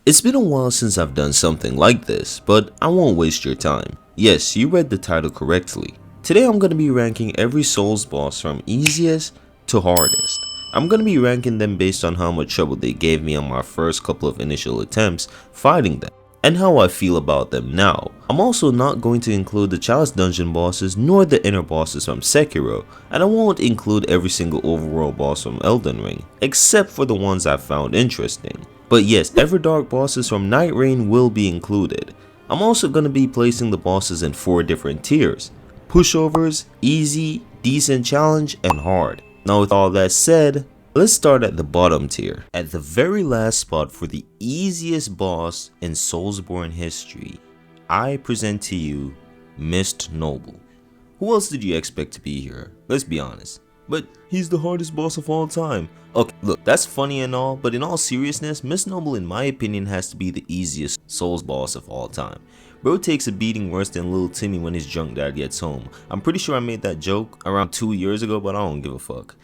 It's been a while since I've done something like this, but I won't waste your time. Yes, you read the title correctly. Today I'm going to be ranking every Souls boss from easiest to hardest. I'm going to be ranking them based on how much trouble they gave me on my first couple of initial attempts fighting them, and how I feel about them now. I'm also not going to include the Chalice dungeon bosses nor the inner bosses from Sekiro, and I won't include every single overworld boss from Elden Ring, except for the ones I found interesting. But yes, Everdark bosses from Night Rain will be included. I'm also going to be placing the bosses in 4 different tiers: pushovers, easy, decent challenge, and hard. Now with all that said, let's start at the bottom tier. At the very last spot for the easiest boss in Soulsborne history, I present to you Mist Noble. Who else did you expect to be here? Let's be honest. But he's the hardest boss of all time. Okay, look, that's funny and all, but in all seriousness, Mist Noble in my opinion has to be the easiest Souls boss of all time. Bro takes a beating worse than little Timmy when his drunk dad gets home. I'm pretty sure I made that joke around 2 years ago, but I don't give a fuck.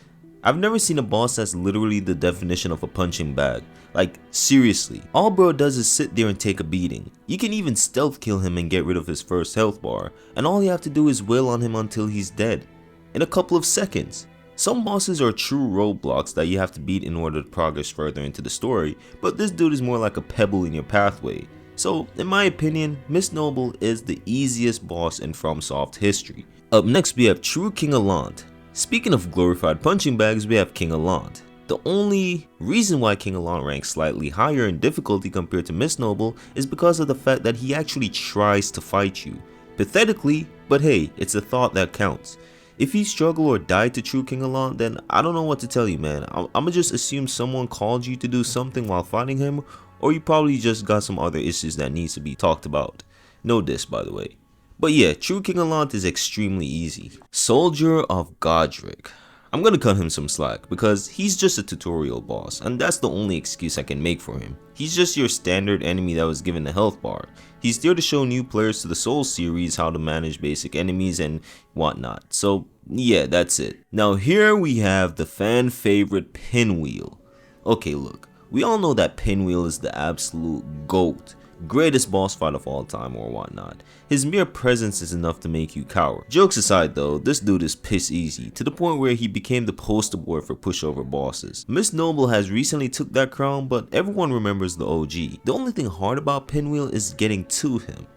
I've never seen a boss that's literally the definition of a punching bag. Like, seriously, all bro does is sit there and take a beating. You can even stealth kill him and get rid of his first health bar, and all you have to do is wail on him until he's dead, in a couple of seconds. Some bosses are true roadblocks that you have to beat in order to progress further into the story, but this dude is more like a pebble in your pathway. So, in my opinion, Mist Noble is the easiest boss in FromSoft history. Up next we have True King Allant. Speaking of glorified punching bags, we have King Allant. The only reason why King Allant ranks slightly higher in difficulty compared to Mist Noble is because of the fact that he actually tries to fight you. Pathetically, but hey, it's a thought that counts. If you struggle or die to True King Allant, then I don't know what to tell you, man. I'ma just assume someone called you to do something while fighting him, or you probably just got some other issues that needs to be talked about. No diss, by the way. But yeah, True King Allant is extremely easy. Soldier of Godric. I'm gonna cut him some slack because he's just a tutorial boss, and that's the only excuse I can make for him. He's just your standard enemy that was given the health bar. He's there to show new players to the Souls series how to manage basic enemies and whatnot. So yeah, that's it. Now here we have the fan favorite Pinwheel. Okay, look, we all know that Pinwheel is the absolute GOAT. Greatest boss fight of all time or whatnot. His mere presence is enough to make you cower. Jokes aside though, this dude is piss easy, to the point where he became the poster boy for pushover bosses. Mist Noble has recently took that crown, but everyone remembers the OG. The only thing hard about Pinwheel is getting to him.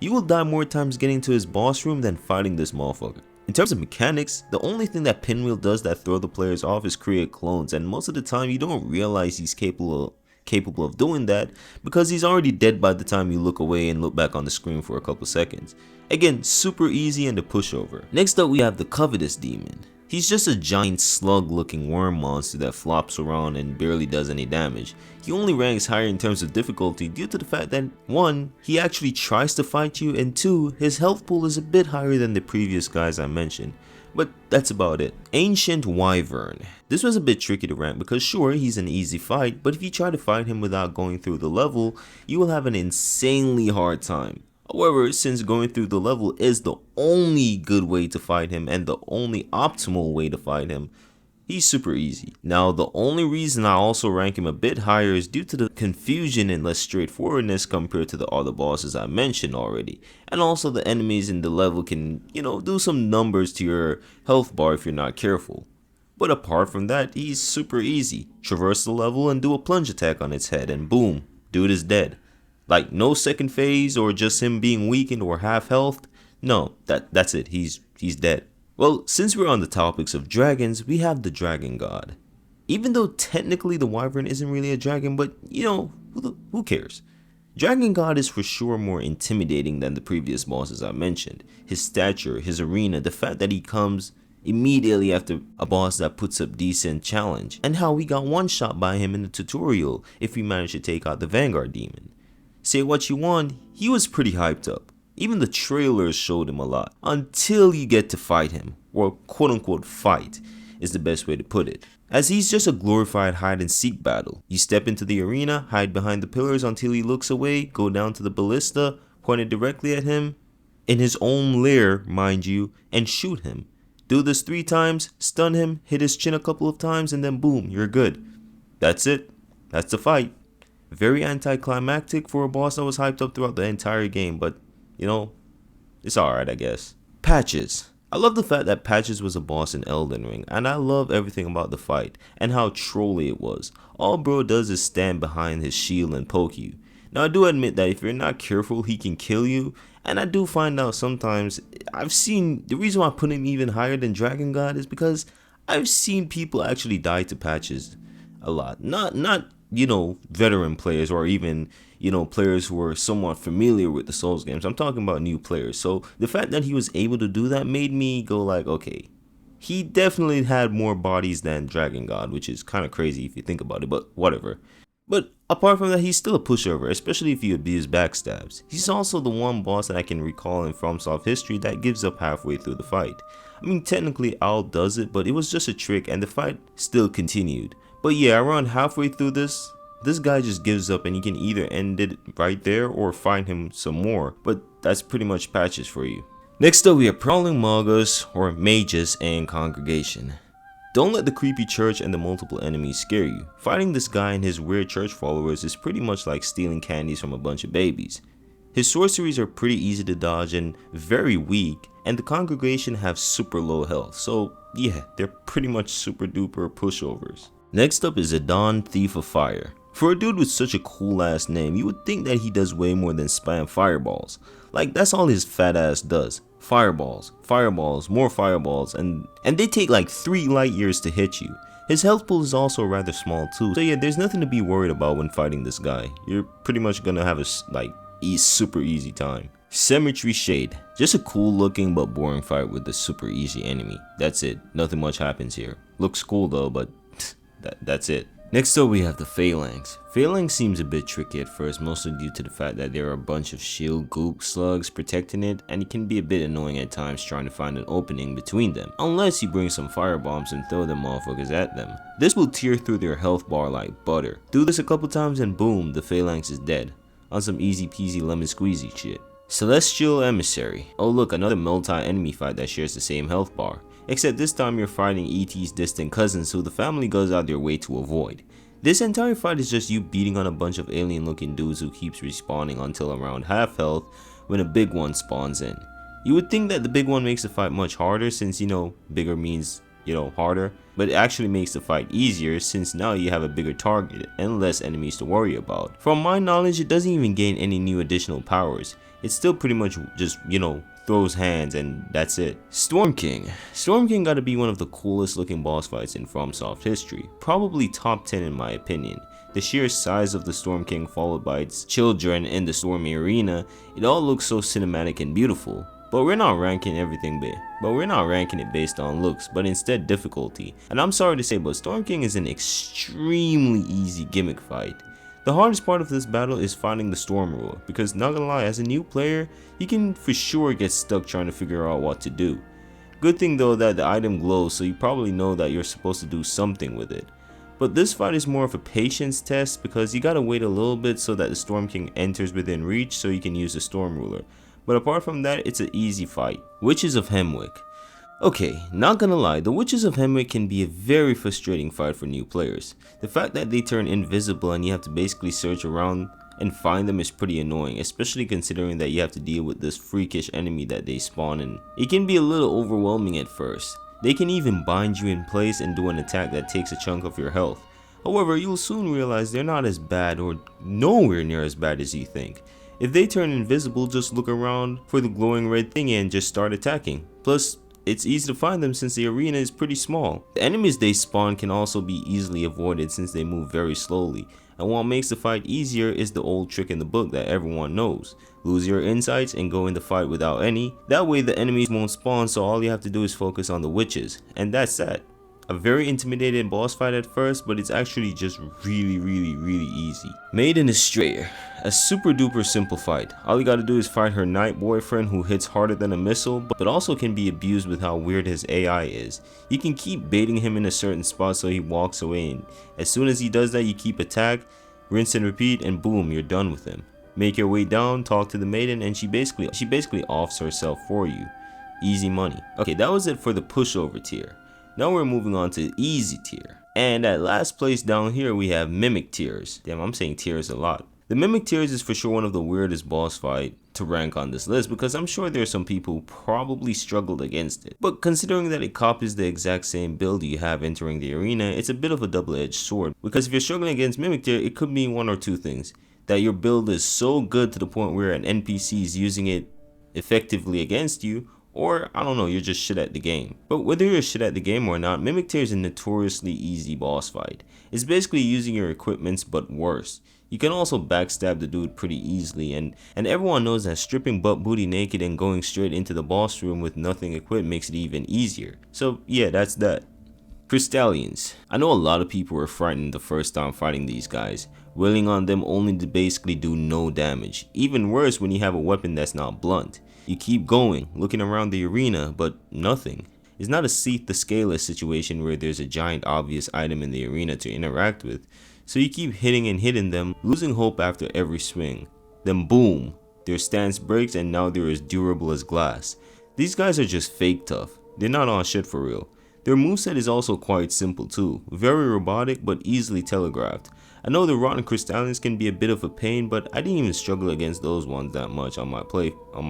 You will die more times getting to his boss room than fighting this motherfucker. In terms of mechanics, the only thing that Pinwheel does that throw the players off is create clones, and most of the time you don't realize he's capable of doing that because he's already dead by the time you look away and look back on the screen for a couple seconds. Again, super easy and a pushover. Next up we have the Covetous Demon. He's just a giant slug looking worm monster that flops around and barely does any damage. He only ranks higher in terms of difficulty due to the fact that 1. He actually tries to fight you, and 2. His health pool is a bit higher than the previous guys I mentioned. But that's about it. Ancient Wyvern. This was a bit tricky to rank because sure, he's an easy fight, but if you try to fight him without going through the level, you will have an insanely hard time. However, since going through the level is the only good way to fight him and the only optimal way to fight him, he's super easy. Now, the only reason I also rank him a bit higher is due to the confusion and less straightforwardness compared to the other bosses I mentioned already. And also the enemies in the level can, do some numbers to your health bar if you're not careful. But apart from that, he's super easy. Traverse the level and do a plunge attack on its head and boom, dude is dead. Like no second phase or just him being weakened or half health. No, that's it, he's dead. Well, since we're on the topics of dragons, we have the Dragon God. Even though technically the Wyvern isn't really a dragon, but who cares? Dragon God is for sure more intimidating than the previous bosses I mentioned. His stature, his arena, the fact that he comes immediately after a boss that puts up decent challenge, and how we got one shot by him in the tutorial if we managed to take out the Vanguard Demon. Say what you want, he was pretty hyped up. Even the trailers showed him a lot, until you get to fight him, or quote unquote fight is the best way to put it, as he's just a glorified hide and seek battle. You step into the arena, hide behind the pillars until he looks away, go down to the ballista, point it directly at him, in his own lair mind you, and shoot him. Do this 3 times, stun him, hit his chin a couple of times, and then boom, you're good. That's it. That's the fight. Very anticlimactic for a boss that was hyped up throughout the entire game, but you know, it's alright, I guess. Patches. I love the fact that Patches was a boss in Elden Ring, and I love everything about the fight and how trolly it was. All bro does is stand behind his shield and poke you. Now I do admit that if you're not careful, he can kill you, and I do find out sometimes, I've seen, the reason why I put him even higher than Dragon God is because I've seen people actually die to Patches a lot. Not you know, veteran players or even, you know, players who are somewhat familiar with the Souls games. I'm talking about new players. So the fact that he was able to do that made me go like, okay, he definitely had more bodies than Dragon God, which is kind of crazy if you think about it, but whatever. But apart from that, he's still a pushover, especially if you abuse backstabs. He's also the one boss that I can recall in FromSoft history that gives up halfway through the fight. I mean, technically Owl does it, but it was just a trick and the fight still continued. But yeah, around halfway through this guy just gives up and you can either end it right there or find him some more. But that's pretty much Patches for you. Next up we have Prowling Magus or Mages and Congregation. Don't let the creepy church and the multiple enemies scare you. Fighting this guy and his weird church followers is pretty much like stealing candies from a bunch of babies. His sorceries are pretty easy to dodge and very weak, and the Congregation have super low health, so yeah, they're pretty much super duper pushovers. Next up is Radahn, Thief of Fire. For a dude with such a cool ass name, you would think that he does way more than spam fireballs. Like, that's all his fat ass does. Fireballs, fireballs, more fireballs, and they take like 3 light years to hit you. His health pool is also rather small too, so yeah, there's nothing to be worried about when fighting this guy. You're pretty much gonna have a super easy time. Cemetery Shade. Just a cool looking but boring fight with a super easy enemy. That's it, nothing much happens here. Looks cool though, but that's it. Next up we have the Phalanx. Phalanx seems a bit tricky at first, mostly due to the fact that there are a bunch of shield goop slugs protecting it, and it can be a bit annoying at times trying to find an opening between them, unless you bring some firebombs and throw them motherfuckers at them. This will tear through their health bar like butter. Do this a couple times and boom, the Phalanx is dead. On some easy peasy lemon squeezy shit. Celestial Emissary. Oh look, another multi-enemy fight that shares the same health bar. Except this time you're fighting E.T.'s distant cousins who the family goes out their way to avoid. This entire fight is just you beating on a bunch of alien looking dudes who keeps respawning until around half health when a big one spawns in. You would think that the big one makes the fight much harder since, you know, bigger means, you know, harder, but it actually makes the fight easier since now you have a bigger target and less enemies to worry about. From my knowledge, it doesn't even gain any new additional powers. It's still pretty much just, you know, throws hands and that's it. Storm King. Storm King gotta be one of the coolest looking boss fights in FromSoft history. Probably top 10 in my opinion. The sheer size of the Storm King followed by its children in the Stormy Arena, it all looks so cinematic and beautiful. But we're not ranking it based on looks, but instead difficulty. And I'm sorry to say, but Storm King is an extremely easy gimmick fight. The hardest part of this battle is finding the Storm Ruler, because not gonna lie, as a new player, you can for sure get stuck trying to figure out what to do. Good thing though that the item glows, so you probably know that you're supposed to do something with it. But this fight is more of a patience test because you gotta wait a little bit so that the Storm King enters within reach so you can use the Storm Ruler. But apart from that, it's an easy fight. Witches of Hemwick. Okay, not gonna lie, the Witches of Hemwick can be a very frustrating fight for new players. The fact that they turn invisible and you have to basically search around and find them is pretty annoying, especially considering that you have to deal with this freakish enemy that they spawn in. It can be a little overwhelming at first. They can even bind you in place and do an attack that takes a chunk of your health. However, you'll soon realize they're not as bad or nowhere near as bad as you think. If they turn invisible, just look around for the glowing red thingy and just start attacking. Plus, it's easy to find them since the arena is pretty small. The enemies they spawn can also be easily avoided since they move very slowly. And what makes the fight easier is the old trick in the book that everyone knows. Lose your insights and go in the fight without any. That way the enemies won't spawn, so all you have to do is focus on the witches. And that's that. A very intimidating boss fight at first, but it's actually just really easy. Maiden Estrayer. A super duper simple fight. All you gotta do is fight her knight boyfriend who hits harder than a missile, but also can be abused with how weird his AI is. You can keep baiting him in a certain spot so he walks away, and as soon as he does that you keep attack, rinse and repeat, and boom, you're done with him. Make your way down, talk to the maiden, and she basically offs herself for you. Easy money. Okay, that was it for the pushover tier. Now we're moving on to easy tier. And at last place down here we have Mimic Tears. Damn, I'm saying tears a lot. The Mimic Tears is for sure one of the weirdest boss fight to rank on this list because I'm sure there are some people who probably struggled against it. But considering that it copies the exact same build you have entering the arena, it's a bit of a double-edged sword. Because if you're struggling against Mimic Tear, it could mean one or two things. That your build is so good to the point where an NPC is using it effectively against you, or I don't know, you're just shit at the game. But whether you're shit at the game or not, Mimic Tear is a notoriously easy boss fight. It's basically using your equipments but worse. You can also backstab the dude pretty easily, and everyone knows that stripping butt booty naked and going straight into the boss room with nothing equipped makes it even easier. So yeah, that's that. Crystallians. I know a lot of people were frightened the first time fighting these guys, wailing on them only to basically do no damage. Even worse when you have a weapon that's not blunt. You keep going, looking around the arena, but nothing. It's not a Seath the Scaleless situation where there's a giant obvious item in the arena to interact with, so you keep hitting and hitting them, losing hope after every swing. Then boom, their stance breaks and now they're as durable as glass. These guys are just fake tough, they're not on shit for real. Their moveset is also quite simple too, very robotic but easily telegraphed. I know the rotten Crystallians can be a bit of a pain, but I didn't even struggle against those ones that much on my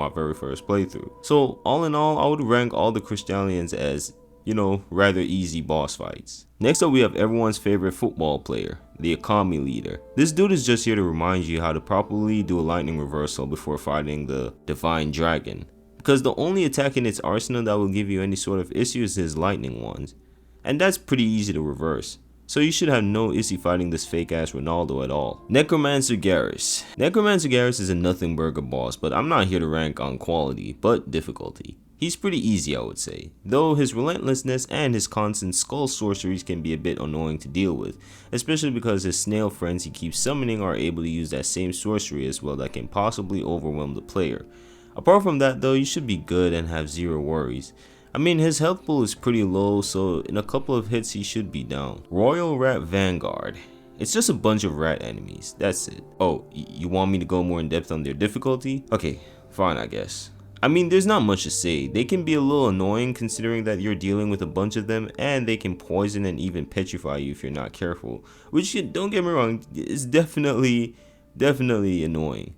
very first playthrough. So all in all, I would rank all the Crystallians as, you know, rather easy boss fights. Next up we have everyone's favorite football player, the Akami leader. This dude is just here to remind you how to properly do a lightning reversal before fighting the Divine Dragon. Because the only attack in its arsenal that will give you any sort of issue is his lightning ones. And that's pretty easy to reverse. So you should have no issue fighting this fake ass Ronaldo at all. Necromancer Garrus. Necromancer Garrus is a nothing burger boss, but I'm not here to rank on quality, but difficulty. He's pretty easy, I would say, though his relentlessness and his constant skull sorceries can be a bit annoying to deal with, especially because his snail friends he keeps summoning are able to use that same sorcery as well that can possibly overwhelm the player. Apart from that though, you should be good and have zero worries. I mean, his health pool is pretty low, so in a couple of hits he should be down. Royal Rat Vanguard. It's just a bunch of rat enemies, that's it. Oh, you want me to go more in depth on their difficulty? Okay, fine I guess. I mean, there's not much to say. They can be a little annoying considering that you're dealing with a bunch of them, and they can poison and even petrify you if you're not careful. Which, don't get me wrong, is definitely annoying.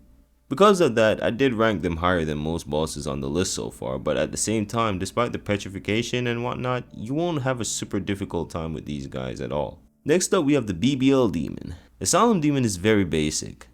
Because of that, I did rank them higher than most bosses on the list so far, but at the same time, despite the petrification and whatnot, you won't have a super difficult time with these guys at all. Next up we have the BBL Demon. The Solemn Demon is very basic.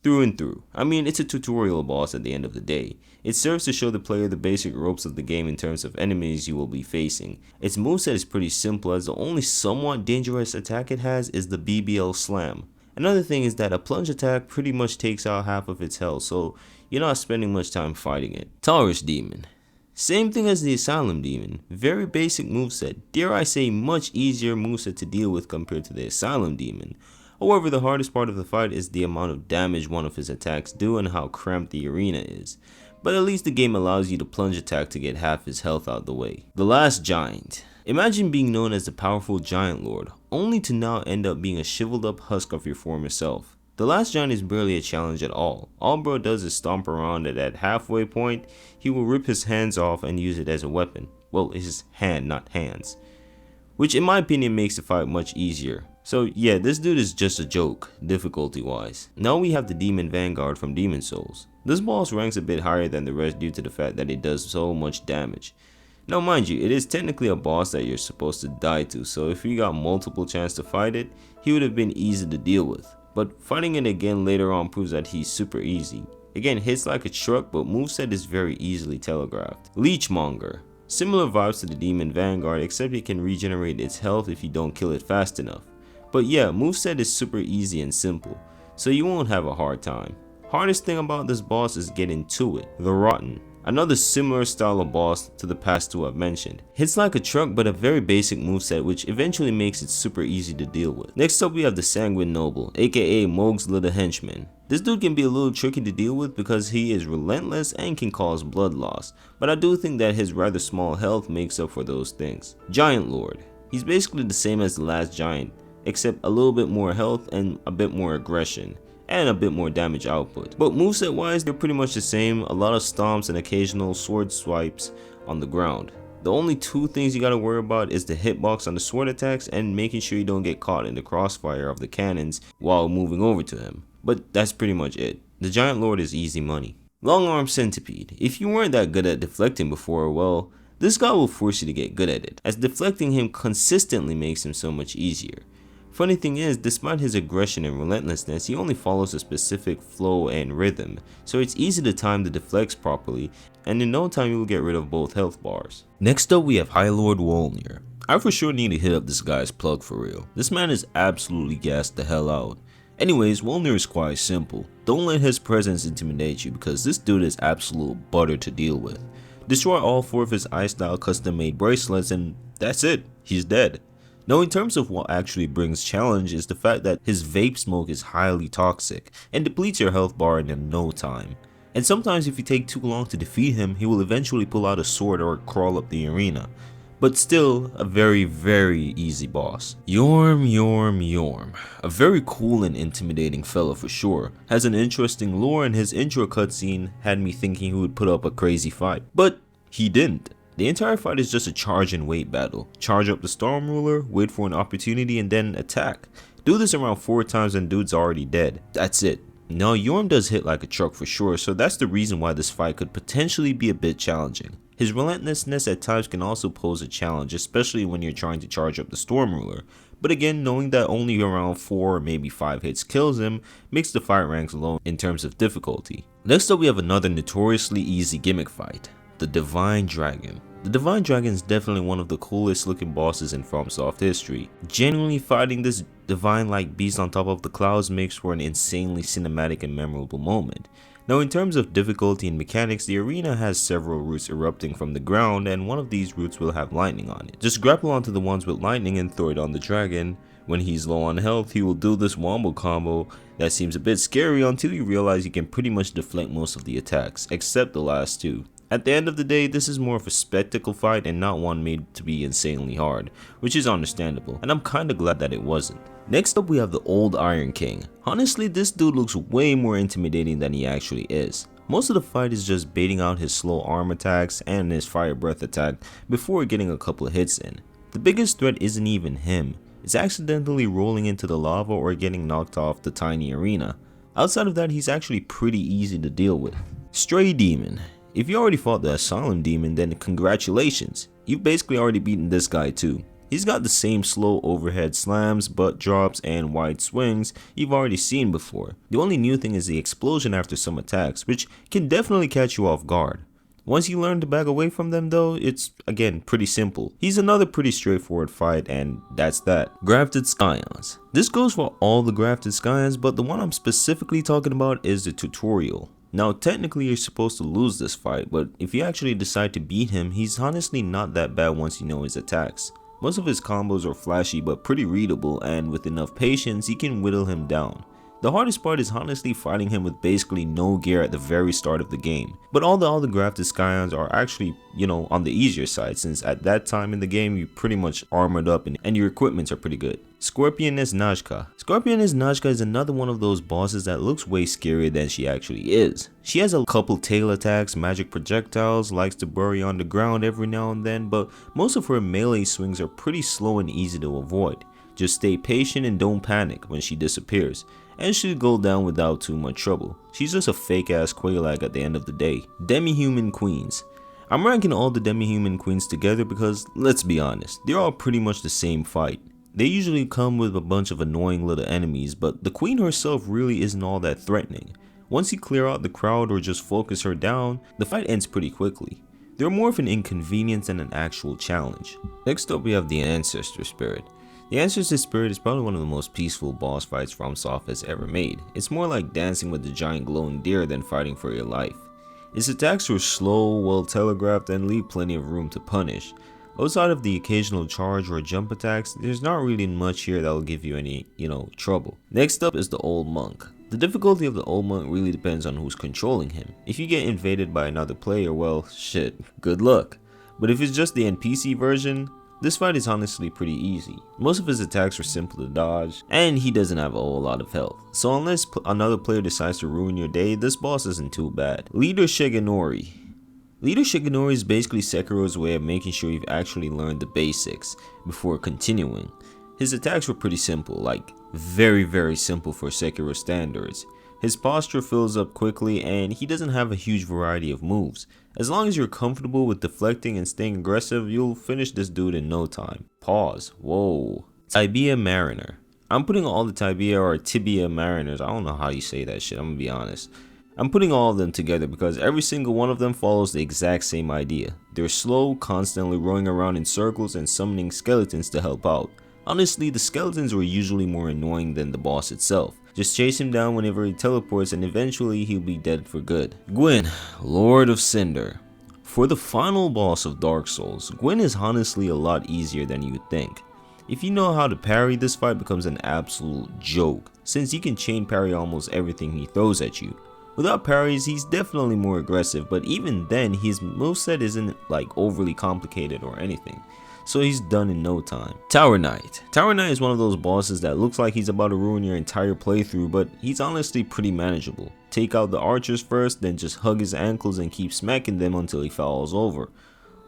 Through and through. I mean, it's a tutorial boss at the end of the day. It serves to show the player the basic ropes of the game in terms of enemies you will be facing. Its moveset is pretty simple as the only somewhat dangerous attack it has is the BBL Slam. Another thing is that a plunge attack pretty much takes out half of its health, so you're not spending much time fighting it. Taurus Demon. Same thing as the Asylum Demon. Very basic moveset. Dare I say much easier moveset to deal with compared to the Asylum Demon. However, the hardest part of the fight is the amount of damage one of his attacks do and how cramped the arena is. But at least the game allows you to plunge attack to get half his health out the way. The Last Giant. Imagine being known as the powerful Giant Lord, only to now end up being a shriveled up husk of your former self. The Last Giant is barely a challenge at all. All bro does is stomp around and at halfway point, he will rip his hands off and use it as a weapon. Well, his hand, not hands. Which in my opinion makes the fight much easier. So yeah, this dude is just a joke, difficulty wise. Now we have the Demon Vanguard from Demon Souls. This boss ranks a bit higher than the rest due to the fact that it does so much damage. Now mind you, it is technically a boss that you're supposed to die to, so if you got multiple chances to fight it, he would have been easy to deal with. But fighting it again later on proves that he's super easy. Again, hits like a truck, but moveset is very easily telegraphed. Leechmonger. Similar vibes to the Demon Vanguard, except it can regenerate its health if you don't kill it fast enough. But yeah, moveset is super easy and simple, so you won't have a hard time. Hardest thing about this boss is getting to it. The Rotten. Another similar style of boss to the past two I've mentioned. Hits like a truck but a very basic moveset which eventually makes it super easy to deal with. Next up we have the Sanguine Noble, aka Mohg's little henchman. This dude can be a little tricky to deal with because he is relentless and can cause blood loss, but I do think that his rather small health makes up for those things. Giant Lord. He's basically the same as the Last Giant, except a little bit more health and a bit more aggression. And a bit more damage output. But moveset wise, they're pretty much the same, a lot of stomps and occasional sword swipes on the ground. The only two things you gotta worry about is the hitbox on the sword attacks and making sure you don't get caught in the crossfire of the cannons while moving over to him. But that's pretty much it. The Giant Lord is easy money. Long Arm Centipede. If you weren't that good at deflecting before, well, this guy will force you to get good at it, as deflecting him consistently makes him so much easier. Funny thing is, despite his aggression and relentlessness, he only follows a specific flow and rhythm, so it's easy to time the deflects properly, and in no time you will get rid of both health bars. Next up we have High Lord Wolnir. I for sure need to hit up this guy's plug for real. This man is absolutely gassed the hell out. Anyways, Wolnir is quite simple. Don't let his presence intimidate you because this dude is absolute butter to deal with. Destroy all 4 of his ice style custom made bracelets and that's it, he's dead. Now in terms of what actually brings challenge is the fact that his vape smoke is highly toxic and depletes your health bar in no time. And sometimes if you take too long to defeat him, he will eventually pull out a sword or crawl up the arena. But still a very easy boss. Yorm. A very cool and intimidating fella for sure. Has an interesting lore and his intro cutscene had me thinking he would put up a crazy fight. But he didn't. The entire fight is just a charge and wait battle. Charge up the Storm Ruler, wait for an opportunity and then attack. Do this around 4 times and dude's already dead. That's it. Now Yorm does hit like a truck for sure, so that's the reason why this fight could potentially be a bit challenging. His relentlessness at times can also pose a challenge, especially when you're trying to charge up the Storm Ruler. But again, knowing that only around 4 or maybe 5 hits kills him makes the fight ranks low in terms of difficulty. Next up we have another notoriously easy gimmick fight, the Divine Dragon. The Divine Dragon is definitely one of the coolest looking bosses in FromSoft history. Genuinely fighting this divine-like beast on top of the clouds makes for an insanely cinematic and memorable moment. Now in terms of difficulty and mechanics, the arena has several routes erupting from the ground and one of these routes will have lightning on it. Just grapple onto the ones with lightning and throw it on the dragon. When he's low on health, he will do this wombo combo that seems a bit scary until you realize you can pretty much deflect most of the attacks, except the last 2. At the end of the day, this is more of a spectacle fight and not one made to be insanely hard, which is understandable, and I'm kinda glad that it wasn't. Next up we have the Old Iron King. Honestly, this dude looks way more intimidating than he actually is. Most of the fight is just baiting out his slow arm attacks and his fire breath attack before getting a couple of hits in. The biggest threat isn't even him, it's accidentally rolling into the lava or getting knocked off the tiny arena. Outside of that, he's actually pretty easy to deal with. Stray Demon. If you already fought the Asylum Demon, then congratulations, you've basically already beaten this guy too. He's got the same slow overhead slams, butt drops, and wide swings you've already seen before. The only new thing is the explosion after some attacks, which can definitely catch you off guard. Once you learn to back away from them though, it's again pretty simple. He's another pretty straightforward fight and that's that. Grafted Scions. This goes for all the Grafted Scions, but the one I'm specifically talking about is the tutorial. Now technically you're supposed to lose this fight, but if you actually decide to beat him, he's honestly not that bad once you know his attacks. Most of his combos are flashy but pretty readable, and with enough patience you can whittle him down. The hardest part is honestly fighting him with basically no gear at the very start of the game. But all the other Grafted Scions are actually, on the easier side, since at that time in the game you're pretty much armored up and your equipments are pretty good. Scorpioness Najka. Scorpioness Najka is another one of those bosses that looks way scarier than she actually is. She has a couple tail attacks, magic projectiles, likes to bury on the ground every now and then, but most of her melee swings are pretty slow and easy to avoid. Just stay patient and don't panic when she disappears, and she'll go down without too much trouble. She's just a fake ass Quaalag at the end of the day. Demi-Human Queens. I'm ranking all the Demi-Human Queens together because, let's be honest, they're all pretty much the same fight. They usually come with a bunch of annoying little enemies, but the queen herself really isn't all that threatening. Once you clear out the crowd or just focus her down, the fight ends pretty quickly. They're more of an inconvenience than an actual challenge. Next up we have the Ancestor Spirit. The Ancestor Spirit is probably one of the most peaceful boss fights FromSoft has ever made. It's more like dancing with the giant glowing deer than fighting for your life. Its attacks are slow, well telegraphed, and leave plenty of room to punish. Outside of the occasional charge or jump attacks, there's not really much here that will give you any, trouble. Next up is the Old Monk. The difficulty of the Old Monk really depends on who's controlling him. If you get invaded by another player, well, shit, good luck. But if it's just the NPC version, this fight is honestly pretty easy. Most of his attacks are simple to dodge, and he doesn't have a whole lot of health. So unless another player decides to ruin your day, this boss isn't too bad. Leader Shigenori. Leader Shigenori is basically Sekiro's way of making sure you've actually learned the basics before continuing. His attacks were pretty simple, like very simple for Sekiro standards. His posture fills up quickly and he doesn't have a huge variety of moves. As long as you're comfortable with deflecting and staying aggressive, you'll finish this dude in no time. Pause. Whoa. Tibia Mariner. I'm putting all the Tibia or Tibia Mariners, I don't know how you say that shit, I'm gonna be honest. I'm putting all of them together because every single one of them follows the exact same idea. They're slow, constantly rolling around in circles and summoning skeletons to help out. Honestly, the skeletons were usually more annoying than the boss itself. Just chase him down whenever he teleports and eventually he'll be dead for good. Gwyn, Lord of Cinder. For the final boss of Dark Souls, Gwyn is honestly a lot easier than you would think. If you know how to parry, this fight becomes an absolute joke, since you can chain parry almost everything he throws at you. Without parries, he's definitely more aggressive, but even then, his moveset isn't like overly complicated or anything, so he's done in no time. Tower Knight. Tower Knight is one of those bosses that looks like he's about to ruin your entire playthrough, but he's honestly pretty manageable. Take out the archers first, then just hug his ankles and keep smacking them until he falls over.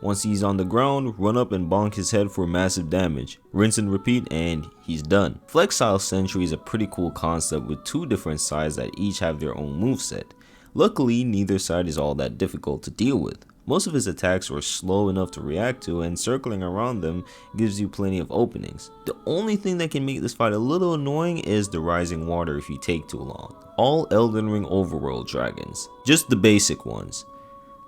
Once he's on the ground, run up and bonk his head for massive damage. Rinse and repeat and he's done. Flexile Sentry is a pretty cool concept with two different sides that each have their own moveset. Luckily, neither side is all that difficult to deal with. Most of his attacks are slow enough to react to, and circling around them gives you plenty of openings. The only thing that can make this fight a little annoying is the rising water if you take too long. All Elden Ring overworld dragons, just the basic ones.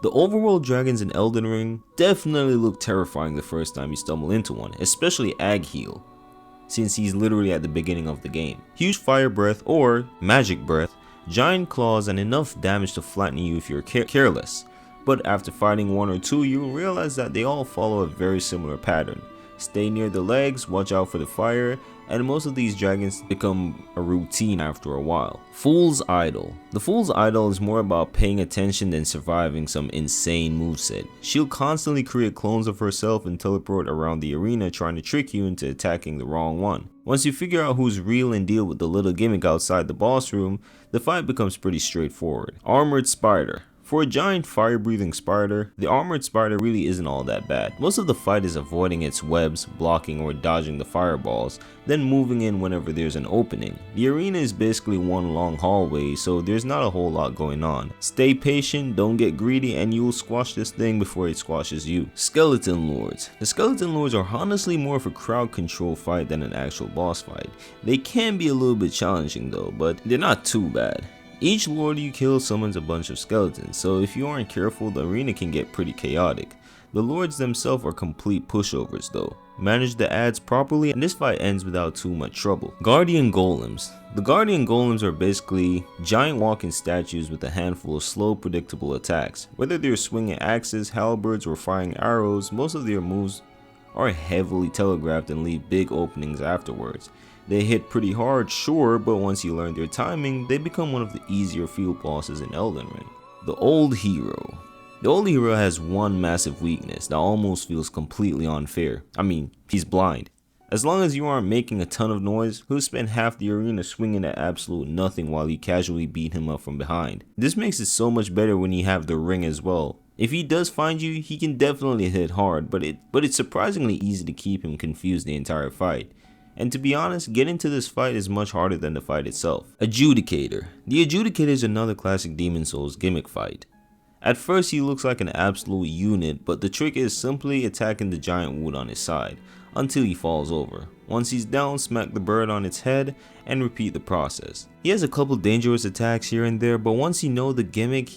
The overworld dragons in Elden Ring definitely look terrifying the first time you stumble into one, especially Agheel, since he's literally at the beginning of the game. Huge fire breath or magic breath, giant claws, and enough damage to flatten you if you're careless. But after fighting one or two, you'll realize that they all follow a very similar pattern. Stay near the legs, watch out for the fire, and most of these dragons become a routine after a while. Fool's Idol. The Fool's Idol is more about paying attention than surviving some insane moveset. She'll constantly create clones of herself and teleport around the arena trying to trick you into attacking the wrong one. Once you figure out who's real and deal with the little gimmick outside the boss room, the fight becomes pretty straightforward. Armored Spider. For a giant fire-breathing spider, the armored spider really isn't all that bad. Most of the fight is avoiding its webs, blocking or dodging the fireballs, then moving in whenever there's an opening. The arena is basically one long hallway, so there's not a whole lot going on. Stay patient, don't get greedy, and you'll squash this thing before it squashes you. Skeleton Lords. The Skeleton Lords are honestly more of a crowd control fight than an actual boss fight. They can be a little bit challenging though, but they're not too bad. Each lord you kill summons a bunch of skeletons, so if you aren't careful, the arena can get pretty chaotic. The lords themselves are complete pushovers though. Manage the adds properly and this fight ends without too much trouble. Guardian Golems. The Guardian Golems are basically giant walking statues with a handful of slow, predictable attacks. Whether they're swinging axes, halberds, or firing arrows, most of their moves are heavily telegraphed and leave big openings afterwards. They hit pretty hard, sure, but once you learn their timing, they become one of the easier field bosses in Elden Ring. The Old Hero. The Old Hero has one massive weakness that almost feels completely unfair. I mean, he's blind. As long as you aren't making a ton of noise, he'll spend half the arena swinging at absolute nothing while you casually beat him up from behind. This makes it so much better when you have the ring as well. If he does find you, he can definitely hit hard, but it's surprisingly easy to keep him confused the entire fight. And to be honest, getting to this fight is much harder than the fight itself. Adjudicator. The Adjudicator is another classic Demon Souls gimmick fight. At first he looks like an absolute unit, but the trick is simply attacking the giant wood on his side, until he falls over. Once he's down, smack the bird on its head, and repeat the process. He has a couple dangerous attacks here and there, but once you know the gimmick,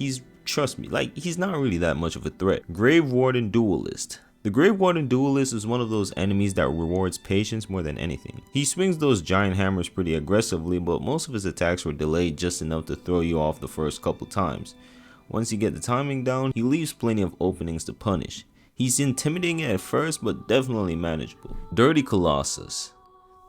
trust me, he's not really that much of a threat. Grave Warden Duelist. The Grave Warden Duelist is one of those enemies that rewards patience more than anything. He swings those giant hammers pretty aggressively, but most of his attacks were delayed just enough to throw you off the first couple times. Once you get the timing down, he leaves plenty of openings to punish. He's intimidating at first, but definitely manageable. Dirty Colossus.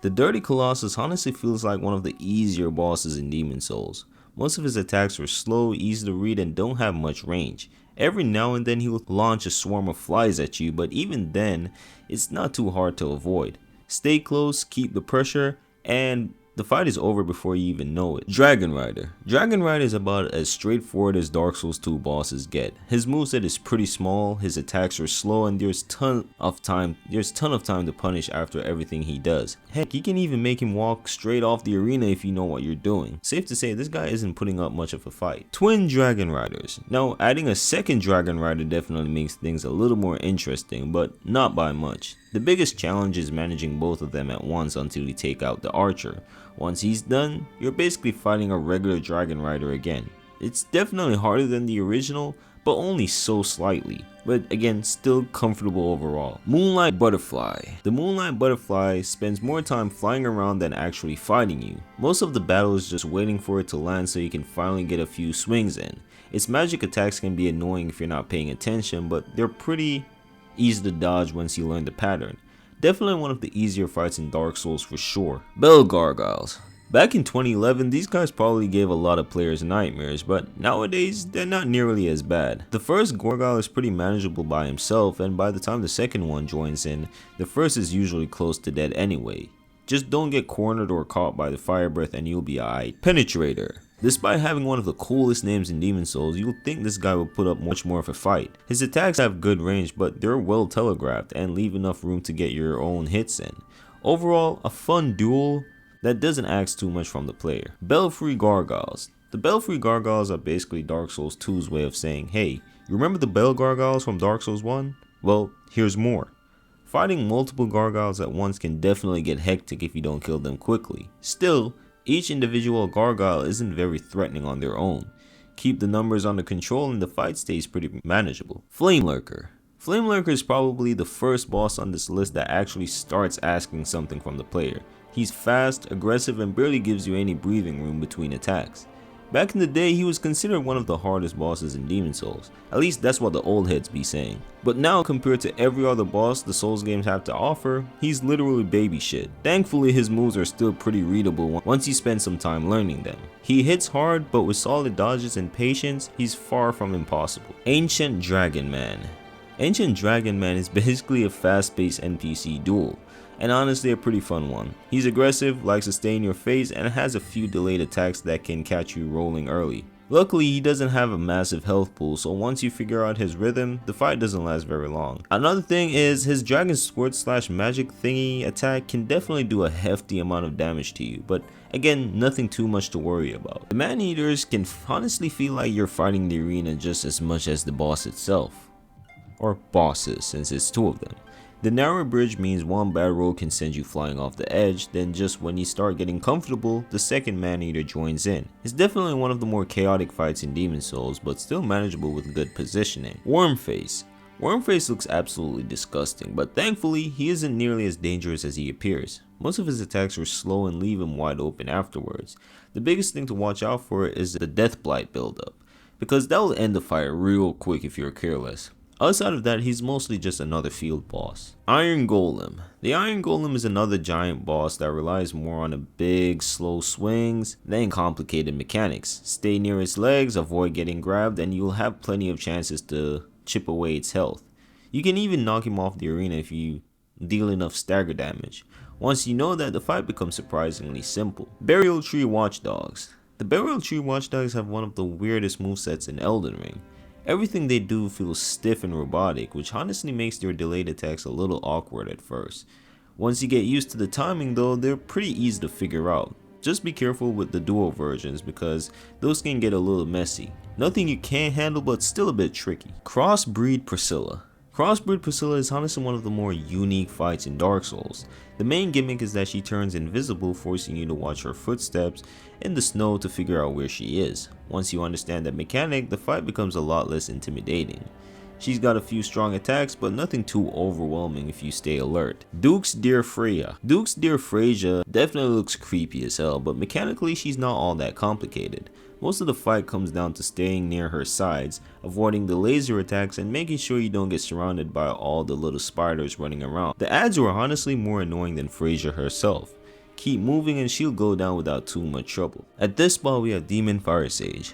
The Dirty Colossus honestly feels like one of the easier bosses in Demon Souls. Most of his attacks are slow, easy to read, and don't have much range. Every now and then he will launch a swarm of flies at you, but even then, it's not too hard to avoid. Stay close, keep the pressure, and the fight is over before you even know it. Dragon Rider. Dragon Rider is about as straightforward as Dark Souls 2 bosses get. His moveset is pretty small, his attacks are slow, and there's ton of time to punish after everything he does. Heck, you can even make him walk straight off the arena if you know what you're doing. Safe to say, this guy isn't putting up much of a fight. Twin Dragon Riders. Now, adding a second Dragon Rider definitely makes things a little more interesting, but not by much. The biggest challenge is managing both of them at once until you take out the archer. Once he's done, you're basically fighting a regular Dragon Rider again. It's definitely harder than the original, but only so slightly. But again, still comfortable overall. Moonlight Butterfly. The Moonlight Butterfly spends more time flying around than actually fighting you. Most of the battle is just waiting for it to land so you can finally get a few swings in. Its magic attacks can be annoying if you're not paying attention, but they're pretty easy to dodge once you learn the pattern. Definitely one of the easier fights in Dark Souls for sure. Bell Gargoyles. Back in 2011, these guys probably gave a lot of players nightmares, but nowadays they're not nearly as bad. The first Gargoyle is pretty manageable by himself, and by the time the second one joins in, the first is usually close to dead anyway. Just don't get cornered or caught by the fire breath and you'll be alright. Penetrator. Despite having one of the coolest names in Demon Souls, you'll think this guy will put up much more of a fight. His attacks have good range, but they're well telegraphed and leave enough room to get your own hits in. Overall, a fun duel that doesn't ask too much from the player. Belfry Gargoyles. The Belfry Gargoyles are basically Dark Souls 2's way of saying, hey, you remember the Bell Gargoyles from Dark Souls 1? Well, here's more. Fighting multiple gargoyles at once can definitely get hectic if you don't kill them quickly. Still, each individual gargoyle isn't very threatening on their own. Keep the numbers under control and the fight stays pretty manageable. Flame Lurker. Flame Lurker is probably the first boss on this list that actually starts asking something from the player. He's fast, aggressive, and barely gives you any breathing room between attacks. Back in the day, he was considered one of the hardest bosses in Demon Souls. At least that's what the old heads be saying. But now, compared to every other boss the Souls games have to offer, he's literally baby shit. Thankfully, his moves are still pretty readable once you spend some time learning them. He hits hard, but with solid dodges and patience, he's far from impossible. Ancient Dragon Man. Ancient Dragon Man is basically a fast-paced NPC duel, and honestly a pretty fun one. He's aggressive, likes to stay in your face, and has a few delayed attacks that can catch you rolling early. Luckily, he doesn't have a massive health pool, so once you figure out his rhythm, the fight doesn't last very long. Another thing is, his Dragon Squirt / magic thingy attack can definitely do a hefty amount of damage to you, but again, nothing too much to worry about. The Man-Eaters can honestly feel like you're fighting the arena just as much as the boss itself. Or bosses, since it's two of them. The narrow bridge means one bad roll can send you flying off the edge, then just when you start getting comfortable, the second Man-Eater joins in. It's definitely one of the more chaotic fights in Demon Souls, but still manageable with good positioning. Wormface. Wormface looks absolutely disgusting, but thankfully, he isn't nearly as dangerous as he appears. Most of his attacks are slow and leave him wide open afterwards. The biggest thing to watch out for is the Death Blight buildup, because that will end the fight real quick if you're careless. Outside of that, he's mostly just another field boss. Iron Golem. The Iron Golem is another giant boss that relies more on a big, slow swings than complicated mechanics. Stay near its legs, avoid getting grabbed, and you'll have plenty of chances to chip away its health. You can even knock him off the arena if you deal enough stagger damage. Once you know that, the fight becomes surprisingly simple. Burial Tree Watchdogs. The Burial Tree Watchdogs have one of the weirdest movesets in Elden Ring. Everything they do feels stiff and robotic, which honestly makes their delayed attacks a little awkward at first. Once you get used to the timing though, they're pretty easy to figure out. Just be careful with the dual versions because those can get a little messy. Nothing you can't handle, but still a bit tricky. Crossbreed Priscilla. Crossbreed Priscilla is honestly one of the more unique fights in Dark Souls. The main gimmick is that she turns invisible, forcing you to watch her footsteps in the snow to figure out where she is. Once you understand that mechanic, the fight becomes a lot less intimidating. She's got a few strong attacks, but nothing too overwhelming if you stay alert. Duke's Dear Freya. Duke's Dear Freya definitely looks creepy as hell, but mechanically she's not all that complicated. Most of the fight comes down to staying near her sides, avoiding the laser attacks, and making sure you don't get surrounded by all the little spiders running around. The ads were honestly more annoying than Freya herself. Keep moving and she'll go down without too much trouble. At this spot we have Demon Fire Sage.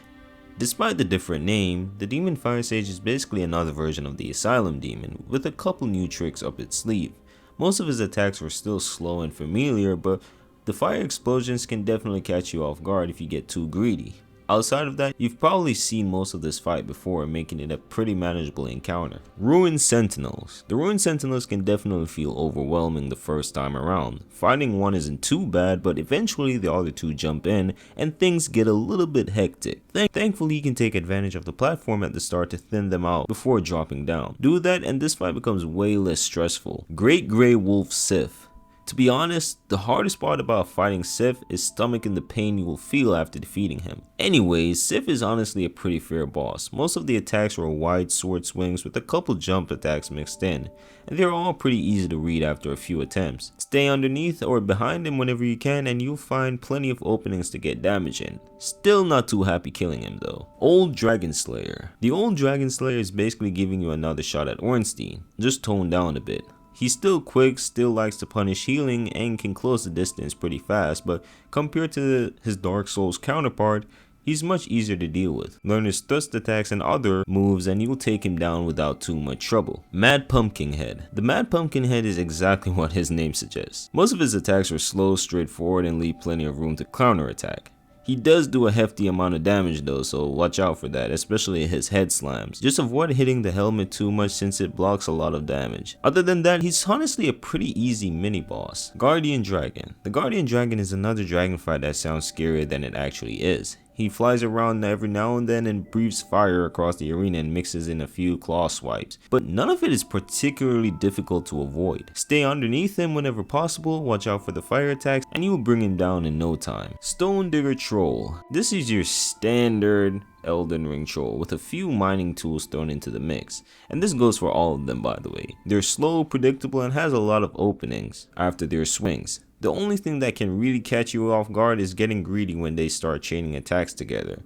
Despite the different name, the Demon Fire Sage is basically another version of the Asylum Demon, with a couple new tricks up its sleeve. Most of his attacks were still slow and familiar, but The fire explosions can definitely catch you off guard if you get too greedy. Outside of that, you've probably seen most of this fight before, making it a pretty manageable encounter. Ruined Sentinels. The Ruined Sentinels can definitely feel overwhelming the first time around. Fighting one isn't too bad, but eventually the other two jump in and things get a little bit hectic. Thankfully, you can take advantage of the platform at the start to thin them out before dropping down. Do that and this fight becomes way less stressful. Great Grey Wolf Sith. To be honest, the hardest part about fighting Sif is stomaching the pain you will feel after defeating him. Anyways, Sif is honestly a pretty fair boss. Most of the attacks are wide sword swings with a couple jump attacks mixed in, and they're all pretty easy to read after a few attempts. Stay underneath or behind him whenever you can and you'll find plenty of openings to get damage in. Still not too happy killing him though. Old Dragon Slayer. The Old Dragon Slayer is basically giving you another shot at Ornstein, just toned down a bit. He's still quick, still likes to punish healing, and can close the distance pretty fast, but compared to his Dark Souls counterpart, he's much easier to deal with. Learn his thrust attacks and other moves and you'll take him down without too much trouble. Mad Pumpkinhead. The Mad Pumpkinhead is exactly what his name suggests. Most of his attacks are slow, straightforward, and leave plenty of room to counterattack. He does do a hefty amount of damage though, so watch out for that, especially his head slams. Just avoid hitting the helmet too much since it blocks a lot of damage. Other than that, he's honestly a pretty easy mini boss. Guardian Dragon. The Guardian Dragon is another dragon fight that sounds scarier than it actually is. He flies around every now and then and breathes fire across the arena and mixes in a few claw swipes, but none of it is particularly difficult to avoid. Stay underneath him whenever possible, watch out for the fire attacks, and you will bring him down in no time. Stone Digger Troll. This is your standard Elden Ring troll with a few mining tools thrown into the mix, and this goes for all of them by the way. They're slow, predictable, and has a lot of openings after their swings. The only thing that can really catch you off guard is getting greedy when they start chaining attacks together.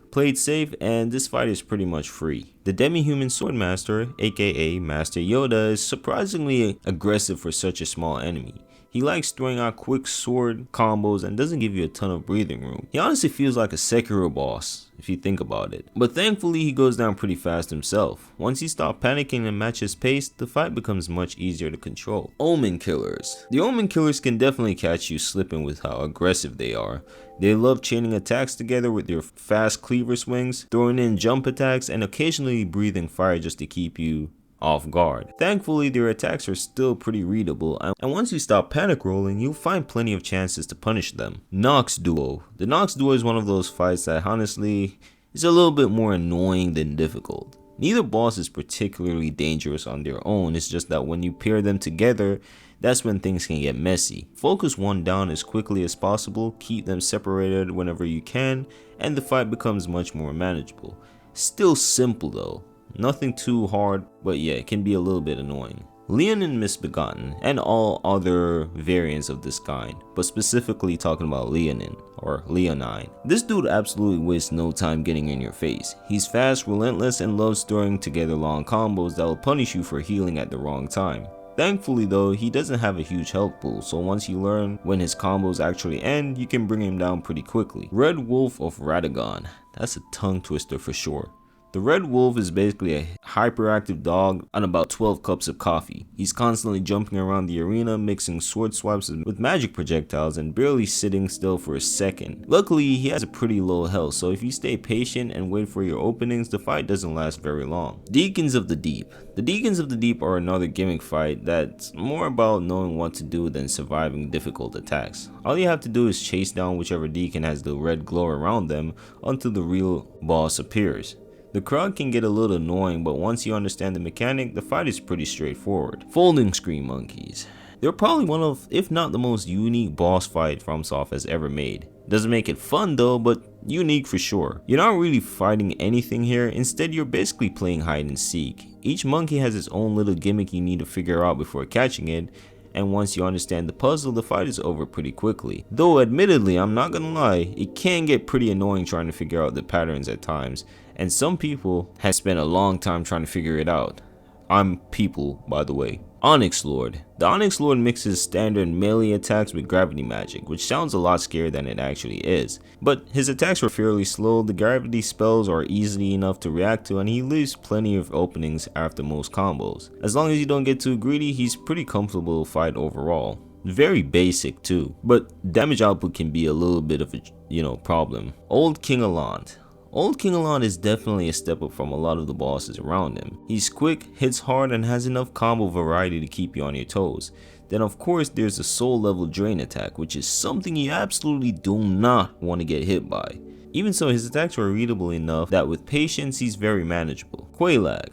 Play it safe and this fight is pretty much free. The Demi-Human Swordmaster, aka Master Yoda, is surprisingly aggressive for such a small enemy. He likes throwing out quick sword combos and doesn't give you a ton of breathing room. He honestly feels like a Sekiro boss, if you think about it. But thankfully he goes down pretty fast himself. Once you stop panicking and match his pace, the fight becomes much easier to control. Omen Killers. The Omen Killers can definitely catch you slipping with how aggressive they are. They love chaining attacks together with their fast cleaver swings, throwing in jump attacks, and occasionally breathing fire just to keep you off guard. Thankfully, their attacks are still pretty readable, and once you stop panic rolling, you'll find plenty of chances to punish them. Nox Duo. The Nox Duo is one of those fights that honestly is a little bit more annoying than difficult. Neither boss is particularly dangerous on their own, it's just that when you pair them together, that's when things can get messy. Focus one down as quickly as possible, keep them separated whenever you can, and the fight becomes much more manageable. Still simple though. Nothing too hard, but yeah, it can be a little bit annoying. Leonin Misbegotten, and all other variants of this kind, but specifically talking about Leonin, or Leonine. This dude absolutely wastes no time getting in your face. He's fast, relentless, and loves throwing together long combos that will punish you for healing at the wrong time. Thankfully though, he doesn't have a huge health pool, so once you learn when his combos actually end, you can bring him down pretty quickly. Red Wolf of Radahn. That's a tongue twister for sure. The Red Wolf is basically a hyperactive dog on about 12 cups of coffee. He's constantly jumping around the arena, mixing sword swipes with magic projectiles and barely sitting still for a second. Luckily, he has a pretty low health, so if you stay patient and wait for your openings, the fight doesn't last very long. Deacons of the Deep. The Deacons of the Deep are another gimmick fight that's more about knowing what to do than surviving difficult attacks. All you have to do is chase down whichever deacon has the red glow around them until the real boss appears. The crowd can get a little annoying, but once you understand the mechanic, the fight is pretty straightforward. Folding Screen Monkeys. They're probably one of, if not the most unique boss fight FromSoft has ever made. Doesn't make it fun though, but unique for sure. You're not really fighting anything here, instead you're basically playing hide and seek. Each monkey has its own little gimmick you need to figure out before catching it, and once you understand the puzzle, the fight is over pretty quickly. Though admittedly, I'm not gonna lie, it can get pretty annoying trying to figure out the patterns at times, and some people have spent a long time trying to figure it out. I'm people, by the way. Onyx Lord. The Onyx Lord mixes standard melee attacks with gravity magic, which sounds a lot scarier than it actually is. But his attacks are fairly slow, the gravity spells are easy enough to react to, and he leaves plenty of openings after most combos. As long as you don't get too greedy, he's pretty comfortable to fight overall. Very basic too, but damage output can be a little bit of a, problem. Old King Alond. Old King Alond is definitely a step up from a lot of the bosses around him. He's quick, hits hard, and has enough combo variety to keep you on your toes. Then of course there's the soul level drain attack, which is something you absolutely do not want to get hit by. Even so, his attacks are readable enough that with patience he's very manageable. Quelaag.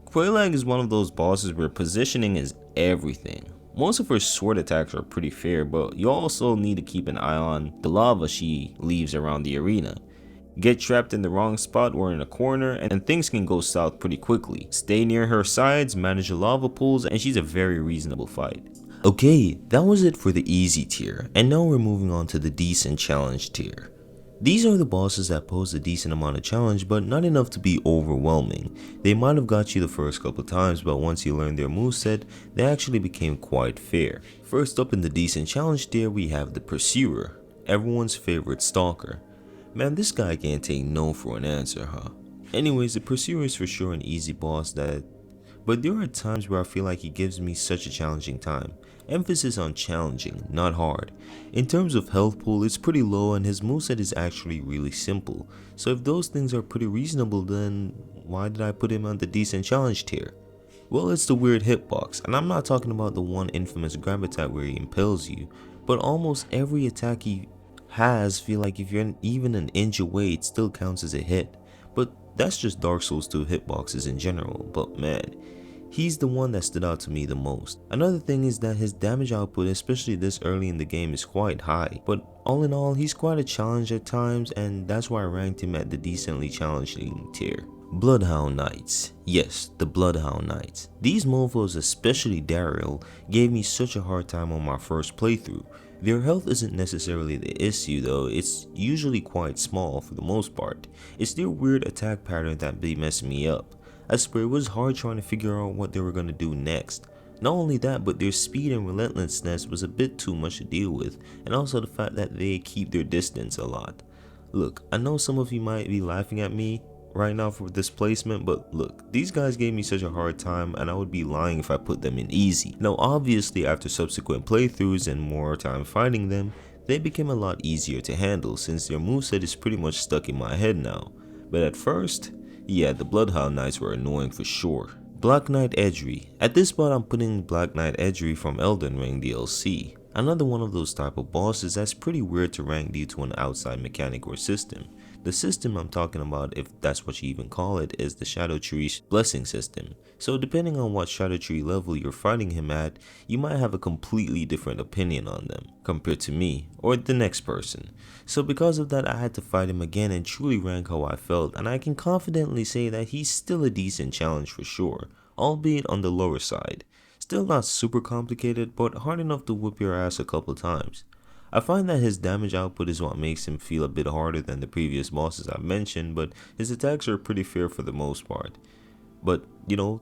Quelaag is one of those bosses where positioning is everything. Most of her sword attacks are pretty fair, but you also need to keep an eye on the lava she leaves around the arena. Get trapped in the wrong spot or in a corner and things can go south pretty quickly. Stay near her sides, manage the lava pools, and she's a very reasonable fight. Okay, that was it for the easy tier, and now we're moving on to the decent challenge tier. These are the bosses that pose a decent amount of challenge, but not enough to be overwhelming. They might have got you the first couple times, but once you learned their moveset, they actually became quite fair. First up in the decent challenge tier, we have the Pursuer, everyone's favorite stalker. Man, this guy can't take no for an answer, huh? Anyways, the Pursuer is for sure an easy boss but there are times where I feel like he gives me such a challenging time. Emphasis on challenging, not hard. In terms of health pool, it's pretty low and his moveset is actually really simple. So if those things are pretty reasonable, then why did I put him on the decent challenge tier? Well, it's the weird hitbox, and I'm not talking about the one infamous grab attack where he impales you, but almost every attack he has feel like if you're even an inch away, it still counts as a hit. But that's just Dark Souls 2 hitboxes in general, but man, he's the one that stood out to me the most. Another thing is that his damage output, especially this early in the game, is quite high, but all in all, he's quite a challenge at times, and that's why I ranked him at the decently challenging tier. Bloodhound Knights. Yes, the Bloodhound Knights. These mofos, especially Daryl, gave me such a hard time on my first playthrough. Their health isn't necessarily the issue though, it's usually quite small for the most part. It's their weird attack pattern that be messing me up. I swear it was hard trying to figure out what they were going to do next. Not only that, but their speed and relentlessness was a bit too much to deal with, and also the fact that they keep their distance a lot. Look, I know some of you might be laughing at me right now for this placement, but look, these guys gave me such a hard time and I would be lying if I put them in easy. Now obviously after subsequent playthroughs and more time fighting them, they became a lot easier to handle since their moveset is pretty much stuck in my head now. But at first, yeah, the Bloodhound Knights were annoying for sure. Black Knight Edgery. At this spot I'm putting Black Knight Edgery from Elden Ring DLC. Another one of those type of bosses that's pretty weird to rank due to an outside mechanic or system. The system I'm talking about, if that's what you even call it, is the Shadow Tree's blessing system. So depending on what Shadow Tree level you're fighting him at, you might have a completely different opinion on them compared to me or the next person. So because of that, I had to fight him again and truly rank how I felt, and I can confidently say that he's still a decent challenge for sure, albeit on the lower side. Still not super complicated, but hard enough to whoop your ass a couple times. I find that his damage output is what makes him feel a bit harder than the previous bosses I mentioned, but his attacks are pretty fair for the most part. But,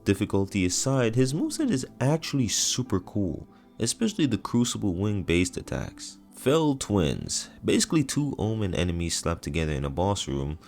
difficulty aside, his moveset is actually super cool, especially the Crucible Wing based attacks. Fell Twins, basically two Omen enemies slapped together in a boss room,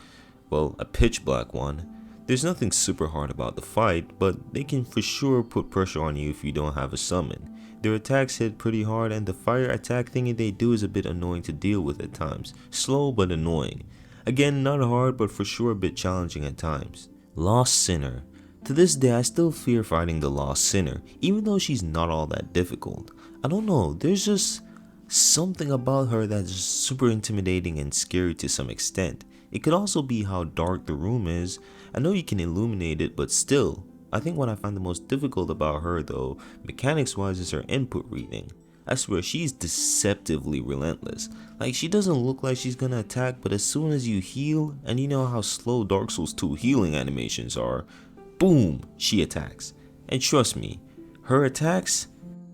well, a pitch black one. There's nothing super hard about the fight, but they can for sure put pressure on you if you don't have a summon. Their attacks hit pretty hard and the fire attack thingy they do is a bit annoying to deal with at times. Slow but annoying. Again, not hard but for sure a bit challenging at times. Lost Sinner. To this day I still fear fighting the Lost Sinner, even though she's not all that difficult. I don't know, there's just something about her that's super intimidating and scary to some extent. It could also be how dark the room is. I know you can illuminate it, but still. I think what I find the most difficult about her though, mechanics wise, is her input reading. I swear she's deceptively relentless. Like she doesn't look like she's gonna attack, but as soon as you heal, and you know how slow Dark Souls 2 healing animations are, boom, she attacks. And trust me, her attacks,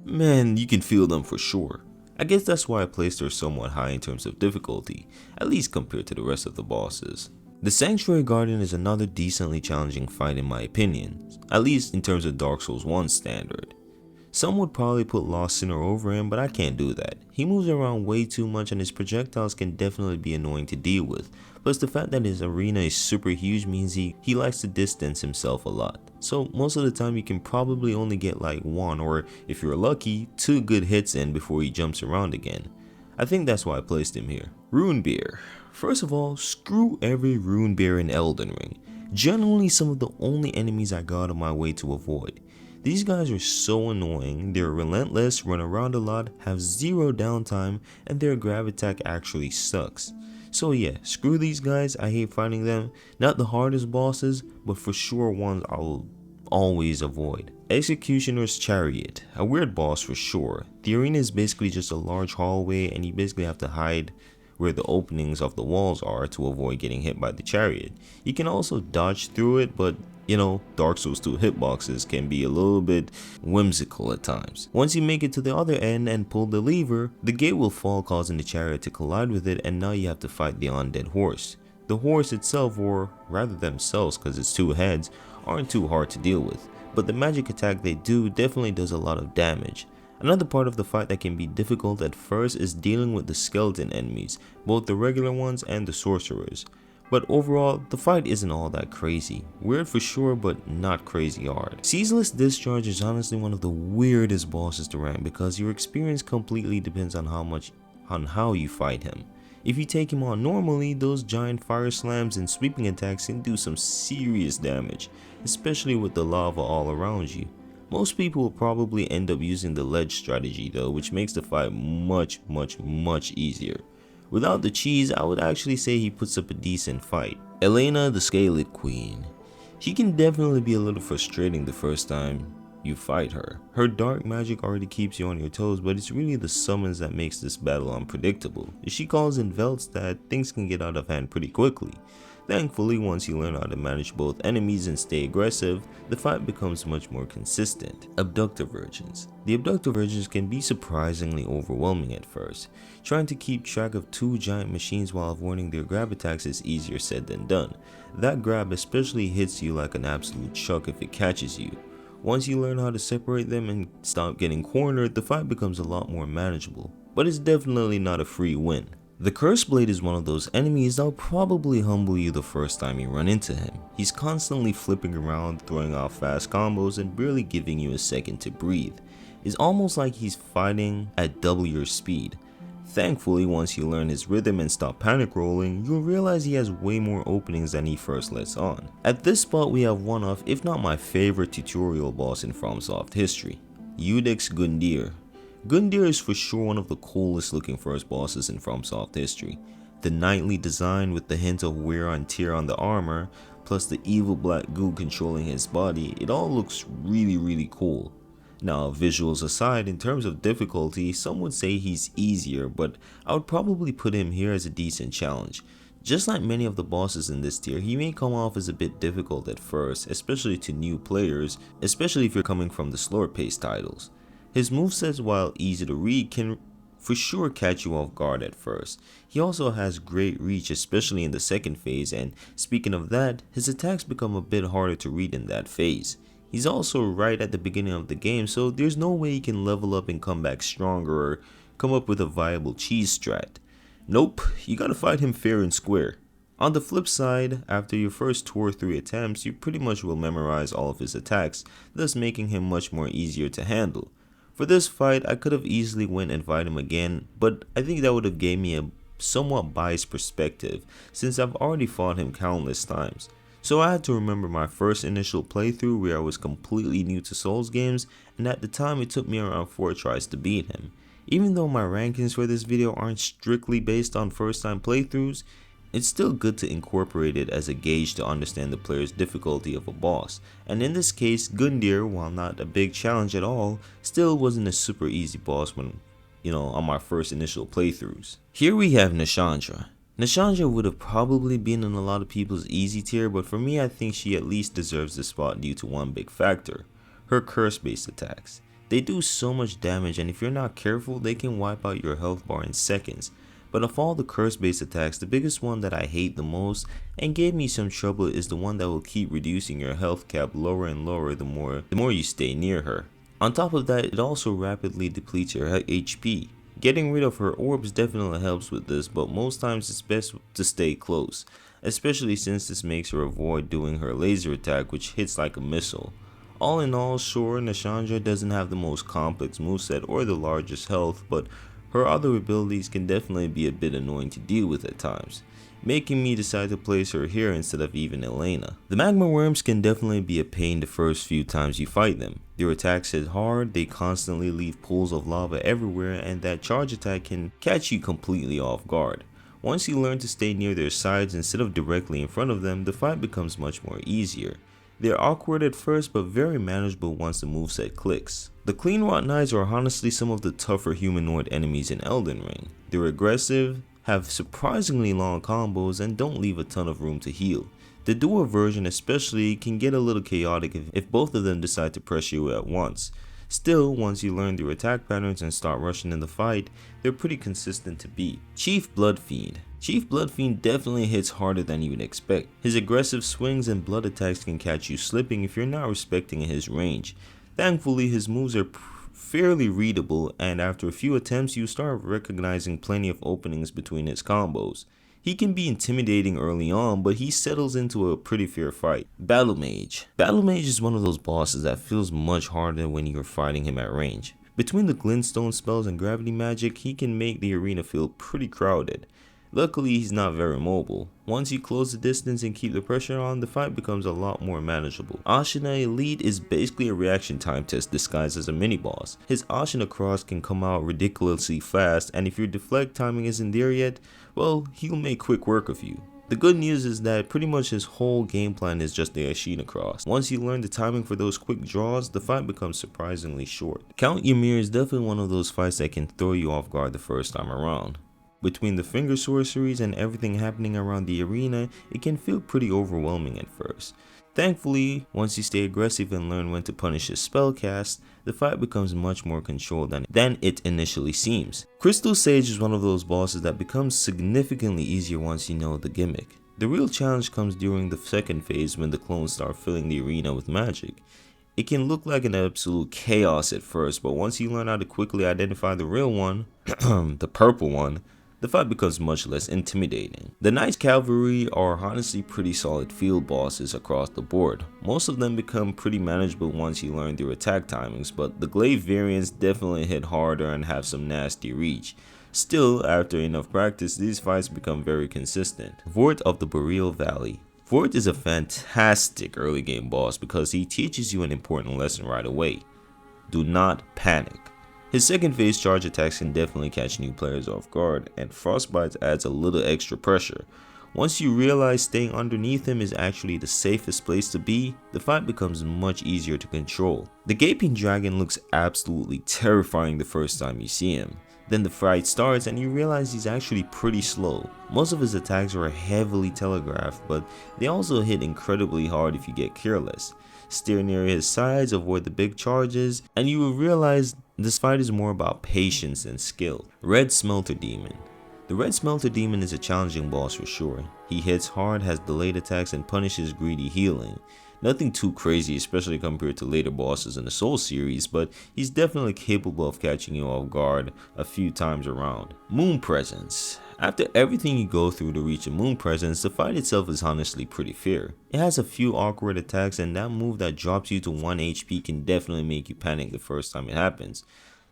man, you can feel them for sure. I guess that's why I placed her somewhat high in terms of difficulty, at least compared to the rest of the bosses. The Sanctuary Guardian is another decently challenging fight in my opinion, at least in terms of Dark Souls 1 standard. Some would probably put Lost Sinner over him, but I can't do that. He moves around way too much and his projectiles can definitely be annoying to deal with. Plus the fact that his arena is super huge means he likes to distance himself a lot. So most of the time you can probably only get like 1 or if you're lucky 2 good hits in before he jumps around again. I think that's why I placed him here. Runebear. First of all, screw every Runebear in Elden Ring. Generally some of the only enemies I go out of my way to avoid. These guys are so annoying, they're relentless, run around a lot, have 0 downtime, and their grab attack actually sucks. So yeah, screw these guys, I hate fighting them. Not the hardest bosses, but for sure ones I'll always avoid. Executioner's Chariot, a weird boss for sure. The arena is basically just a large hallway and you basically have to hide where the openings of the walls are to avoid getting hit by the chariot. You can also dodge through it, but you know, Dark Souls 2 hitboxes can be a little bit whimsical at times. Once you make it to the other end and pull the lever, the gate will fall, causing the chariot to collide with it, and now you have to fight the undead horse. The horse itself, or rather themselves because it's 2 heads, aren't too hard to deal with, but the magic attack they do definitely does a lot of damage. Another part of the fight that can be difficult at first is dealing with the skeleton enemies, both the regular ones and the sorcerers. But overall, the fight isn't all that crazy. Weird for sure, but not crazy hard. Ceaseless Discharge is honestly one of the weirdest bosses to rank because your experience completely depends on how you fight him. If you take him on normally, those giant fire slams and sweeping attacks can do some serious damage, especially with the lava all around you. Most people will probably end up using the ledge strategy though, which makes the fight much easier. Without the cheese, I would actually say he puts up a decent fight. Elena the Scalet Queen. She can definitely be a little frustrating the first time you fight her. Her dark magic already keeps you on your toes, but it's really the summons that makes this battle unpredictable. If she calls in Velstadt, things can get out of hand pretty quickly. Thankfully, once you learn how to manage both enemies and stay aggressive, the fight becomes much more consistent. Abductor Virgins. The Abductor Virgins can be surprisingly overwhelming at first. Trying to keep track of 2 giant machines while avoiding their grab attacks is easier said than done. That grab especially hits you like an absolute chuck if it catches you. Once you learn how to separate them and stop getting cornered, the fight becomes a lot more manageable. But it's definitely not a free win. The Curse Blade is one of those enemies that'll probably humble you the first time you run into him. He's constantly flipping around, throwing out fast combos and barely giving you a second to breathe. It's almost like he's fighting at double your speed. Thankfully, once you learn his rhythm and stop panic rolling, you'll realize he has way more openings than he first lets on. At this spot we have one of, if not my favorite tutorial boss in FromSoft history, Iudex Gundyr. Gundyr is for sure one of the coolest looking first bosses in FromSoft history. The knightly design with the hint of wear and tear on the armor, plus the evil black goo controlling his body, it all looks really cool. Now visuals aside, in terms of difficulty, some would say he's easier, but I would probably put him here as a decent challenge. Just like many of the bosses in this tier, he may come off as a bit difficult at first, especially to new players, especially if you're coming from the slower paced titles. His movesets, while easy to read, can for sure catch you off guard at first. He also has great reach, especially in the second phase, and speaking of that, his attacks become a bit harder to read in that phase. He's also right at the beginning of the game, so there's no way he can level up and come back stronger or come up with a viable cheese strat. Nope, you gotta fight him fair and square. On the flip side, after your first 2 or 3 attempts, you pretty much will memorize all of his attacks, thus making him much more easier to handle. For this fight, I could have easily went and fight him again, but I think that would have gave me a somewhat biased perspective since I've already fought him countless times. So I had to remember my first initial playthrough where I was completely new to Souls games, and at the time it took me around 4 tries to beat him. Even though my rankings for this video aren't strictly based on first time playthroughs, it's still good to incorporate it as a gauge to understand the player's difficulty of a boss, and in this case, Gundyr, while not a big challenge at all, still wasn't a super easy boss when, on my first initial playthroughs. Here we have Nashandra. Nashandra would have probably been in a lot of people's easy tier, but for me I think she at least deserves the spot due to one big factor: her curse based attacks. They do so much damage, and if you're not careful, they can wipe out your health bar in seconds. But of all the curse based attacks, the biggest one that I hate the most and gave me some trouble is the one that will keep reducing your health cap lower and lower the more you stay near her. On top of that, it also rapidly depletes your HP. Getting rid of her orbs definitely helps with this, but most times it's best to stay close, especially since this makes her avoid doing her laser attack, which hits like a missile. All in all, sure, Nashandra doesn't have the most complex moveset or the largest health, but her other abilities can definitely be a bit annoying to deal with at times, making me decide to place her here instead of even Elena. The magma worms can definitely be a pain the first few times you fight them. Their attacks hit hard, they constantly leave pools of lava everywhere, and that charge attack can catch you completely off guard. Once you learn to stay near their sides instead of directly in front of them, the fight becomes much more easier. They're awkward at first, but very manageable once the moveset clicks. The Clean Rot Knights are honestly some of the tougher humanoid enemies in Elden Ring. They're aggressive, have surprisingly long combos, and don't leave a ton of room to heal. The duo version especially can get a little chaotic if both of them decide to pressure you at once. Still, once you learn their attack patterns and start rushing in the fight, they're pretty consistent to beat. Chief Bloodfiend. Chief Bloodfiend definitely hits harder than you would expect. His aggressive swings and blood attacks can catch you slipping if you're not respecting his range. Thankfully, his moves are fairly readable, and after a few attempts you start recognizing plenty of openings between his combos. He can be intimidating early on, but he settles into a pretty fair fight. Battle Mage. Battle Mage is one of those bosses that feels much harder when you're fighting him at range. Between the glintstone spells and gravity magic, he can make the arena feel pretty crowded. Luckily, he's not very mobile. Once you close the distance and keep the pressure on, the fight becomes a lot more manageable. Ashina Elite is basically a reaction time test disguised as a mini-boss. His Ashina Cross can come out ridiculously fast, and if your deflect timing isn't there yet, well, he'll make quick work of you. The good news is that pretty much his whole game plan is just the Ashina Cross. Once you learn the timing for those quick draws, the fight becomes surprisingly short. Count Ymir is definitely one of those fights that can throw you off guard the first time around. Between the finger sorceries and everything happening around the arena, it can feel pretty overwhelming at first. Thankfully, once you stay aggressive and learn when to punish his spell cast, the fight becomes much more controlled than it initially seems. Crystal Sage is one of those bosses that becomes significantly easier once you know the gimmick. The real challenge comes during the second phase when the clones start filling the arena with magic. It can look like an absolute chaos at first, but once you learn how to quickly identify the real one, the purple one, the fight becomes much less intimidating. The Knights Cavalry are honestly pretty solid field bosses across the board. Most of them become pretty manageable once you learn their attack timings, but the glaive variants definitely hit harder and have some nasty reach. Still, after enough practice, these fights become very consistent. Vort of the Boreal Valley. Vort is a fantastic early game boss because he teaches you an important lesson right away. Do not panic. His second phase charge attacks can definitely catch new players off guard, and Frostbite adds a little extra pressure. Once you realize staying underneath him is actually the safest place to be, the fight becomes much easier to control. The Gaping Dragon looks absolutely terrifying the first time you see him. Then the fight starts and you realize he's actually pretty slow. Most of his attacks are heavily telegraphed, but they also hit incredibly hard if you get careless. Steer near his sides, avoid the big charges, and you will realize this fight is more about patience and skill. Red Smelter Demon. The Red Smelter Demon is a challenging boss for sure. He hits hard, has delayed attacks, and punishes greedy healing. Nothing too crazy, especially compared to later bosses in the Soul series, but he's definitely capable of catching you off guard a few times around. Moon Presence. After everything you go through to reach a Moon Presence, the fight itself is honestly pretty fair. It has a few awkward attacks, and that move that drops you to 1 HP can definitely make you panic the first time it happens.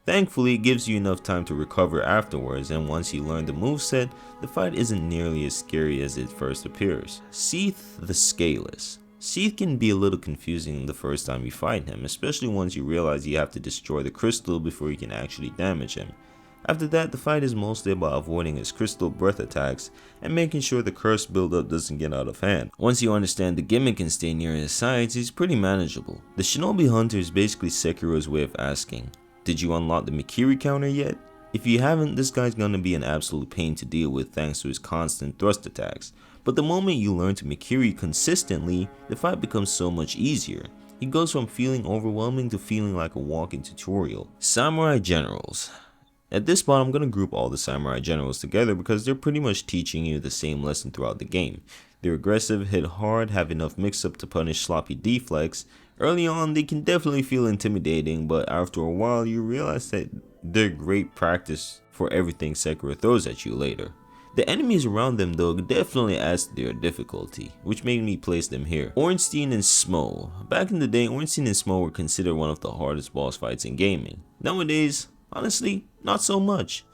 Thankfully, it gives you enough time to recover afterwards, and once you learn the moveset, the fight isn't nearly as scary as it first appears. Seath the Scaleless. Seath can be a little confusing the first time you fight him, especially once you realize you have to destroy the crystal before you can actually damage him. After that, the fight is mostly about avoiding his crystal breath attacks and making sure the curse buildup doesn't get out of hand. Once you understand the gimmick and stay near his sides, he's pretty manageable. The Shinobi Hunter is basically Sekiro's way of asking, did you unlock the Mikiri counter yet? If you haven't, this guy's gonna be an absolute pain to deal with thanks to his constant thrust attacks. But the moment you learn to Mikiri consistently, the fight becomes so much easier. It goes from feeling overwhelming to feeling like a walking tutorial. Samurai Generals. At this spot, I'm going to group all the samurai generals together because they're pretty much teaching you the same lesson throughout the game. They're aggressive, hit hard, have enough mix-up to punish sloppy deflects. Early on, they can definitely feel intimidating, but after a while, you realize that they're great practice for everything Sekiro throws at you later. The enemies around them though definitely adds to their difficulty, which made me place them here. Ornstein and Smo. Back in the day, Ornstein and Smo were considered one of the hardest boss fights in gaming. Nowadays, honestly, not so much.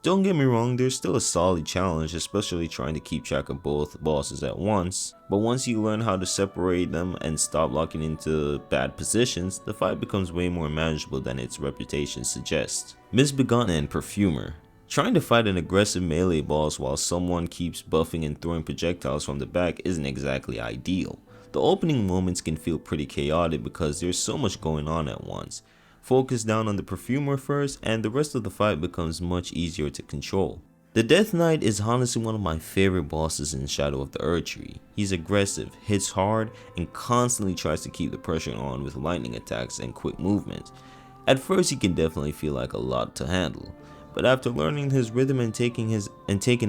Don't get me wrong, there's still a solid challenge, especially trying to keep track of both bosses at once, but once you learn how to separate them and stop locking into bad positions, the fight becomes way more manageable than its reputation suggests. Misbegotten and Perfumer. Trying to fight an aggressive melee boss while someone keeps buffing and throwing projectiles from the back isn't exactly ideal. The opening moments can feel pretty chaotic because there's so much going on at once. Focus down on the Perfumer first and the rest of the fight becomes much easier to control. The Death Knight is honestly one of my favorite bosses in Shadow of the Erdtree. He's aggressive, hits hard, and constantly tries to keep the pressure on with lightning attacks and quick movements. At first he can definitely feel like a lot to handle, but after learning his rhythm and taking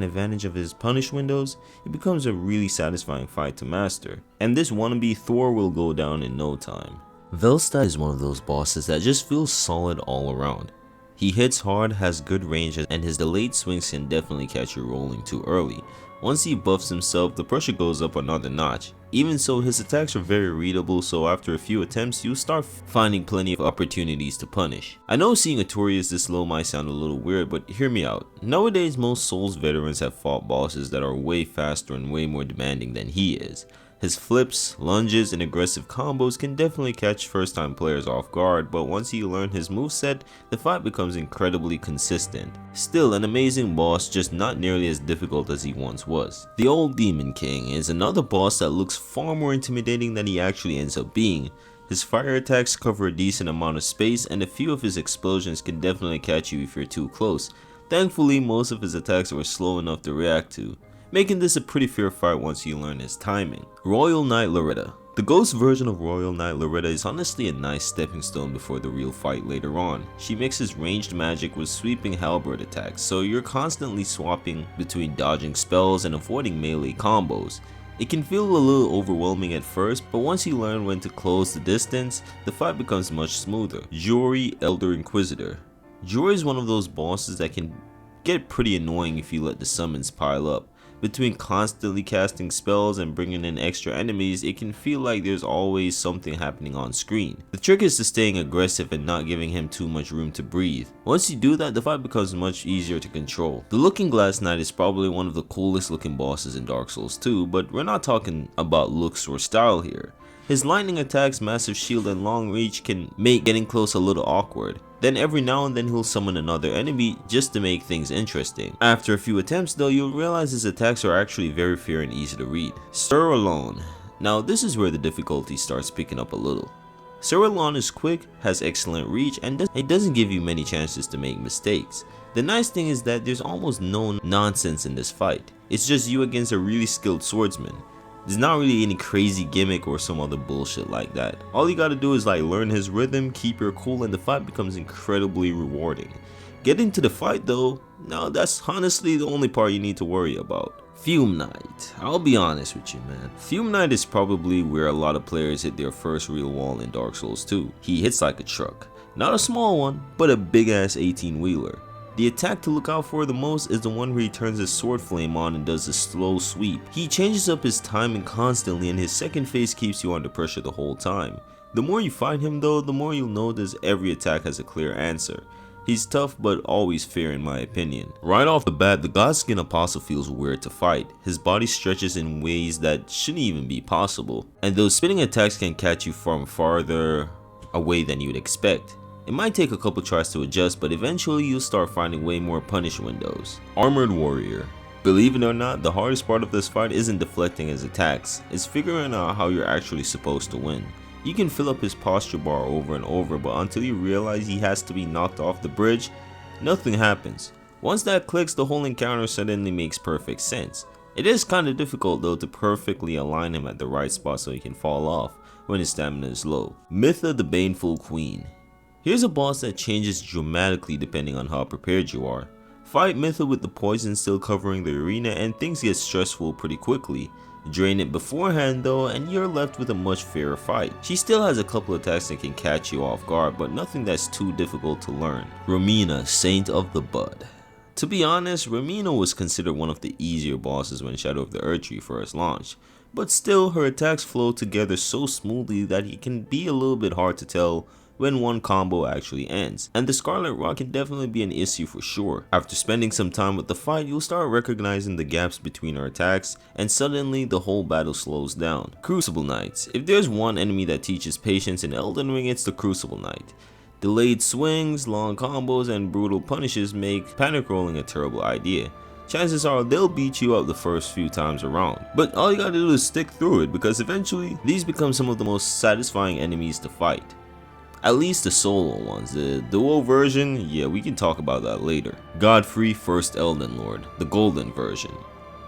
advantage of his punish windows, it becomes a really satisfying fight to master, and this wannabe Thor will go down in no time. Velstad is one of those bosses that just feels solid all around. He hits hard, has good range, and his delayed swings can definitely catch you rolling too early. Once he buffs himself, the pressure goes up another notch. Even so, his attacks are very readable, so after a few attempts, you'll start finding plenty of opportunities to punish. I know seeing Artorias this low might sound a little weird, but hear me out. Nowadays, most Souls veterans have fought bosses that are way faster and way more demanding than he is. His flips, lunges, and aggressive combos can definitely catch first-time players off guard, but once you learn his moveset, the fight becomes incredibly consistent. Still an amazing boss, just not nearly as difficult as he once was. The Old Demon King is another boss that looks far more intimidating than he actually ends up being. His fire attacks cover a decent amount of space, and a few of his explosions can definitely catch you if you're too close. Thankfully, most of his attacks were slow enough to react to, making this a pretty fair fight once you learn his timing. Royal Knight Loretta. The ghost version of Royal Knight Loretta is honestly a nice stepping stone before the real fight later on. She mixes ranged magic with sweeping halberd attacks, so you're constantly swapping between dodging spells and avoiding melee combos. It can feel a little overwhelming at first, but once you learn when to close the distance, the fight becomes much smoother. Juri Elder Inquisitor. Juri is one of those bosses that can get pretty annoying if you let the summons pile up. Between constantly casting spells and bringing in extra enemies, it can feel like there's always something happening on screen. The trick is to staying aggressive and not giving him too much room to breathe. Once you do that, the fight becomes much easier to control. The Looking Glass Knight is probably one of the coolest looking bosses in Dark Souls 2, but we're not talking about looks or style here. His lightning attacks, massive shield, and long reach can make getting close a little awkward. Then every now and then he'll summon another enemy just to make things interesting. After a few attempts though, you'll realize his attacks are actually very fair and easy to read. Sir Alone. Now this is where the difficulty starts picking up a little. Sir Alone is quick, has excellent reach, and it doesn't give you many chances to make mistakes. The nice thing is that there's almost no nonsense in this fight. It's just you against a really skilled swordsman. There's not really any crazy gimmick or some other bullshit like that. All you gotta do is learn his rhythm, keep your cool, and the fight becomes incredibly rewarding. Getting to the fight though, now that's honestly the only part you need to worry about. Fume Knight. I'll be honest with you, man. Fume Knight is probably where a lot of players hit their first real wall in Dark Souls 2. He hits like a truck. Not a small one, but a big ass 18-wheeler. The attack to look out for the most is the one where he turns his sword flame on and does a slow sweep. He changes up his timing constantly, and his second phase keeps you under pressure the whole time. The more you fight him though, the more you'll notice every attack has a clear answer. He's tough but always fair in my opinion. Right off the bat, the Godskin Apostle feels weird to fight. His body stretches in ways that shouldn't even be possible, and those spinning attacks can catch you from farther away than you'd expect. It might take a couple tries to adjust, but eventually you'll start finding way more punish windows. Armored Warrior. Believe it or not, the hardest part of this fight isn't deflecting his attacks, it's figuring out how you're actually supposed to win. You can fill up his posture bar over and over, but until you realize he has to be knocked off the bridge, nothing happens. Once that clicks, the whole encounter suddenly makes perfect sense. It is kinda difficult though to perfectly align him at the right spot so he can fall off when his stamina is low. Mytha the Baneful Queen. Here's a boss that changes dramatically depending on how prepared you are. Fight Mytha with the poison still covering the arena and things get stressful pretty quickly. Drain it beforehand though and you're left with a much fairer fight. She still has a couple attacks that can catch you off guard, but nothing that's too difficult to learn. Romina, Saint of the Bud. To be honest, Romina was considered one of the easier bosses when Shadow of the Erdtree first launched, but still her attacks flow together so smoothly that it can be a little bit hard to tell when one combo actually ends, and the Scarlet Rock can definitely be an issue for sure. After spending some time with the fight, you'll start recognizing the gaps between her attacks, and suddenly the whole battle slows down. Crucible Knights. If there's one enemy that teaches patience in Elden Ring, it's the Crucible Knight. Delayed swings, long combos, and brutal punishes make panic rolling a terrible idea. Chances are they'll beat you up the first few times around, but all you gotta do is stick through it because eventually these become some of the most satisfying enemies to fight. At least the solo ones. The duo version, yeah, we can talk about that later. Godfrey, First Elden Lord, the golden version.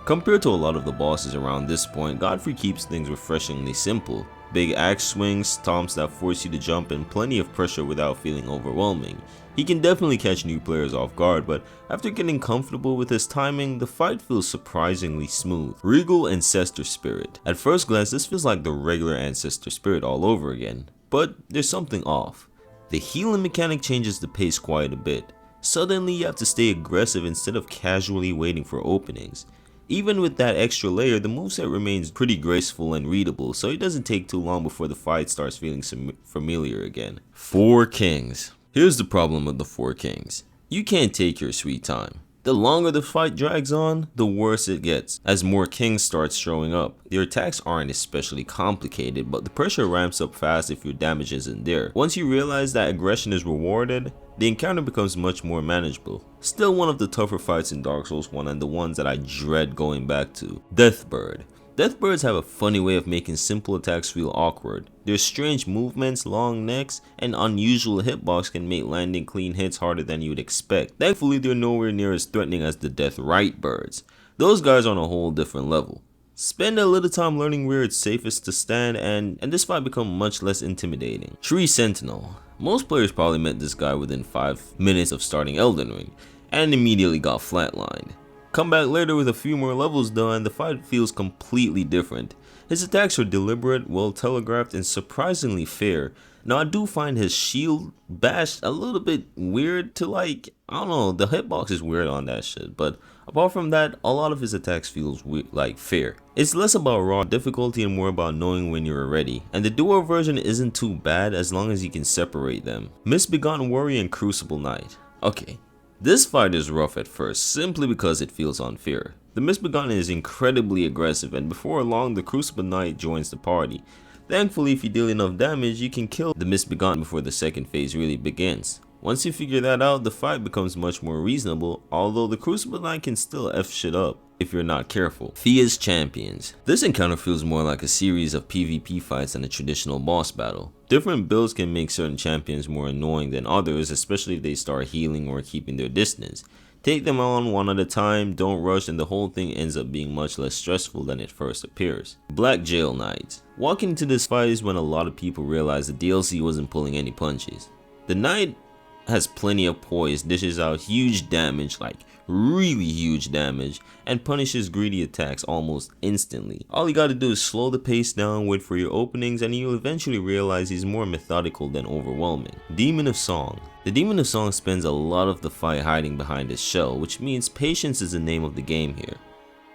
Compared to a lot of the bosses around this point, Godfrey keeps things refreshingly simple. Big axe swings, stomps that force you to jump, and plenty of pressure without feeling overwhelming. He can definitely catch new players off guard, but after getting comfortable with his timing, the fight feels surprisingly smooth. Regal Ancestor Spirit. At first glance, this feels like the regular Ancestor Spirit all over again. But there's something off. The healing mechanic changes the pace quite a bit. Suddenly you have to stay aggressive instead of casually waiting for openings. Even with that extra layer, the moveset remains pretty graceful and readable, so it doesn't take too long before the fight starts feeling familiar again. Four Kings. Here's the problem with the Four Kings. You can't take your sweet time. The longer the fight drags on, the worse it gets, as more kings start showing up. Their attacks aren't especially complicated, but the pressure ramps up fast if your damage isn't there. Once you realize that aggression is rewarded, the encounter becomes much more manageable. Still one of the tougher fights in Dark Souls 1 and the ones that I dread going back to. Deathbird. Deathbirds have a funny way of making simple attacks feel awkward. Their strange movements, long necks, and unusual hitbox can make landing clean hits harder than you'd expect. Thankfully, they're nowhere near as threatening as the Deathrite birds. Those guys are on a whole different level. Spend a little time learning where it's safest to stand and this fight becomes much less intimidating. Tree Sentinel. Most players probably met this guy within 5 minutes of starting Elden Ring, and immediately got flatlined. Come back later with a few more levels done, the fight feels completely different. His attacks are deliberate, well telegraphed, and surprisingly fair. Now I do find his shield bash a little bit weird to I don't know, the hitbox is weird on that shit, but apart from that, a lot of his attacks feels fair. It's less about raw difficulty and more about knowing when you're ready, and the duo version isn't too bad as long as you can separate them. Misbegotten Warrior and Crucible Knight. Okay. This fight is rough at first, simply because it feels unfair. The Misbegotten is incredibly aggressive, and before long the Crucible Knight joins the party. Thankfully, if you deal enough damage, you can kill the Misbegotten before the second phase really begins. Once you figure that out, the fight becomes much more reasonable, although the Crucible Knight can still F shit up if you're not careful. Fia's Champions. This encounter feels more like a series of PvP fights than a traditional boss battle. Different builds can make certain champions more annoying than others, especially if they start healing or keeping their distance. Take them on one at a time, don't rush, and the whole thing ends up being much less stressful than it first appears. Black Jail Knight. Walking into this fight is when a lot of people realized the DLC wasn't pulling any punches. The Knight has plenty of poise, dishes out huge damage, really huge damage, and punishes greedy attacks almost instantly. All you gotta do is slow the pace down, wait for your openings, and you'll eventually realize he's more methodical than overwhelming. Demon of Song. The Demon of Song spends a lot of the fight hiding behind his shell, which means patience is the name of the game here.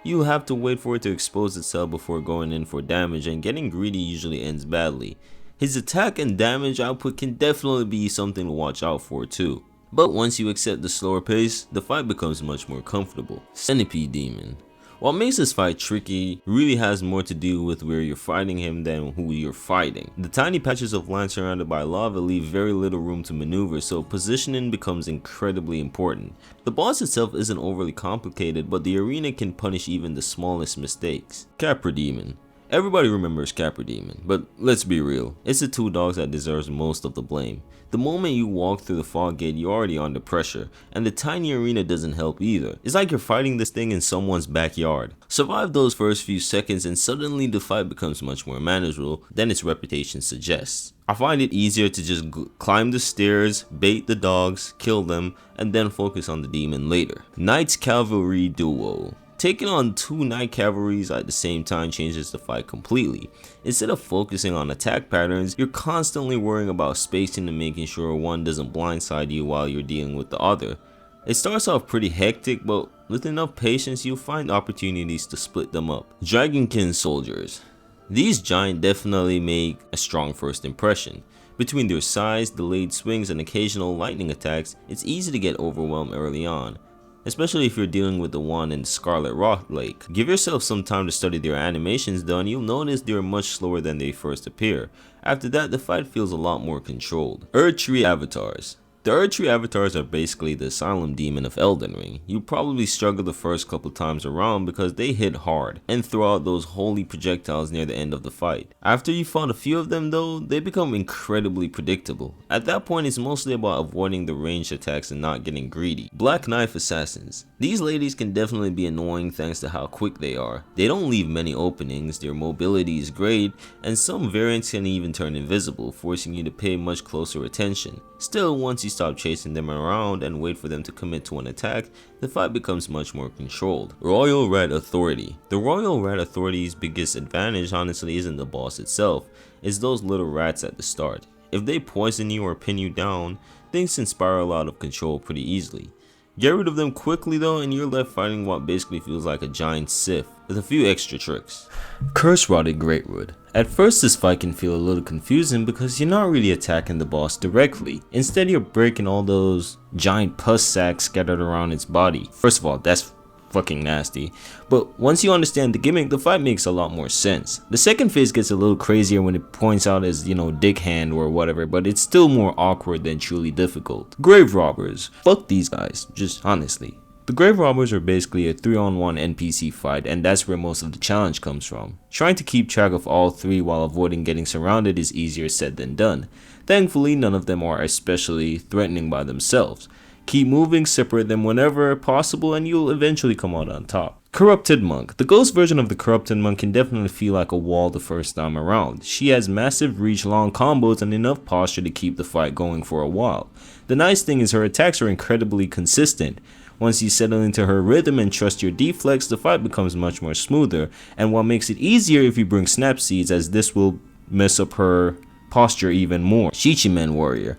You'll have to wait for it to expose itself before going in for damage, and getting greedy usually ends badly. His attack and damage output can definitely be something to watch out for too. But once you accept the slower pace, the fight becomes much more comfortable. Centipede Demon. What makes this fight tricky really has more to do with where you're fighting him than who you're fighting. The tiny patches of land surrounded by lava leave very little room to maneuver, so positioning becomes incredibly important. The boss itself isn't overly complicated, but the arena can punish even the smallest mistakes. Capra Demon. Everybody remembers Capra Demon, but let's be real, it's the two dogs that deserves most of the blame. The moment you walk through the fog gate, you're already under pressure, and the tiny arena doesn't help either. It's like you're fighting this thing in someone's backyard. Survive those first few seconds and suddenly the fight becomes much more manageable than its reputation suggests. I find it easier to just climb the stairs, bait the dogs, kill them, and then focus on the demon later. Knight's Cavalry Duo. Taking on two Knight Cavalries at the same time changes the fight completely. Instead of focusing on attack patterns, you're constantly worrying about spacing and making sure one doesn't blindside you while you're dealing with the other. It starts off pretty hectic, but with enough patience you'll find opportunities to split them up. Dragonkin Soldiers. These giants definitely make a strong first impression. Between their size, delayed swings, and occasional lightning attacks, it's easy to get overwhelmed early on, especially if you're dealing with the one in Scarlet Rock Lake. Give yourself some time to study their animations though, and you'll notice they're much slower than they first appear. After that, the fight feels a lot more controlled. Erdtree Avatars. The Erdtree Avatars are basically the Asylum Demon of Elden Ring. You probably struggle the first couple times around because they hit hard and throw out those holy projectiles near the end of the fight. After you fought a few of them though, they become incredibly predictable. At that point, it's mostly about avoiding the ranged attacks and not getting greedy. Black Knife Assassins. These ladies can definitely be annoying thanks to how quick they are. They don't leave many openings, their mobility is great, and some variants can even turn invisible, forcing you to pay much closer attention. Still, once you stop chasing them around and wait for them to commit to an attack, the fight becomes much more controlled. Royal Rat Authority. The Royal Rat Authority's biggest advantage honestly isn't the boss itself, it's those little rats at the start. If they poison you or pin you down, things can spiral out of control pretty easily. Get rid of them quickly though and you're left fighting what basically feels like a giant Sith with a few extra tricks. Curse Rotted Greatwood. At first this fight can feel a little confusing because you're not really attacking the boss directly. Instead you're breaking all those giant pus sacks scattered around its body. First of all, that's fucking nasty, but once you understand the gimmick, the fight makes a lot more sense. The second phase gets a little crazier when it points out as, dick hand or whatever, but it's still more awkward than truly difficult. Grave Robbers. Fuck these guys, just honestly. The Grave Robbers are basically a 3-on-1 NPC fight, and that's where most of the challenge comes from. Trying to keep track of all three while avoiding getting surrounded is easier said than done. Thankfully, none of them are especially threatening by themselves. Keep moving, separate them whenever possible, and you'll eventually come out on top. Corrupted Monk. The ghost version of the Corrupted Monk can definitely feel like a wall the first time around. She has massive reach, long combos, and enough posture to keep the fight going for a while. The nice thing is her attacks are incredibly consistent. Once you settle into her rhythm and trust your deflex, the fight becomes much more smoother, and what makes it easier if you bring Snap Seeds, as this will mess up her posture even more. Chichiman Warrior.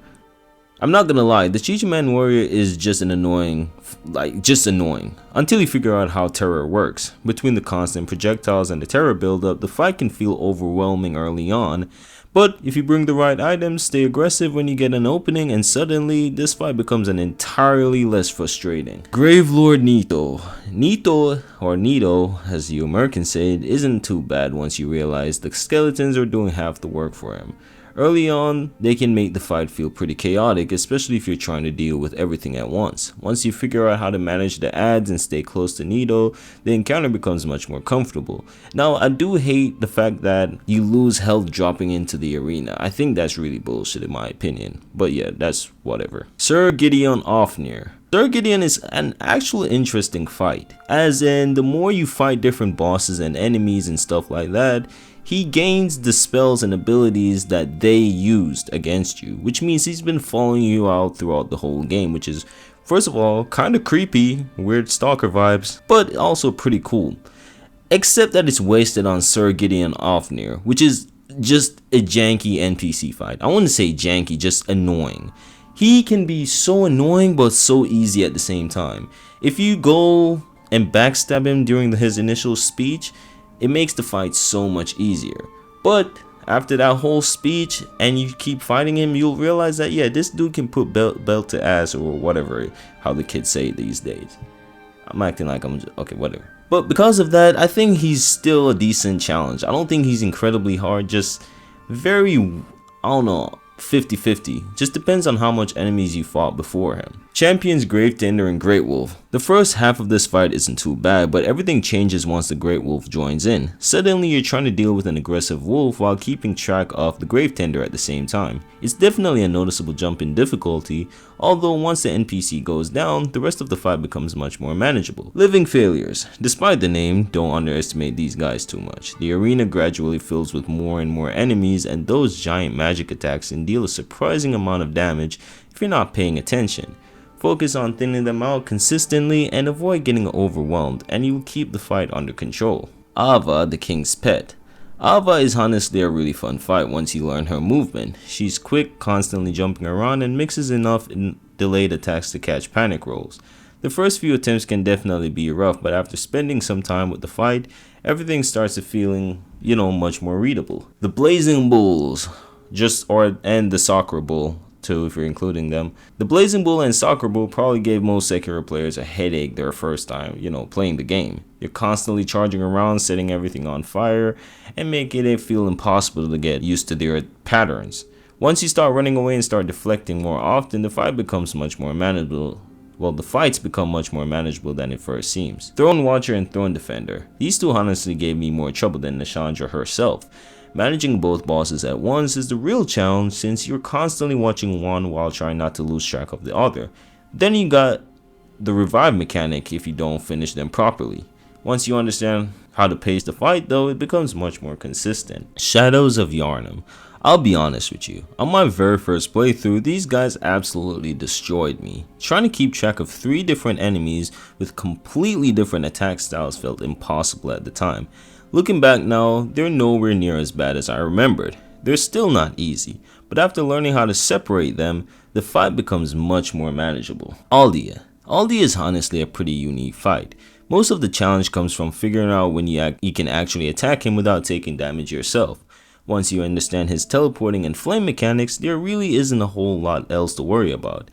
I'm not gonna lie, the Chichiman Warrior is just annoying, until you figure out how terror works. Between the constant projectiles and the terror buildup, the fight can feel overwhelming early on, but if you bring the right items, stay aggressive when you get an opening, and suddenly this fight becomes an entirely less frustrating. Gravelord Nito. Nito, as you Americans say, isn't too bad once you realize the skeletons are doing half the work for him. Early on, they can make the fight feel pretty chaotic, especially if you're trying to deal with everything at once. Once you figure out how to manage the adds and stay close to Nito, the encounter becomes much more comfortable. Now, I do hate the fact that you lose health dropping into the arena. I think that's really bullshit in my opinion, but yeah, that's whatever. Sir Gideon Ofnir. Sir Gideon is an actual interesting fight, as in the more you fight different bosses and enemies and stuff like that, he gains the spells and abilities that they used against you, which means he's been following you out throughout the whole game, which is, first of all, kind of creepy, weird stalker vibes, but also pretty cool. Except that it's wasted on Sir Gideon Ofnir, which is just a janky NPC fight. I wouldn't say janky, just annoying. He can be so annoying but so easy at the same time. If you go and backstab him during his initial speech, it makes the fight so much easier. But after that whole speech and you keep fighting him, you'll realize that yeah, this dude can put belt to ass, or whatever, how the kids say these days. I'm acting like I'm just, okay, whatever. But because of that, I think he's still a decent challenge. I don't think he's incredibly hard, just very, I don't know, 50-50. Just depends on how much enemies you fought before him. Champions Grave Tender and Great Wolf. The first half of this fight isn't too bad, but everything changes once the Great Wolf joins in. Suddenly you're trying to deal with an aggressive wolf while keeping track of the Grave Tender at the same time. It's definitely a noticeable jump in difficulty, although once the NPC goes down, the rest of the fight becomes much more manageable. Living Failures. Despite the name, don't underestimate these guys too much. The arena gradually fills with more and more enemies, and those giant magic attacks can deal a surprising amount of damage if you're not paying attention. Focus on thinning them out consistently and avoid getting overwhelmed, and you will keep the fight under control. Ava, the King's Pet. Ava is honestly a really fun fight once you learn her movement. She's quick, constantly jumping around, and mixes enough delayed attacks to catch panic rolls. The first few attempts can definitely be rough, but after spending some time with the fight, everything starts to feeling, much more readable. The Blazing Bulls, and the Soccer Bull too, if you're including them. The Blazing Bull and Soccer Bull probably gave most Sekiro players a headache their first time, playing the game. You're constantly charging around, setting everything on fire, and making it feel impossible to get used to their patterns. Once you start running away and start deflecting more often, the fight becomes much more manageable. Well, the fights become much more manageable than it first seems. Throne Watcher and Throne Defender. These two honestly gave me more trouble than Nashandra herself. Managing both bosses at once is the real challenge since you're constantly watching one while trying not to lose track of the other. Then you got the revive mechanic if you don't finish them properly. Once you understand how to pace the fight though, it becomes much more consistent. Shadows of Yharnam. I'll be honest with you, on my very first playthrough, these guys absolutely destroyed me. Trying to keep track of 3 different enemies with completely different attack styles felt impossible at the time. Looking back now, they're nowhere near as bad as I remembered. They're still not easy, but after learning how to separate them, the fight becomes much more manageable. Aldia. Aldia is honestly a pretty unique fight. Most of the challenge comes from figuring out when you can actually attack him without taking damage yourself. Once you understand his teleporting and flame mechanics, there really isn't a whole lot else to worry about.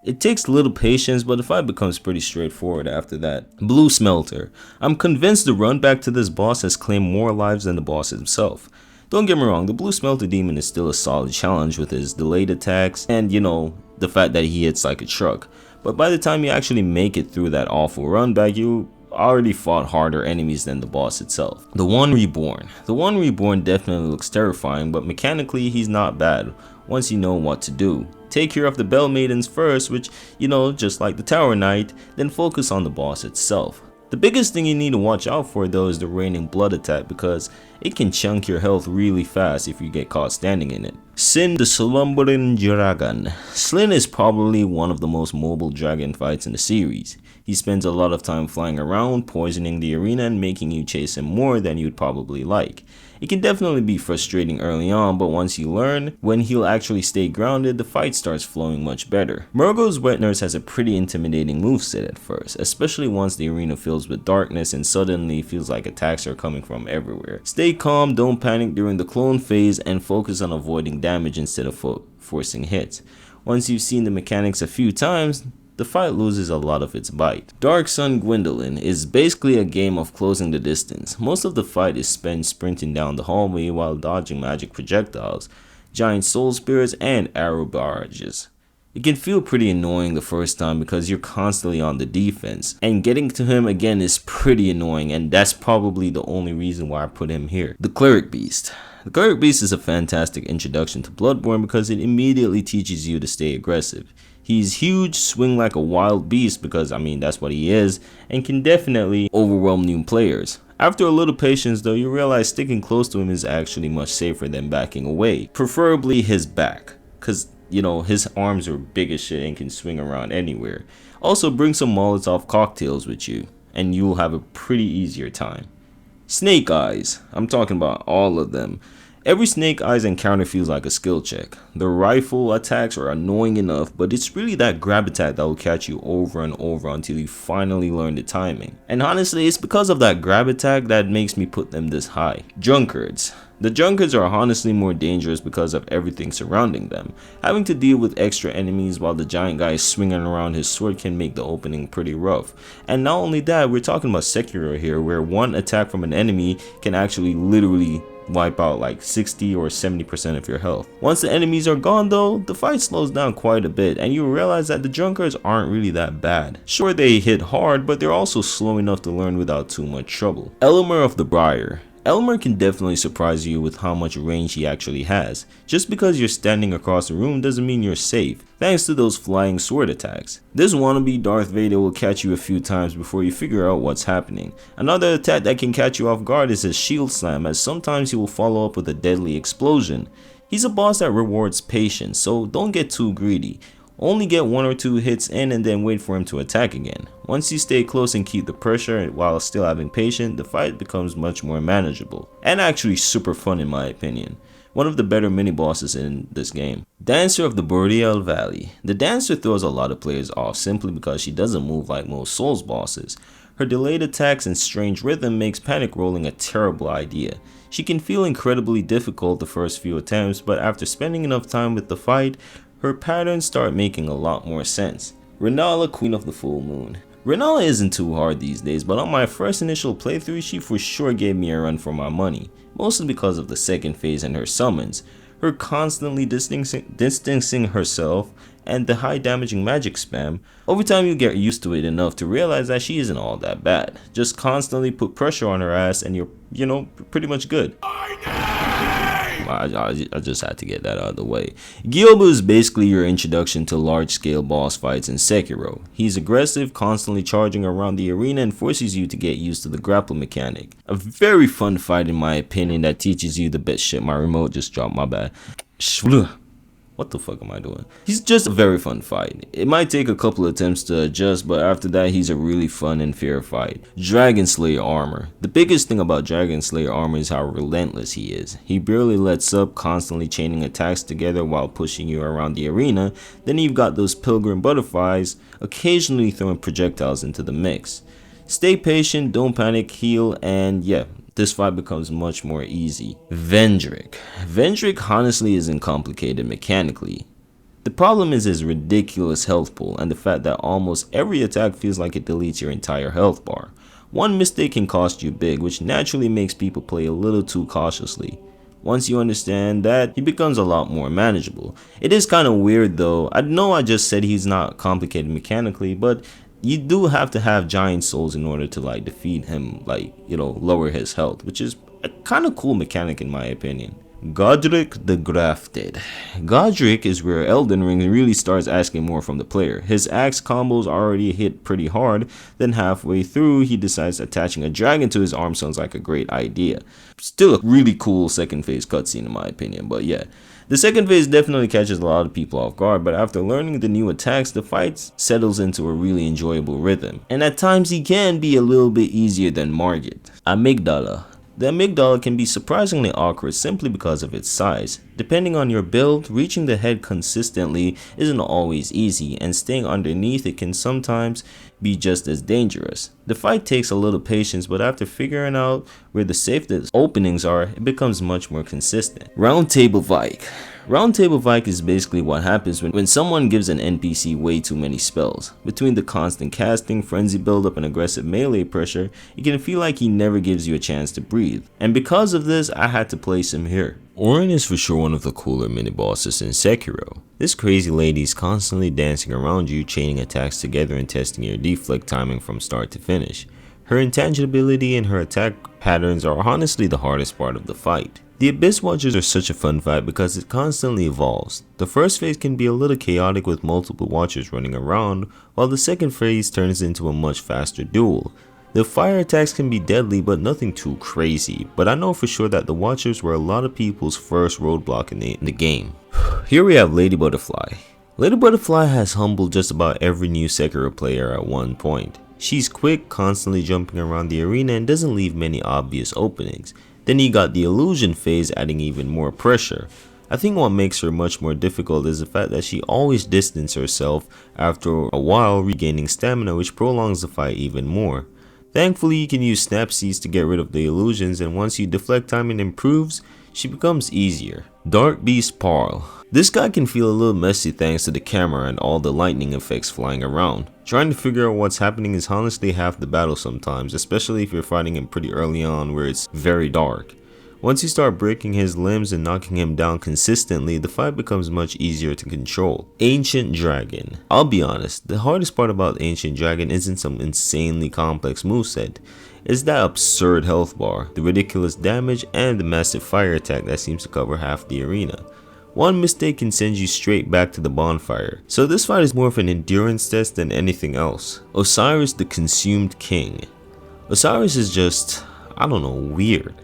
It takes little patience, but the fight becomes pretty straightforward after that. Blue Smelter. I'm convinced the run back to this boss has claimed more lives than the boss himself. Don't get me wrong, the Blue Smelter demon is still a solid challenge with his delayed attacks and, the fact that he hits like a truck. But by the time you actually make it through that awful run back, you already fought harder enemies than the boss itself. The One Reborn. The One Reborn definitely looks terrifying, but mechanically he's not bad once you know what to do. Take care of the Bell Maidens first, which, just like the Tower Knight, then focus on the boss itself. The biggest thing you need to watch out for though is the Raining Blood attack because it can chunk your health really fast if you get caught standing in it. Sin, the Slumbering Dragon. Slyn is probably one of the most mobile dragon fights in the series. He spends a lot of time flying around, poisoning the arena and making you chase him more than you'd probably like. It can definitely be frustrating early on, but once you learn when he'll actually stay grounded, the fight starts flowing much better. Murgo's Wet Nurse has a pretty intimidating moveset at first, especially once the arena fills with darkness and suddenly feels like attacks are coming from everywhere. Stay calm, don't panic during the clone phase, and focus on avoiding damage instead of forcing hits. Once you've seen the mechanics a few times, the fight loses a lot of its bite. Dark Sun Gwendolyn is basically a game of closing the distance. Most of the fight is spent sprinting down the hallway while dodging magic projectiles, giant soul spirits, and arrow barrages. It can feel pretty annoying the first time because you're constantly on the defense, and getting to him again is pretty annoying, and that's probably the only reason why I put him here. The Cleric Beast. The Cleric Beast is a fantastic introduction to Bloodborne because it immediately teaches you to stay aggressive. He's huge, swing like a wild beast because, that's what he is, and can definitely overwhelm new players. After a little patience though, you realize sticking close to him is actually much safer than backing away. Preferably his back, because, his arms are big as shit and can swing around anywhere. Also bring some Molotov cocktails with you, and you'll have a pretty easier time. Snake Eyes. I'm talking about all of them. Every Snake Eyes encounter feels like a skill check. The rifle attacks are annoying enough, but it's really that grab attack that will catch you over and over until you finally learn the timing. And honestly, it's because of that grab attack that makes me put them this high. Drunkards. The Drunkards are honestly more dangerous because of everything surrounding them. Having to deal with extra enemies while the giant guy is swinging around his sword can make the opening pretty rough. And not only that, we're talking about Sekiro here, where one attack from an enemy can actually literally wipe out like 60 or 70% of your health. Once the enemies are gone though, the fight slows down quite a bit and you realize that the junkers aren't really that bad. Sure, they hit hard, but they're also slow enough to learn without too much trouble. Elmer of the Briar. Elmer can definitely surprise you with how much range he actually has. Just because you're standing across the room doesn't mean you're safe, thanks to those flying sword attacks. This wannabe Darth Vader will catch you a few times before you figure out what's happening. Another attack that can catch you off guard is his shield slam, as sometimes he will follow up with a deadly explosion. He's a boss that rewards patience, so don't get too greedy. Only get 1 or 2 hits in and then wait for him to attack again. Once you stay close and keep the pressure while still having patience, the fight becomes much more manageable. And actually super fun in my opinion. One of the better mini bosses in this game. Dancer of the Boreal Valley. The Dancer throws a lot of players off simply because she doesn't move like most Souls bosses. Her delayed attacks and strange rhythm makes panic rolling a terrible idea. She can feel incredibly difficult the first few attempts, but after spending enough time with the fight, her patterns start making a lot more sense. Renala, Queen of the Full Moon. Renala isn't too hard these days, but on my first initial playthrough she for sure gave me a run for my money, mostly because of the second phase and her summons, her constantly distancing herself, and the high damaging magic spam. Over time you get used to it enough to realize that she isn't all that bad. Just constantly put pressure on her ass and you're pretty much good. I just had to get that out of the way. Gyobu is basically your introduction to large-scale boss fights in Sekiro. He's aggressive, constantly charging around the arena and forces you to get used to the grapple mechanic. A very fun fight in my opinion that teaches you the best shit. My remote just dropped, my bad. What the fuck am I doing? He's just a very fun fight. It might take a couple attempts to adjust, but after that he's a really fun and fair fight. Dragon Slayer armor. The biggest thing about Dragon Slayer armor is how relentless he is. He barely lets up, constantly chaining attacks together while pushing you around the arena. Then you've got those pilgrim butterflies occasionally throwing projectiles into the mix. Stay patient, don't panic, heal, and yeah, this fight becomes much more easy. Vendrick. Vendrick honestly isn't complicated mechanically. The problem is his ridiculous health pool and the fact that almost every attack feels like it deletes your entire health bar. One mistake can cost you big, which naturally makes people play a little too cautiously. Once you understand that, he becomes a lot more manageable. It is kind of weird though. I know I just said he's not complicated mechanically, but you do have to have giant souls in order to like defeat him, like, lower his health, which is a kind of cool mechanic in my opinion. Godric the Grafted. Godric is where Elden Ring really starts asking more from the player. His axe combos already hit pretty hard, then halfway through he decides attaching a dragon to his arm sounds like a great idea. Still a really cool second phase cutscene in my opinion, but yeah. The second phase definitely catches a lot of people off guard, but after learning the new attacks, the fight settles into a really enjoyable rhythm. And at times he can be a little bit easier than Margit. Amygdala. The amygdala can be surprisingly awkward simply because of its size. Depending on your build, reaching the head consistently isn't always easy, and staying underneath it can sometimes be just as dangerous. The fight takes a little patience, but after figuring out where the safest openings are, it becomes much more consistent. Round Table Vike. Round Table Vike is basically what happens when someone gives an NPC way too many spells. Between the constant casting, frenzy buildup, and aggressive melee pressure, it can feel like he never gives you a chance to breathe. And because of this, I had to place him here. Auron is for sure one of the cooler mini-bosses in Sekiro. This crazy lady is constantly dancing around you, chaining attacks together and testing your deflect timing from start to finish. Her intangibility and her attack patterns are honestly the hardest part of the fight. The Abyss Watchers are such a fun fight because it constantly evolves. The first phase can be a little chaotic with multiple Watchers running around, while the second phase turns into a much faster duel. The fire attacks can be deadly but nothing too crazy, but I know for sure that the Watchers were a lot of people's first roadblock in the game. Here we have Lady Butterfly. Lady Butterfly has humbled just about every new Sekiro player at one point. She's quick, constantly jumping around the arena and doesn't leave many obvious openings. Then you got the illusion phase adding even more pressure. I think what makes her much more difficult is the fact that she always distances herself after a while, regaining stamina, which prolongs the fight even more. Thankfully you can use Snapseeds to get rid of the illusions, and once you deflect timing improves, she becomes easier. Dark Beast Parl. This guy can feel a little messy thanks to the camera and all the lightning effects flying around. Trying to figure out what's happening is honestly half the battle sometimes, especially if you're fighting him pretty early on where it's very dark. Once you start breaking his limbs and knocking him down consistently, the fight becomes much easier to control. Ancient Dragon. I'll be honest, the hardest part about Ancient Dragon isn't some insanely complex moveset. It's that absurd health bar, the ridiculous damage, and the massive fire attack that seems to cover half the arena. One mistake can send you straight back to the bonfire, so this fight is more of an endurance test than anything else. Osiris the Consumed King. Osiris is just, I don't know, weird.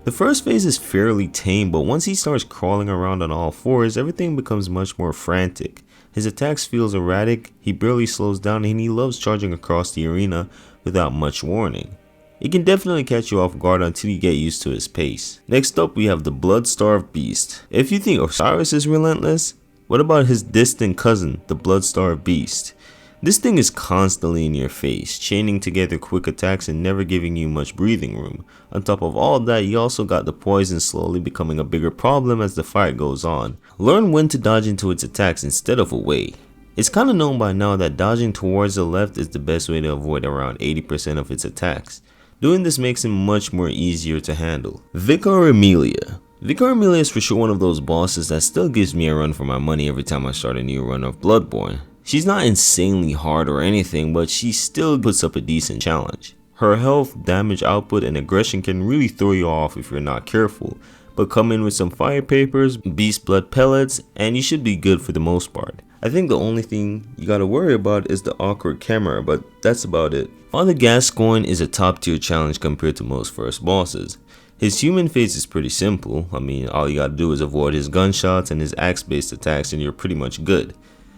The first phase is fairly tame, but once he starts crawling around on all fours, everything becomes much more frantic. His attacks feels erratic, he barely slows down, and he loves charging across the arena without much warning. It can definitely catch you off guard until you get used to his pace. Next up, we have the Blood-Starved Beast. If you think Osiris is relentless, what about his distant cousin, the Blood-Starved Beast? This thing is constantly in your face, chaining together quick attacks and never giving you much breathing room. On top of all that, you also got the poison slowly becoming a bigger problem as the fight goes on. Learn when to dodge into its attacks instead of away. It's kinda known by now that dodging towards the left is the best way to avoid around 80% of its attacks. Doing this makes him much more easier to handle. Vicar Amelia. Vicar Amelia is for sure one of those bosses that still gives me a run for my money every time I start a new run of Bloodborne. She's not insanely hard or anything, but she still puts up a decent challenge. Her health, damage output, and aggression can really throw you off if you're not careful, but come in with some fire papers, beast blood pellets, and you should be good for the most part. I think the only thing you gotta worry about is the awkward camera, but that's about it. Father Gascoigne is a top tier challenge compared to most first bosses. His human phase is pretty simple. I mean, all you gotta do is avoid his gunshots and his axe based attacks and you're pretty much good.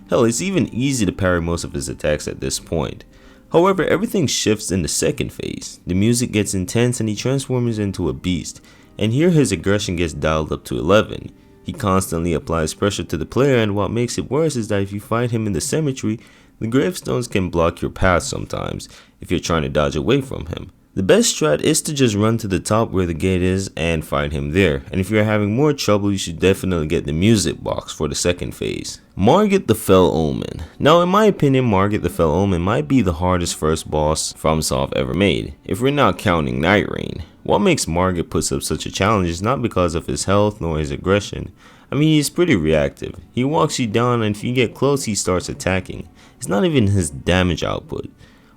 Hell, it's even easy to parry most of his attacks at this point. However, everything shifts in the second phase. The music gets intense and he transforms into a beast, and here his aggression gets dialed up to 11. He constantly applies pressure to the player, and what makes it worse is that if you fight him in the cemetery, the gravestones can block your path sometimes if you're trying to dodge away from him. The best strat is to just run to the top where the gate is and fight him there, and if you're having more trouble, you should definitely get the music box for the second phase. Margit the Fell Omen. Now in my opinion, Margit the Fell Omen might be the hardest first boss FromSoft ever made, if we're not counting Night Rain. What makes Margit puts up such a challenge is not because of his health nor his aggression. I mean, he's pretty reactive. He walks you down and if you get close he starts attacking. It's not even his damage output.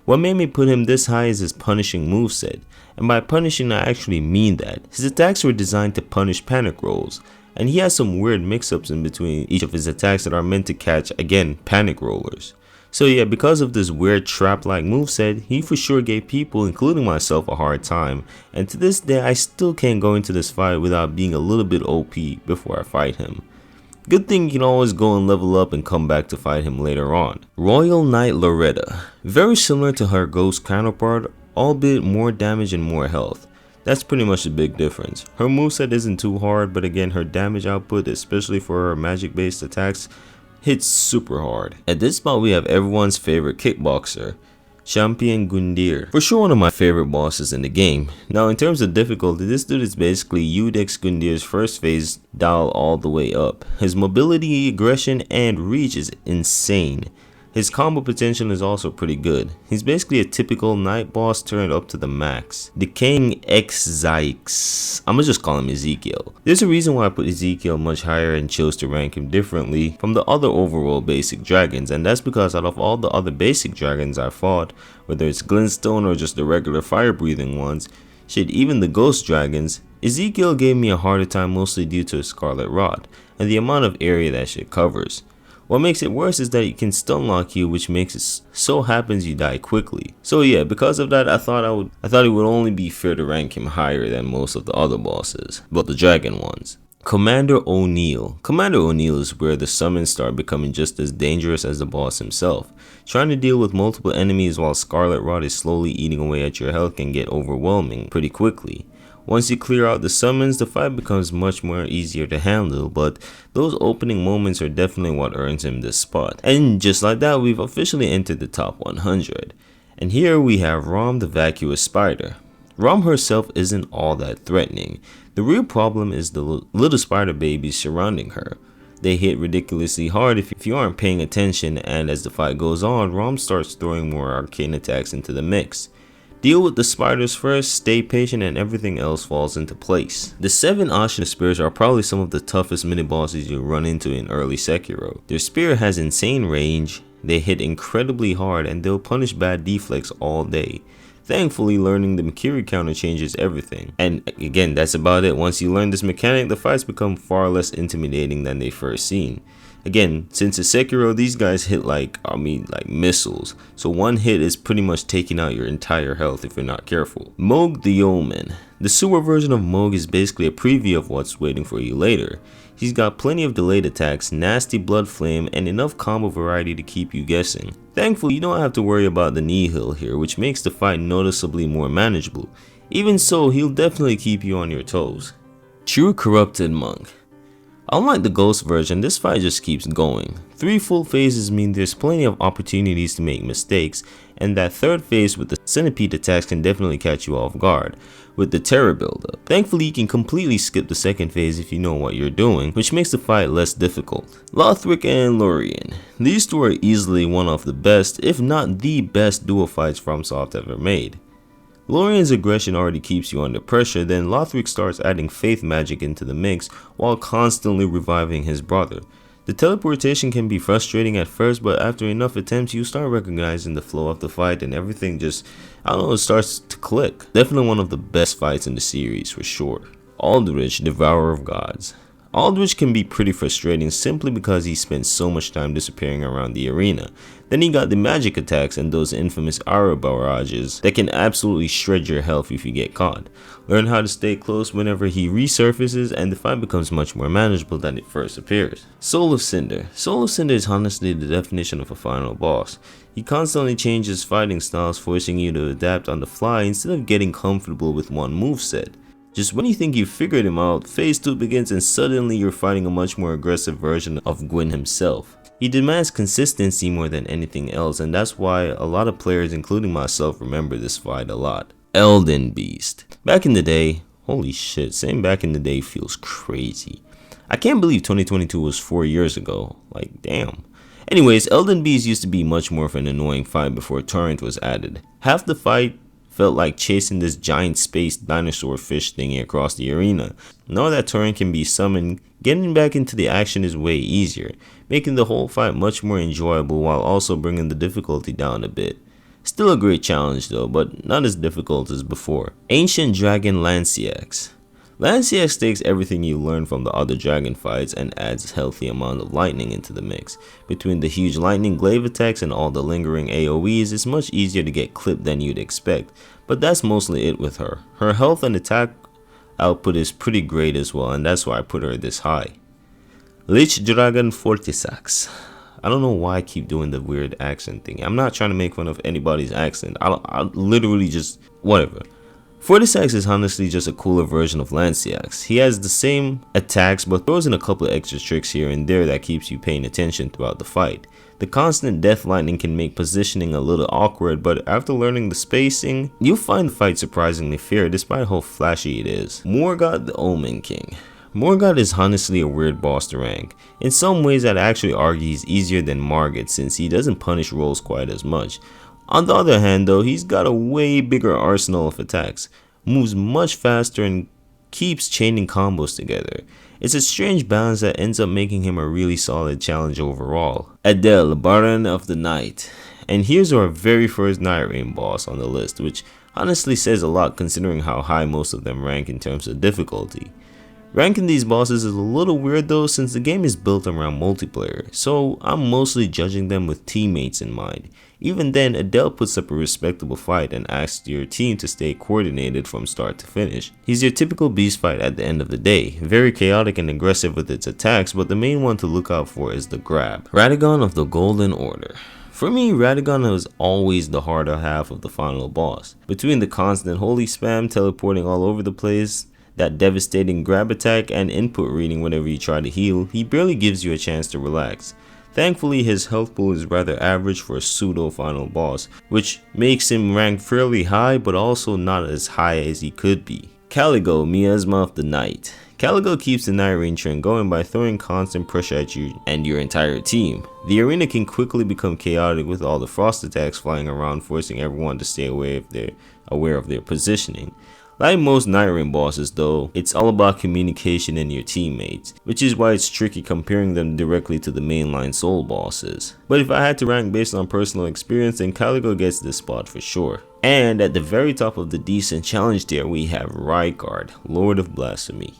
What made me put him this high is his punishing moveset, and by punishing I actually mean that. His attacks were designed to punish panic rolls, and he has some weird mix-ups in between each of his attacks that are meant to catch, again, panic rollers. So yeah, because of this weird trap-like moveset, he for sure gave people, including myself, a hard time, and to this day I still can't go into this fight without being a little bit OP before I fight him. Good thing you can always go and level up and come back to fight him later on. Royal Knight Loretta. Very similar to her ghost counterpart, albeit more damage and more health. That's pretty much the big difference. Her moveset isn't too hard, but again her damage output, especially for her magic based attacks, hits super hard. At this spot we have everyone's favorite kickboxer, Champion Gundyr. For sure one of my favorite bosses in the game. Now in terms of difficulty, this dude is basically Udex Gundyr's first phase dial all the way up. His mobility, aggression, and reach is insane. His combo potential is also pretty good. He's basically a typical night boss turned up to the max. Decaying Zyx. I'ma just call him Ezekiel. There's a reason why I put Ezekiel much higher and chose to rank him differently from the other overworld basic dragons, and that's because out of all the other basic dragons I fought, whether it's glintstone or just the regular fire breathing ones, shit, even the ghost dragons, Ezekiel gave me a harder time mostly due to his scarlet rot and the amount of area that shit covers. What makes it worse is that it can stun lock you, which makes it so happens you die quickly. So yeah, because of that, I thought it would only be fair to rank him higher than most of the other bosses, but the dragon ones. Commander O'Neill. Commander O'Neill is where the summons start becoming just as dangerous as the boss himself. Trying to deal with multiple enemies while Scarlet Rot is slowly eating away at your health can get overwhelming pretty quickly. Once you clear out the summons, the fight becomes much more easier to handle, but those opening moments are definitely what earns him this spot. And just like that, we've officially entered the top 100. And here we have Rom the Vacuous Spider. Rom herself isn't all that threatening. The real problem is the little spider babies surrounding her. They hit ridiculously hard if you aren't paying attention, and as the fight goes on, Rom starts throwing more arcane attacks into the mix. Deal with the spiders first, stay patient, and everything else falls into place. The 7 Ashen Spears are probably some of the toughest mini-bosses you'll run into in early Sekiro. Their spear has insane range, they hit incredibly hard, and they'll punish bad deflects all day. Thankfully, learning the Mikiri counter changes everything. And again, that's about it. Once you learn this mechanic, the fights become far less intimidating than they first seem. Again, since it's Sekiro, these guys hit like missiles. So one hit is pretty much taking out your entire health if you're not careful. Mohg the Omen. The sewer version of Mohg is basically a preview of what's waiting for you later. He's got plenty of delayed attacks, nasty blood flame, and enough combo variety to keep you guessing. Thankfully, you don't have to worry about the nihil here, which makes the fight noticeably more manageable. Even so, he'll definitely keep you on your toes. True Corrupted Monk. Unlike the Ghost version, this fight just keeps going. 3 full phases mean there's plenty of opportunities to make mistakes, and that third phase with the centipede attacks can definitely catch you off guard with the terror buildup. Thankfully, you can completely skip the second phase if you know what you're doing, which makes the fight less difficult. Lothric and Lorien. These two are easily one of the best, if not the best duo fights FromSoft ever made. Lorien's aggression already keeps you under pressure, then Lothric starts adding faith magic into the mix while constantly reviving his brother. The teleportation can be frustrating at first, but after enough attempts you start recognizing the flow of the fight and everything just, it starts to click. Definitely one of the best fights in the series for sure. Aldrich, Devourer of Gods. Aldrich can be pretty frustrating simply because he spends so much time disappearing around the arena. Then he got the magic attacks and those infamous aura barrages that can absolutely shred your health if you get caught. Learn how to stay close whenever he resurfaces and the fight becomes much more manageable than it first appears. Soul of Cinder. Soul of Cinder is honestly the definition of a final boss. He constantly changes fighting styles, forcing you to adapt on the fly instead of getting comfortable with one moveset. Just when you think you've figured him out, phase 2 begins and suddenly you're fighting a much more aggressive version of Gwyn himself. He demands consistency more than anything else, and that's why a lot of players, including myself, remember this fight a lot. Elden Beast. Back in the day, holy shit, saying back in the day feels crazy. I can't believe 2022 was 4 years ago, like damn. Anyways, Elden Beast used to be much more of an annoying fight before Torrent was added. Half the fight felt like chasing this giant space dinosaur fish thingy across the arena. Now that Torrent can be summoned, getting back into the action is way easier, making the whole fight much more enjoyable while also bringing the difficulty down a bit. Still a great challenge though, but not as difficult as before. Ancient Dragon Lanciax. Lanciax takes everything you learn from the other dragon fights and adds a healthy amount of lightning into the mix. Between the huge lightning glaive attacks and all the lingering AoEs, it's much easier to get clipped than you'd expect, but that's mostly it with her. Her health and attack output is pretty great as well, and that's why I put her this high. Lich Dragon Fortisax. I don't know why I keep doing the weird accent thing. I'm not trying to make fun of anybody's accent. I literally just, whatever. Fortisax is honestly just a cooler version of Lanciax. He has the same attacks but throws in a couple of extra tricks here and there that keeps you paying attention throughout the fight. The constant death lightning can make positioning a little awkward, but after learning the spacing, you'll find the fight surprisingly fair despite how flashy it is. Morgoth the Omen King. Morgoth is honestly a weird boss to rank. In some ways I'd actually argue he's easier than Margit since he doesn't punish rolls quite as much. On the other hand though, he's got a way bigger arsenal of attacks, moves much faster and keeps chaining combos together. It's a strange balance that ends up making him a really solid challenge overall. Adele, Baron of the Night. And here's our very first Night Rain boss on the list, which honestly says a lot considering how high most of them rank in terms of difficulty. Ranking these bosses is a little weird though since the game is built around multiplayer, so I'm mostly judging them with teammates in mind. Even then, Adele puts up a respectable fight and asks your team to stay coordinated from start to finish. He's your typical beast fight at the end of the day, very chaotic and aggressive with its attacks, but the main one to look out for is the grab. Radahn of the Golden Order. For me, Radahn was always the harder half of the final boss. Between the constant holy spam teleporting all over the place, that devastating grab attack and input reading whenever you try to heal, he barely gives you a chance to relax. Thankfully, his health pool is rather average for a pseudo final boss, which makes him rank fairly high but also not as high as he could be. Caligo, Miasma of the Night. Caligo keeps the Night Rain trend going by throwing constant pressure at you and your entire team. The arena can quickly become chaotic with all the frost attacks flying around, forcing everyone to stay away if they're aware of their positioning. Like most Night Rain bosses though, it's all about communication and your teammates, which is why it's tricky comparing them directly to the mainline Soul bosses. But if I had to rank based on personal experience, then Calico gets this spot for sure. And at the very top of the decent challenge tier, we have Rykard, Lord of Blasphemy.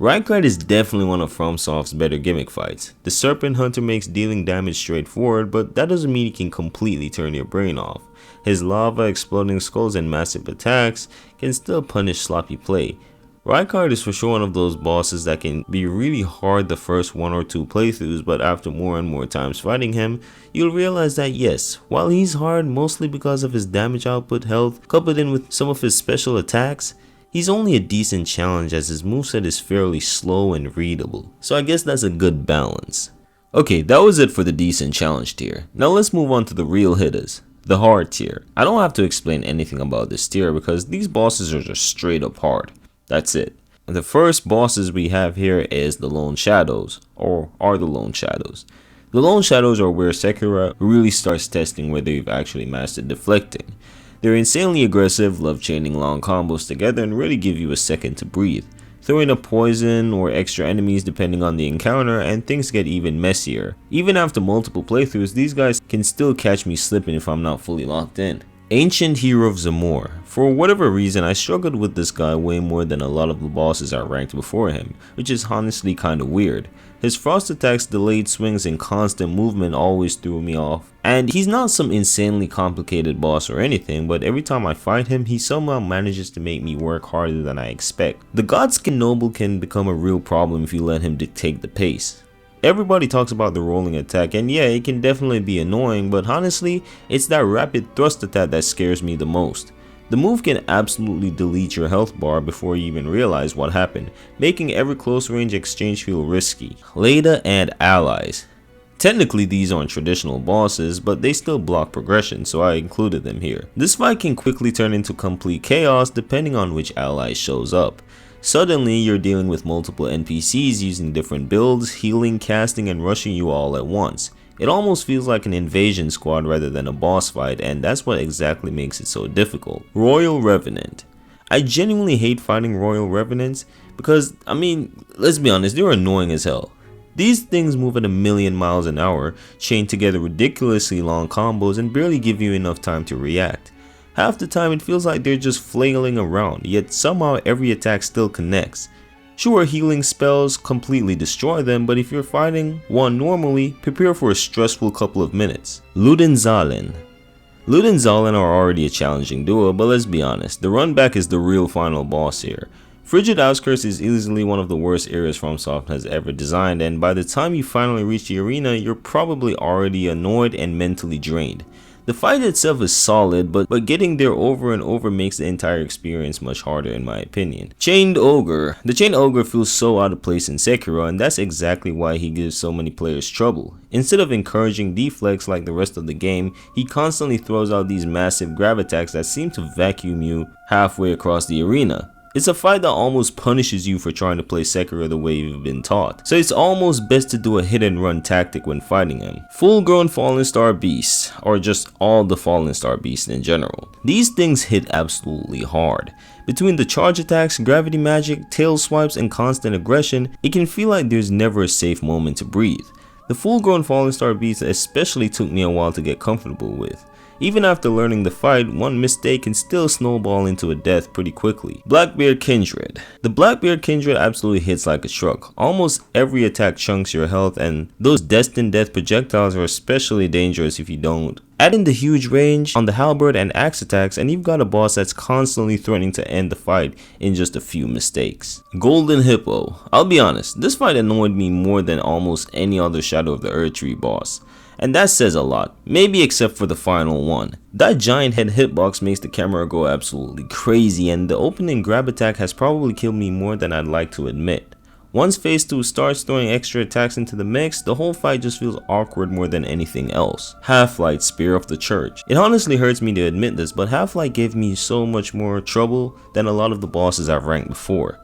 Rykard is definitely one of FromSoft's better gimmick fights. The Serpent Hunter makes dealing damage straightforward, but that doesn't mean he can completely turn your brain off. His lava, exploding skulls, and massive attacks can still punish sloppy play. Rykard is for sure one of those bosses that can be really hard the first 1 or 2 playthroughs, but after more and more times fighting him, you'll realize that yes, while he's hard mostly because of his damage output, health, coupled in with some of his special attacks, he's only a decent challenge as his moveset is fairly slow and readable. So I guess that's a good balance. Okay, that was it for the decent challenge tier. Now let's move on to the real hitters. The hard tier. I don't have to explain anything about this tier because these bosses are just straight up hard. That's it. The first bosses we have here is the Lone Shadows, or are the Lone Shadows. The Lone Shadows are where Sekiro really starts testing whether you've actually mastered deflecting. They're insanely aggressive, love chaining long combos together, and really give you a second to breathe. Throw in a poison or extra enemies depending on the encounter and things get even messier. Even after multiple playthroughs, these guys can still catch me slipping if I'm not fully locked in. Ancient Hero of Zamor. For whatever reason, I struggled with this guy way more than a lot of the bosses I ranked before him, which is honestly kinda weird. His frost attacks, delayed swings, and constant movement always threw me off. And he's not some insanely complicated boss or anything, but every time I fight him, he somehow manages to make me work harder than I expect. The Godskin Noble can become a real problem if you let him dictate the pace. Everybody talks about the rolling attack, and yeah, it can definitely be annoying, but honestly, it's that rapid thrust attack that scares me the most. The move can absolutely delete your health bar before you even realize what happened, making every close range exchange feel risky. Leda and allies. Technically these aren't traditional bosses, but they still block progression, so I included them here. This fight can quickly turn into complete chaos depending on which ally shows up. Suddenly you're dealing with multiple NPCs using different builds, healing, casting, and rushing you all at once. It almost feels like an invasion squad rather than a boss fight, and that's what exactly makes it so difficult. Royal Revenant. I genuinely hate fighting Royal Revenants because, I mean, let's be honest, they're annoying as hell. These things move at 1,000,000 miles an hour, chain together ridiculously long combos, and barely give you enough time to react. Half the time it feels like they're just flailing around, yet somehow every attack still connects. Sure, healing spells completely destroy them, but if you're fighting one normally, prepare for a stressful couple of minutes. Ludenzahlen. Ludenzahlen are already a challenging duo, but let's be honest, the run back is the real final boss here. Frigid Outskirts is easily one of the worst areas FromSoft has ever designed, and by the time you finally reach the arena, you're probably already annoyed and mentally drained. The fight itself is solid, but getting there over and over makes the entire experience much harder in my opinion. Chained Ogre. The Chained Ogre feels so out of place in Sekiro, and that's exactly why he gives so many players trouble. Instead of encouraging deflects like the rest of the game, he constantly throws out these massive grab attacks that seem to vacuum you halfway across the arena. It's a fight that almost punishes you for trying to play Sekiro the way you've been taught, so it's almost best to do a hit and run tactic when fighting him. Full grown Fallen Star Beasts, or just all the Fallen Star Beasts in general. These things hit absolutely hard. Between the charge attacks, gravity magic, tail swipes, and constant aggression, it can feel like there's never a safe moment to breathe. The full grown Fallen Star Beasts especially took me a while to get comfortable with. Even after learning the fight, one mistake can still snowball into a death pretty quickly. Blackbeard Kindred. The Blackbeard Kindred absolutely hits like a truck. Almost every attack chunks your health, and those destined death projectiles are especially dangerous if you don't. Add in the huge range on the halberd and axe attacks, and you've got a boss that's constantly threatening to end the fight in just a few mistakes. Golden Hippo. I'll be honest, this fight annoyed me more than almost any other Shadow of the Erdtree boss. And that says a lot, maybe except for the final one. That giant head hitbox makes the camera go absolutely crazy, and the opening grab attack has probably killed me more than I'd like to admit. Once phase 2 starts throwing extra attacks into the mix, the whole fight just feels awkward more than anything else. Half-Light Spear of the Church. It honestly hurts me to admit this, but Half-Light gave me so much more trouble than a lot of the bosses I've ranked before.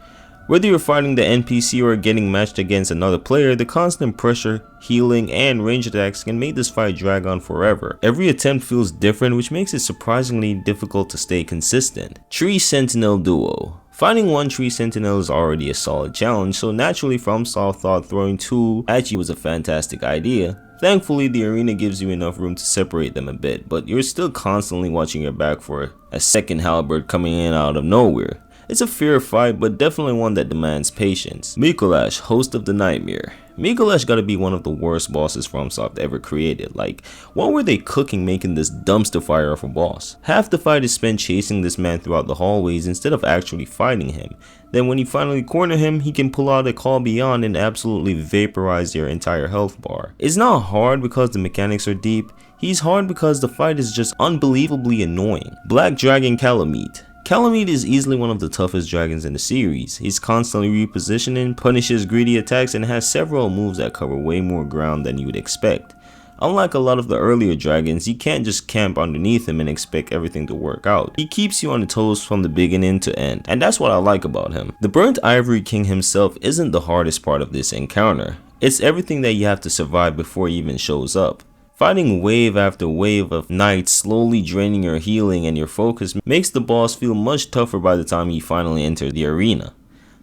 Whether you're fighting the NPC or getting matched against another player, the constant pressure, healing, and range attacks can make this fight drag on forever. Every attempt feels different, which makes it surprisingly difficult to stay consistent. Tree Sentinel Duo. Finding one tree sentinel is already a solid challenge, so naturally FromSoft thought throwing two at you was a fantastic idea. Thankfully, the arena gives you enough room to separate them a bit, but you're still constantly watching your back for a second halberd coming in out of nowhere. It's a fair fight, but definitely one that demands patience. miquella, Host of the Nightmare. miquella gotta be one of the worst bosses FromSoft ever created. Like, what were they cooking making this dumpster fire of a boss? Half the fight is spent chasing this man throughout the hallways instead of actually fighting him. Then when you finally corner him, he can pull out a call beyond and absolutely vaporize your entire health bar. It's not hard because the mechanics are deep, he's hard because the fight is just unbelievably annoying. Black Dragon Calamite. Calamite is easily one of the toughest dragons in the series. He's constantly repositioning, punishes greedy attacks, and has several moves that cover way more ground than you would expect. Unlike a lot of the earlier dragons, you can't just camp underneath him and expect everything to work out. He keeps you on the toes from the beginning to end, and that's what I like about him. The Burnt Ivory King himself isn't the hardest part of this encounter. It's everything that you have to survive before he even shows up. Fighting wave after wave of knights slowly draining your healing and your focus makes the boss feel much tougher by the time you finally enter the arena.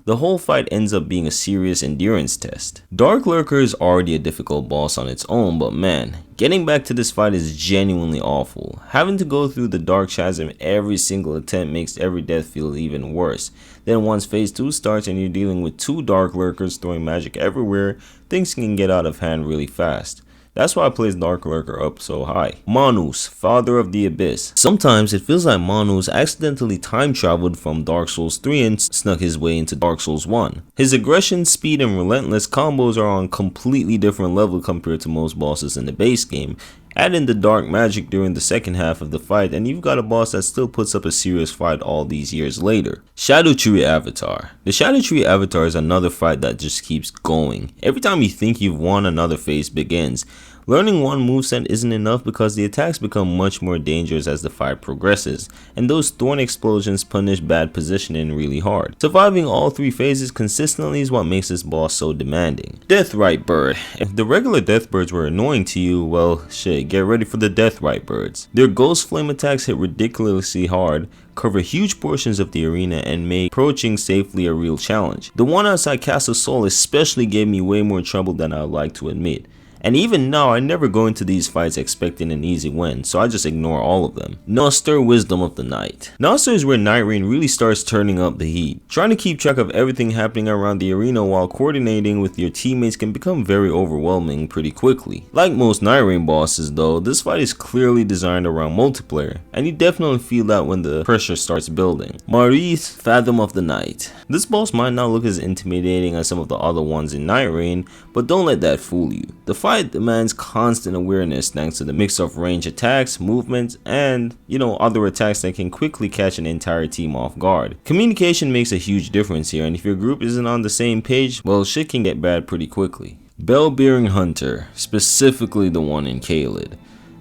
The whole fight ends up being a serious endurance test. Dark Lurker is already a difficult boss on its own, but man, getting back to this fight is genuinely awful. Having to go through the Dark Chasm every single attempt makes every death feel even worse. Then once phase 2 starts and you're dealing with two Dark Lurkers throwing magic everywhere, things can get out of hand really fast. That's why I place Dark Lurker up so high. Manus, Father of the Abyss. Sometimes it feels like Manus accidentally time traveled from Dark Souls 3 and snuck his way into Dark Souls 1. His aggression, speed, and relentless combos are on a completely different level compared to most bosses in the base game. Add in the dark magic during the second half of the fight and you've got a boss that still puts up a serious fight all these years later. Shadow Tree Avatar. The Shadow Tree Avatar is another fight that just keeps going. Every time you think you've won, another phase begins. Learning one moveset isn't enough because the attacks become much more dangerous as the fight progresses, and those thorn explosions punish bad positioning really hard. Surviving all three phases consistently is what makes this boss so demanding. Deathrite Bird. If the regular death birds were annoying to you, well shit, get ready for the Deathrite Birds. Their ghost flame attacks hit ridiculously hard, cover huge portions of the arena, and make approaching safely a real challenge. The one outside Castle Sol especially gave me way more trouble than I'd like to admit. And even now, I never go into these fights expecting an easy win, so I just ignore all of them. Noster, Wisdom of the Night. Noster is where Night Rain really starts turning up the heat. Trying to keep track of everything happening around the arena while coordinating with your teammates can become very overwhelming pretty quickly. Like most Night Rain bosses though, this fight is clearly designed around multiplayer, and you definitely feel that when the pressure starts building. Maurice, Fathom of the Night. This boss might not look as intimidating as some of the other ones in Night Rain, but don't let that fool you. The fight demands constant awareness thanks to the mix of range attacks, movements, and other attacks that can quickly catch an entire team off guard. Communication makes a huge difference here, and if your group isn't on the same page, well, shit can get bad pretty quickly. Bell-Bearing Hunter, specifically the one in Caelid.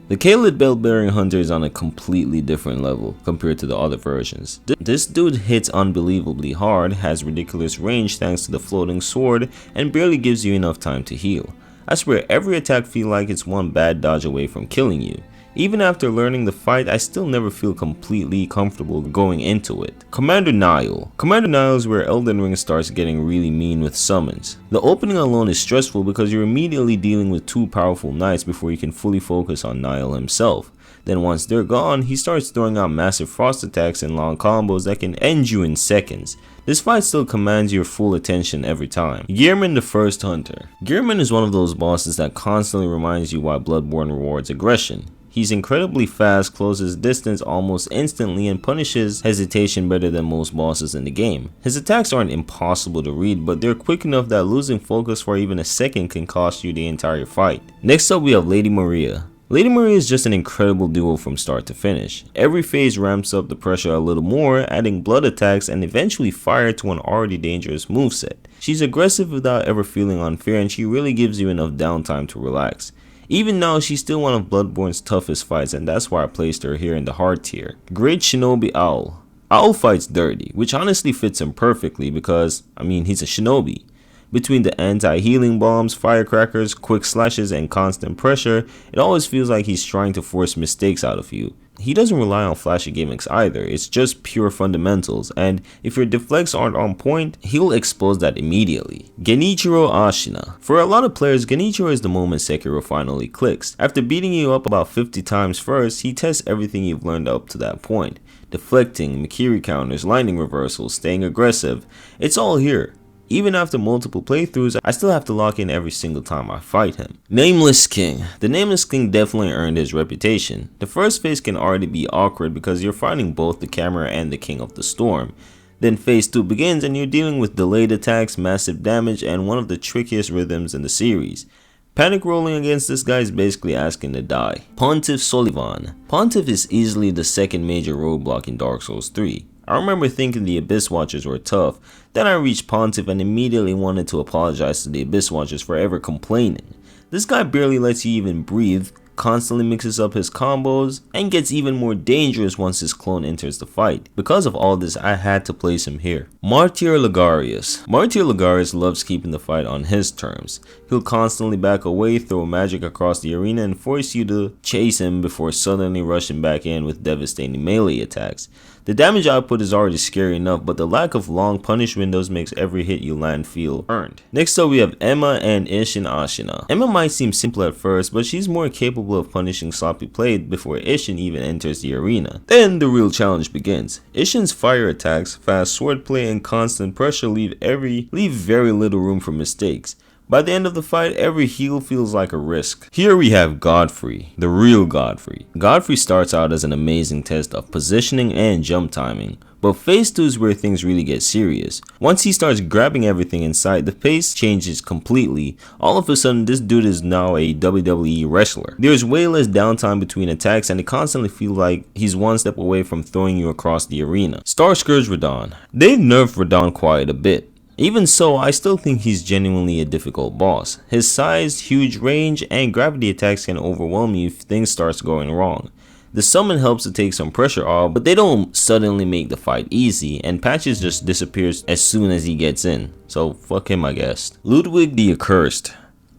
The Caelid Bell-Bearing Hunter is on a completely different level compared to the other versions. This dude hits unbelievably hard, has ridiculous range thanks to the floating sword, and barely gives you enough time to heal. I swear every attack feels like it's one bad dodge away from killing you. Even after learning the fight, I still never feel completely comfortable going into it. Commander Nile. Commander Nile is where Elden Ring starts getting really mean with summons. The opening alone is stressful because you're immediately dealing with two powerful knights before you can fully focus on Nile himself. Then once they're gone, he starts throwing out massive frost attacks and long combos that can end you in seconds. This fight still commands your full attention every time. Gehrman the First Hunter. Gehrman is one of those bosses that constantly reminds you why Bloodborne rewards aggression. He's incredibly fast, closes distance almost instantly, and punishes hesitation better than most bosses in the game. His attacks aren't impossible to read, but they're quick enough that losing focus for even a second can cost you the entire fight. Next up we have Lady Maria. Lady Maria is just an incredible duo from start to finish. Every phase ramps up the pressure a little more, adding blood attacks and eventually fire to an already dangerous moveset. She's aggressive without ever feeling unfair, and she really gives you enough downtime to relax. Even now, she's still one of Bloodborne's toughest fights, and that's why I placed her here in the hard tier. Great Shinobi Owl. Owl fights dirty, which honestly fits him perfectly because, I mean, he's a shinobi. Between the anti-healing bombs, firecrackers, quick slashes, and constant pressure, it always feels like he's trying to force mistakes out of you. He doesn't rely on flashy gimmicks either, it's just pure fundamentals, and if your deflects aren't on point, he'll expose that immediately. Genichiro Ashina. For a lot of players, Genichiro is the moment Sekiro finally clicks. After beating you up about 50 times first, he tests everything you've learned up to that point. Deflecting, Mikiri counters, lightning reversals, staying aggressive, it's all here. Even after multiple playthroughs, I still have to lock in every single time I fight him. Nameless King. The Nameless King definitely earned his reputation. The first phase can already be awkward because you're fighting both the camera and the King of the Storm. Then phase 2 begins and you're dealing with delayed attacks, massive damage, and one of the trickiest rhythms in the series. Panic rolling against this guy is basically asking to die. Pontiff Solivan. Pontiff is easily the second major roadblock in Dark Souls 3. I remember thinking the Abyss Watchers were tough, then I reached Pontiff and immediately wanted to apologize to the Abyss Watchers for ever complaining. This guy barely lets you even breathe, constantly mixes up his combos, and gets even more dangerous once his clone enters the fight. Because of all this, I had to place him here. Martyr Ligarius. Martyr Ligarius loves keeping the fight on his terms. He'll constantly back away, throw magic across the arena, and force you to chase him before suddenly rushing back in with devastating melee attacks. The damage output is already scary enough, but the lack of long punish windows makes every hit you land feel earned. Next up we have Emma and Ishin Ashina. Emma might seem simple at first, but she's more capable of punishing sloppy play before Ishin even enters the arena. Then the real challenge begins. Ishin's fire attacks, fast swordplay, and constant pressure leave very little room for mistakes. By the end of the fight, every heal feels like a risk. Here we have Godfrey, the real Godfrey. Godfrey starts out as an amazing test of positioning and jump timing, but phase 2 is where things really get serious. Once he starts grabbing everything in sight, the pace changes completely. All of a sudden, this dude is now a WWE wrestler. There's way less downtime between attacks and it constantly feels like he's one step away from throwing you across the arena. Star Scourge Radahn. They've nerfed Radahn quite a bit. Even so, I still think he's genuinely a difficult boss. His size, huge range, and gravity attacks can overwhelm you if things starts going wrong. The summon helps to take some pressure off, but they don't suddenly make the fight easy, and Patches just disappears as soon as he gets in. So fuck him, I guess. Ludwig the Accursed.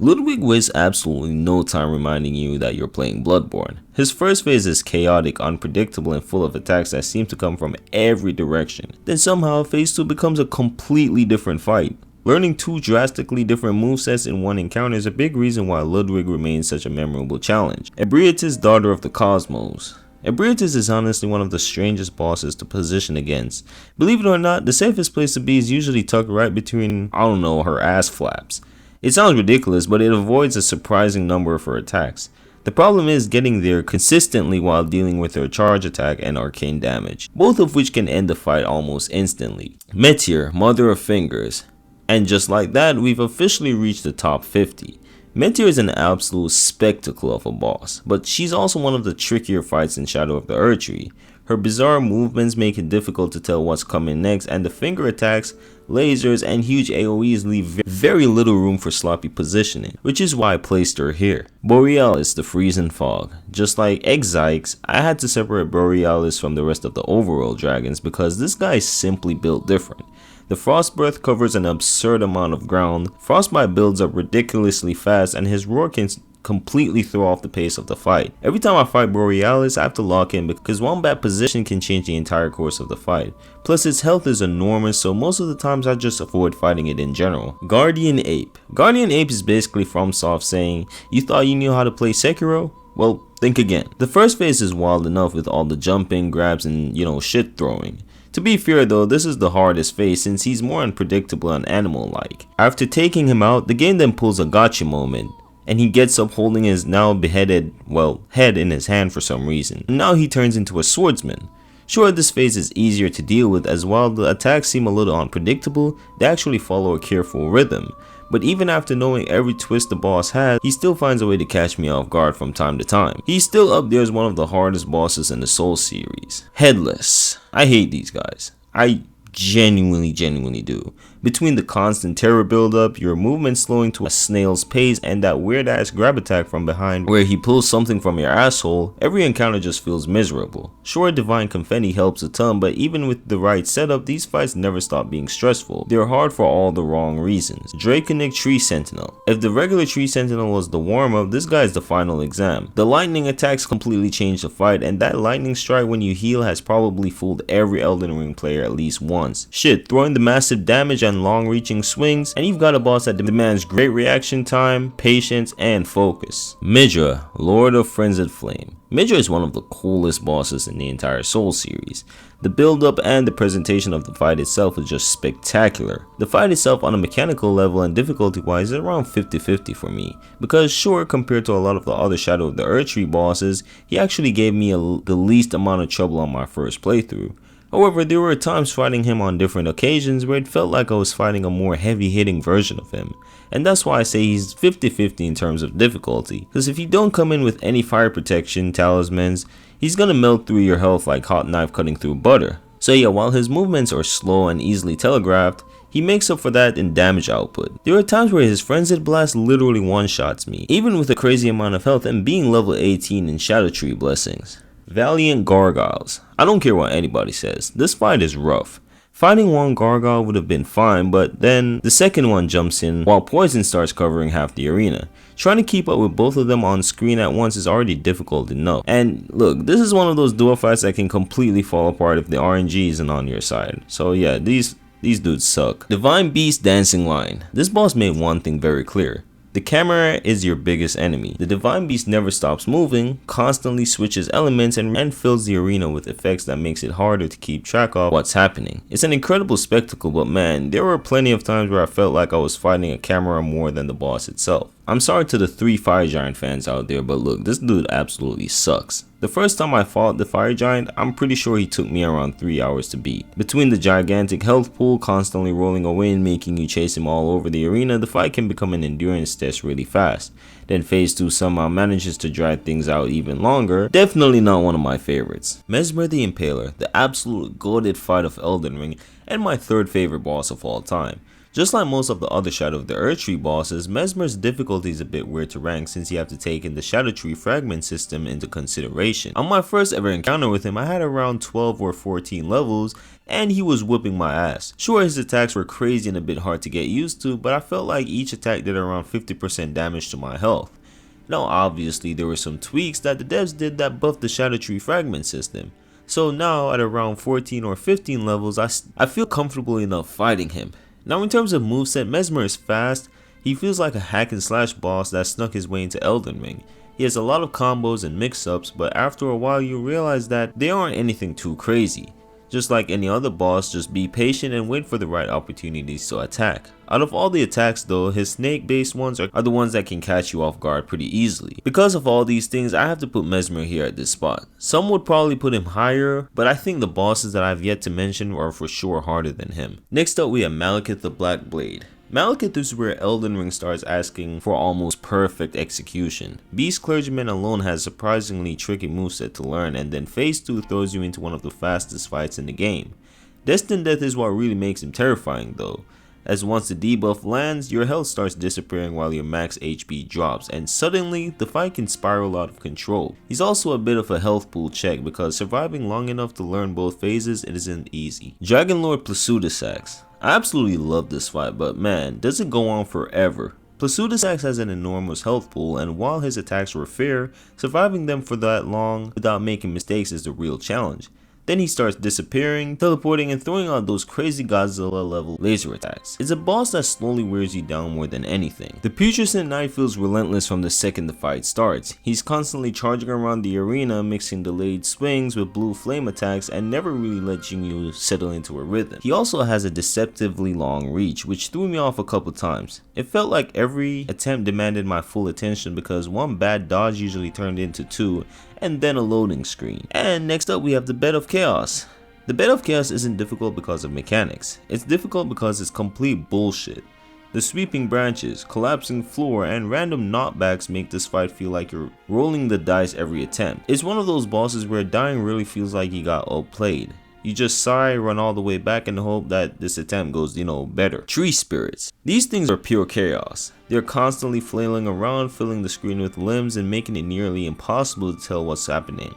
Ludwig wastes absolutely no time reminding you that you're playing Bloodborne. His first phase is chaotic, unpredictable, and full of attacks that seem to come from every direction. Then somehow phase 2 becomes a completely different fight. Learning two drastically different movesets in one encounter is a big reason why Ludwig remains such a memorable challenge. Ebrietas, Daughter of the Cosmos. Ebrietas is honestly one of the strangest bosses to position against. Believe it or not, the safest place to be is usually tucked right between, I don't know, her ass flaps. It sounds ridiculous, but it avoids a surprising number of her attacks. The problem is getting there consistently while dealing with her charge attack and arcane damage, both of which can end the fight almost instantly. Meteor, Mother of Fingers. And just like that, we've officially reached the top 50. Meteor is an absolute spectacle of a boss, but she's also one of the trickier fights in Shadow of the Erdtree. Her bizarre movements make it difficult to tell what's coming next, and the finger attacks, lasers, and huge AoEs leave very little room for sloppy positioning, which is why I placed her here. Borealis, the Freezing Fog. Just like Exyx, I had to separate Borealis from the rest of the overworld dragons because this guy is simply built different. The Frost Breath covers an absurd amount of ground, Frostbite builds up ridiculously fast, and his roar can completely throw off the pace of the fight. Every time I fight Borealis, I have to lock in because one bad position can change the entire course of the fight. Plus its health is enormous, so most of the times I just avoid fighting it in general. Guardian Ape. Guardian Ape is basically FromSoft saying, you thought you knew how to play Sekiro? Well, think again. The first phase is wild enough with all the jumping, grabs, and shit throwing. To be fair though, this is the hardest phase since he's more unpredictable and animal-like. After taking him out, the game then pulls a gotcha moment, and he gets up holding his now beheaded, head in his hand for some reason. And now he turns into a swordsman. Sure, this phase is easier to deal with as while the attacks seem a little unpredictable, they actually follow a careful rhythm. But even after knowing every twist the boss has, he still finds a way to catch me off guard from time to time. He's still up there as one of the hardest bosses in the Souls series. Headless. I hate these guys. I genuinely do. Between the constant terror buildup, your movement slowing to a snail's pace, and that weird ass grab attack from behind where he pulls something from your asshole, every encounter just feels miserable. Sure, Divine Confetti helps a ton, but even with the right setup, these fights never stop being stressful. They're hard for all the wrong reasons. Draconic Tree Sentinel. If the regular Tree Sentinel was the warm-up, this guy is the final exam. The lightning attacks completely change the fight, and that lightning strike when you heal has probably fooled every Elden Ring player at least once. Shit, throwing the massive damage and long-reaching swings, and you've got a boss that demands great reaction time, patience, and focus. Midra, Lord of Frenzied Flame. Midra is one of the coolest bosses in the entire Souls series. The build-up and the presentation of the fight itself is just spectacular. The fight itself on a mechanical level and difficulty-wise is around 50-50 for me, because sure, compared to a lot of the other Shadow of the Erdtree bosses, he actually gave me the least amount of trouble on my first playthrough. However, there were times fighting him on different occasions where it felt like I was fighting a more heavy-hitting version of him, and that's why I say he's 50-50 in terms of difficulty, because if you don't come in with any fire protection talismans, he's gonna melt through your health like hot knife cutting through butter. So yeah, while his movements are slow and easily telegraphed, he makes up for that in damage output. There are times where his Frenzied Blast literally one-shots me, even with a crazy amount of health and being level 18 in Shadow Tree blessings. Valiant Gargoyles. I don't care what anybody says, this fight is rough. Fighting one gargoyle would have been fine, but then the second one jumps in while poison starts covering half the arena. Trying to keep up with both of them on screen at once is already difficult enough. And look, this is one of those duo fights that can completely fall apart if the RNG isn't on your side. So yeah, these dudes suck. Divine Beast Dancing Line. This boss made one thing very clear. The camera is your biggest enemy. The Divine Beast never stops moving, constantly switches elements, and fills the arena with effects that makes it harder to keep track of what's happening. It's an incredible spectacle, but man, there were plenty of times where I felt like I was fighting a camera more than the boss itself. I'm sorry to the 3 Fire Giant fans out there, but look, this dude absolutely sucks. The first time I fought the Fire Giant, I'm pretty sure he took me around 3 hours to beat. Between the gigantic health pool constantly rolling away and making you chase him all over the arena, the fight can become an endurance test really fast. Then phase 2 somehow manages to drag things out even longer. Definitely not one of my favorites. Mesmer the Impaler, the absolute goated fight of Elden Ring, and my third favorite boss of all time. Just like most of the other Shadow of the Erdtree bosses, Mesmer's difficulty is a bit weird to rank since you have to take in the Shadow Tree fragment system into consideration. On my first ever encounter with him, I had around 12 or 14 levels, and he was whooping my ass. Sure, his attacks were crazy and a bit hard to get used to, but I felt like each attack did around 50% damage to my health. Now obviously there were some tweaks that the devs did that buffed the Shadow Tree fragment system. So now at around 14 or 15 levels, I feel comfortable enough fighting him. Now in terms of moveset, Mesmer is fast. He feels like a hack and slash boss that snuck his way into Elden Ring. He has a lot of combos and mix-ups, but after a while you realize that they aren't anything too crazy. Just like any other boss, just be patient and wait for the right opportunities to attack. Out of all the attacks though, his snake based ones are the ones that can catch you off guard pretty easily. Because of all these things, I have to put Mesmer here at this spot. Some would probably put him higher, but I think the bosses that I've yet to mention are for sure harder than him. Next up we have Malekith the Black Blade. Malekith is where Elden Ring starts asking for almost perfect execution. Beast Clergyman alone has a surprisingly tricky moveset to learn, and then phase 2 throws you into one of the fastest fights in the game. Destined Death is what really makes him terrifying though, as once the debuff lands, your health starts disappearing while your max HP drops, and suddenly the fight can spiral out of control. He's also a bit of a health pool check because surviving long enough to learn both phases isn't easy. Dragon Lord Plasudasax. I absolutely love this fight, but man, does it go on forever. Plasudasax has an enormous health pool, and while his attacks were fair, surviving them for that long without making mistakes is the real challenge. Then he starts disappearing, teleporting, and throwing out those crazy Godzilla level laser attacks. It's a boss that slowly wears you down more than anything. The Putrescent Knight feels relentless from the second the fight starts. He's constantly charging around the arena, mixing delayed swings with blue flame attacks and never really letting you settle into a rhythm. He also has a deceptively long reach, which threw me off a couple times. It felt like every attempt demanded my full attention because one bad dodge usually turned into 2, and then a loading screen. And next up we have the Bed of Chaos. The Bed of Chaos isn't difficult because of mechanics. It's difficult because it's complete bullshit. The sweeping branches, collapsing floor, and random knockbacks make this fight feel like you're rolling the dice every attempt. It's one of those bosses where dying really feels like you got outplayed. You just sigh, run all the way back and hope that this attempt goes, better. Tree spirits. These things are pure chaos. They're constantly flailing around, filling the screen with limbs and making it nearly impossible to tell what's happening.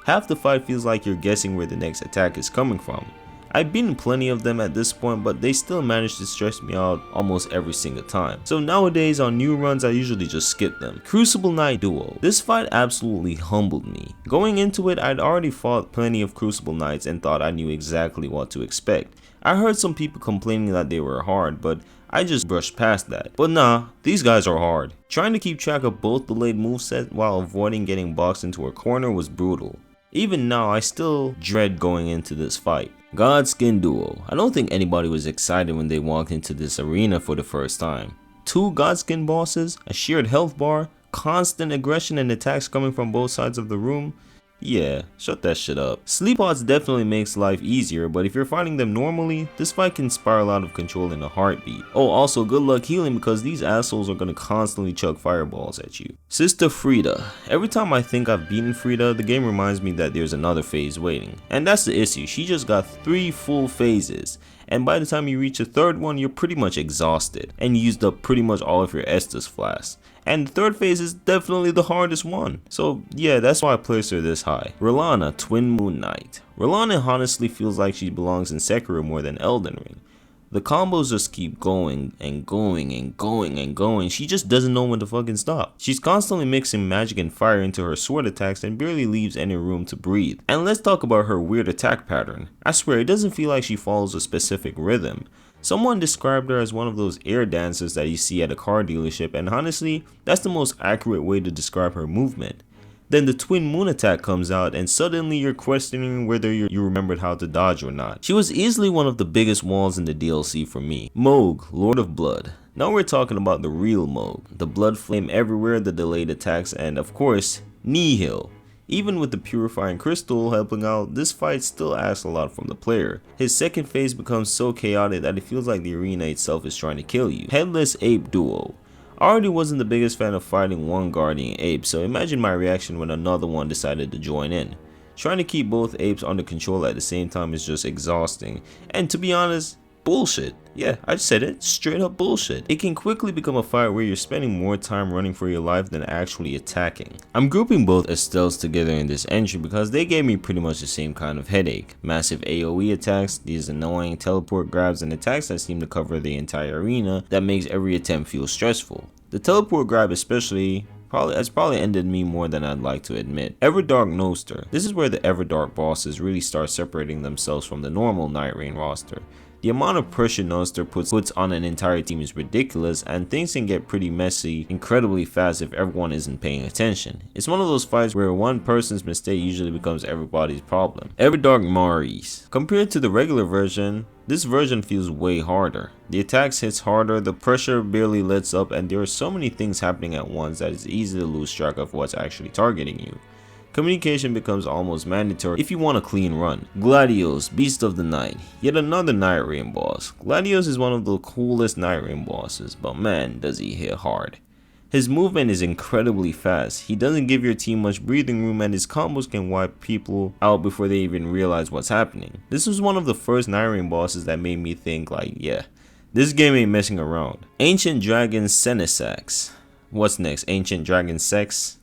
Half the fight feels like you're guessing where the next attack is coming from. I've beaten plenty of them at this point, but they still manage to stress me out almost every single time. So nowadays on new runs I usually just skip them. Crucible Knight Duo. This fight absolutely humbled me. Going into it, I'd already fought plenty of Crucible Knights and thought I knew exactly what to expect. I heard some people complaining that they were hard, but I just brushed past that. But nah, these guys are hard. Trying to keep track of both the late moveset while avoiding getting boxed into a corner was brutal. Even now, I still dread going into this fight. Godskin Duo. I don't think anybody was excited when they walked into this arena for the first time. 2 Godskin bosses, a shared health bar, constant aggression and attacks coming from both sides of the room. Yeah, shut that shit up. Sleep pods definitely makes life easier, but if you're fighting them normally, this fight can spiral out of control in a heartbeat. Oh, also good luck healing because these assholes are gonna constantly chuck fireballs at you. Sister Frida. Every time I think I've beaten Frida, the game reminds me that there's another phase waiting. And that's the issue, she just got 3 full phases. And by the time you reach the 3rd one, you're pretty much exhausted and used up pretty much all of your Estus flasks. And the 3rd phase is definitely the hardest one. So yeah, that's why I placed her this high. Radahn, Twin Moon Knight. Radahn honestly feels like she belongs in Sekiro more than Elden Ring. The combos just keep going and going and going and going. She just doesn't know when to fucking stop. She's constantly mixing magic and fire into her sword attacks and barely leaves any room to breathe. And let's talk about her weird attack pattern. I swear it doesn't feel like she follows a specific rhythm. Someone described her as one of those air dancers that you see at a car dealership, and honestly, that's the most accurate way to describe her movement. Then the twin moon attack comes out and suddenly you're questioning whether you remembered how to dodge or not. She was easily one of the biggest walls in the DLC for me. Mohg, Lord of Blood. Now we're talking about the real Mohg. The blood flame everywhere, the delayed attacks, and of course, Nihil. Even with the purifying crystal helping out, this fight still asks a lot from the player. His second phase becomes so chaotic that it feels like the arena itself is trying to kill you. Headless Ape Duo. I already wasn't the biggest fan of fighting one guardian ape, so imagine my reaction when another one decided to join in. Trying to keep both apes under control at the same time is just exhausting, and to be honest, bullshit. Yeah, I said it, straight up bullshit. It can quickly become a fight where you're spending more time running for your life than actually attacking. I'm grouping both Estelles together in this entry because they gave me pretty much the same kind of headache. Massive AoE attacks, these annoying teleport grabs and attacks that seem to cover the entire arena that makes every attempt feel stressful. The teleport grab especially has probably ended me more than I'd like to admit. Everdark Noster. This is where the Everdark bosses really start separating themselves from the normal Night Rain roster. The amount of pressure Noster puts on an entire team is ridiculous, and things can get pretty messy incredibly fast if everyone isn't paying attention. It's one of those fights where one person's mistake usually becomes everybody's problem. Everdark Maurice. Compared to the regular version, this version feels way harder. The attacks hits harder, the pressure barely lets up, and there are so many things happening at once that it's easy to lose track of what's actually targeting you. Communication becomes almost mandatory if you want a clean run. Gladios, Beast of the Night. Yet another Night Rain boss. Gladios is one of the coolest Night Rain bosses, but man does he hit hard. His movement is incredibly fast, he doesn't give your team much breathing room, and his combos can wipe people out before they even realize what's happening. This was one of the first Night Rain bosses that made me think like, yeah, this game ain't messing around. Ancient Dragon Senisax. What's next? Ancient Dragon Sex?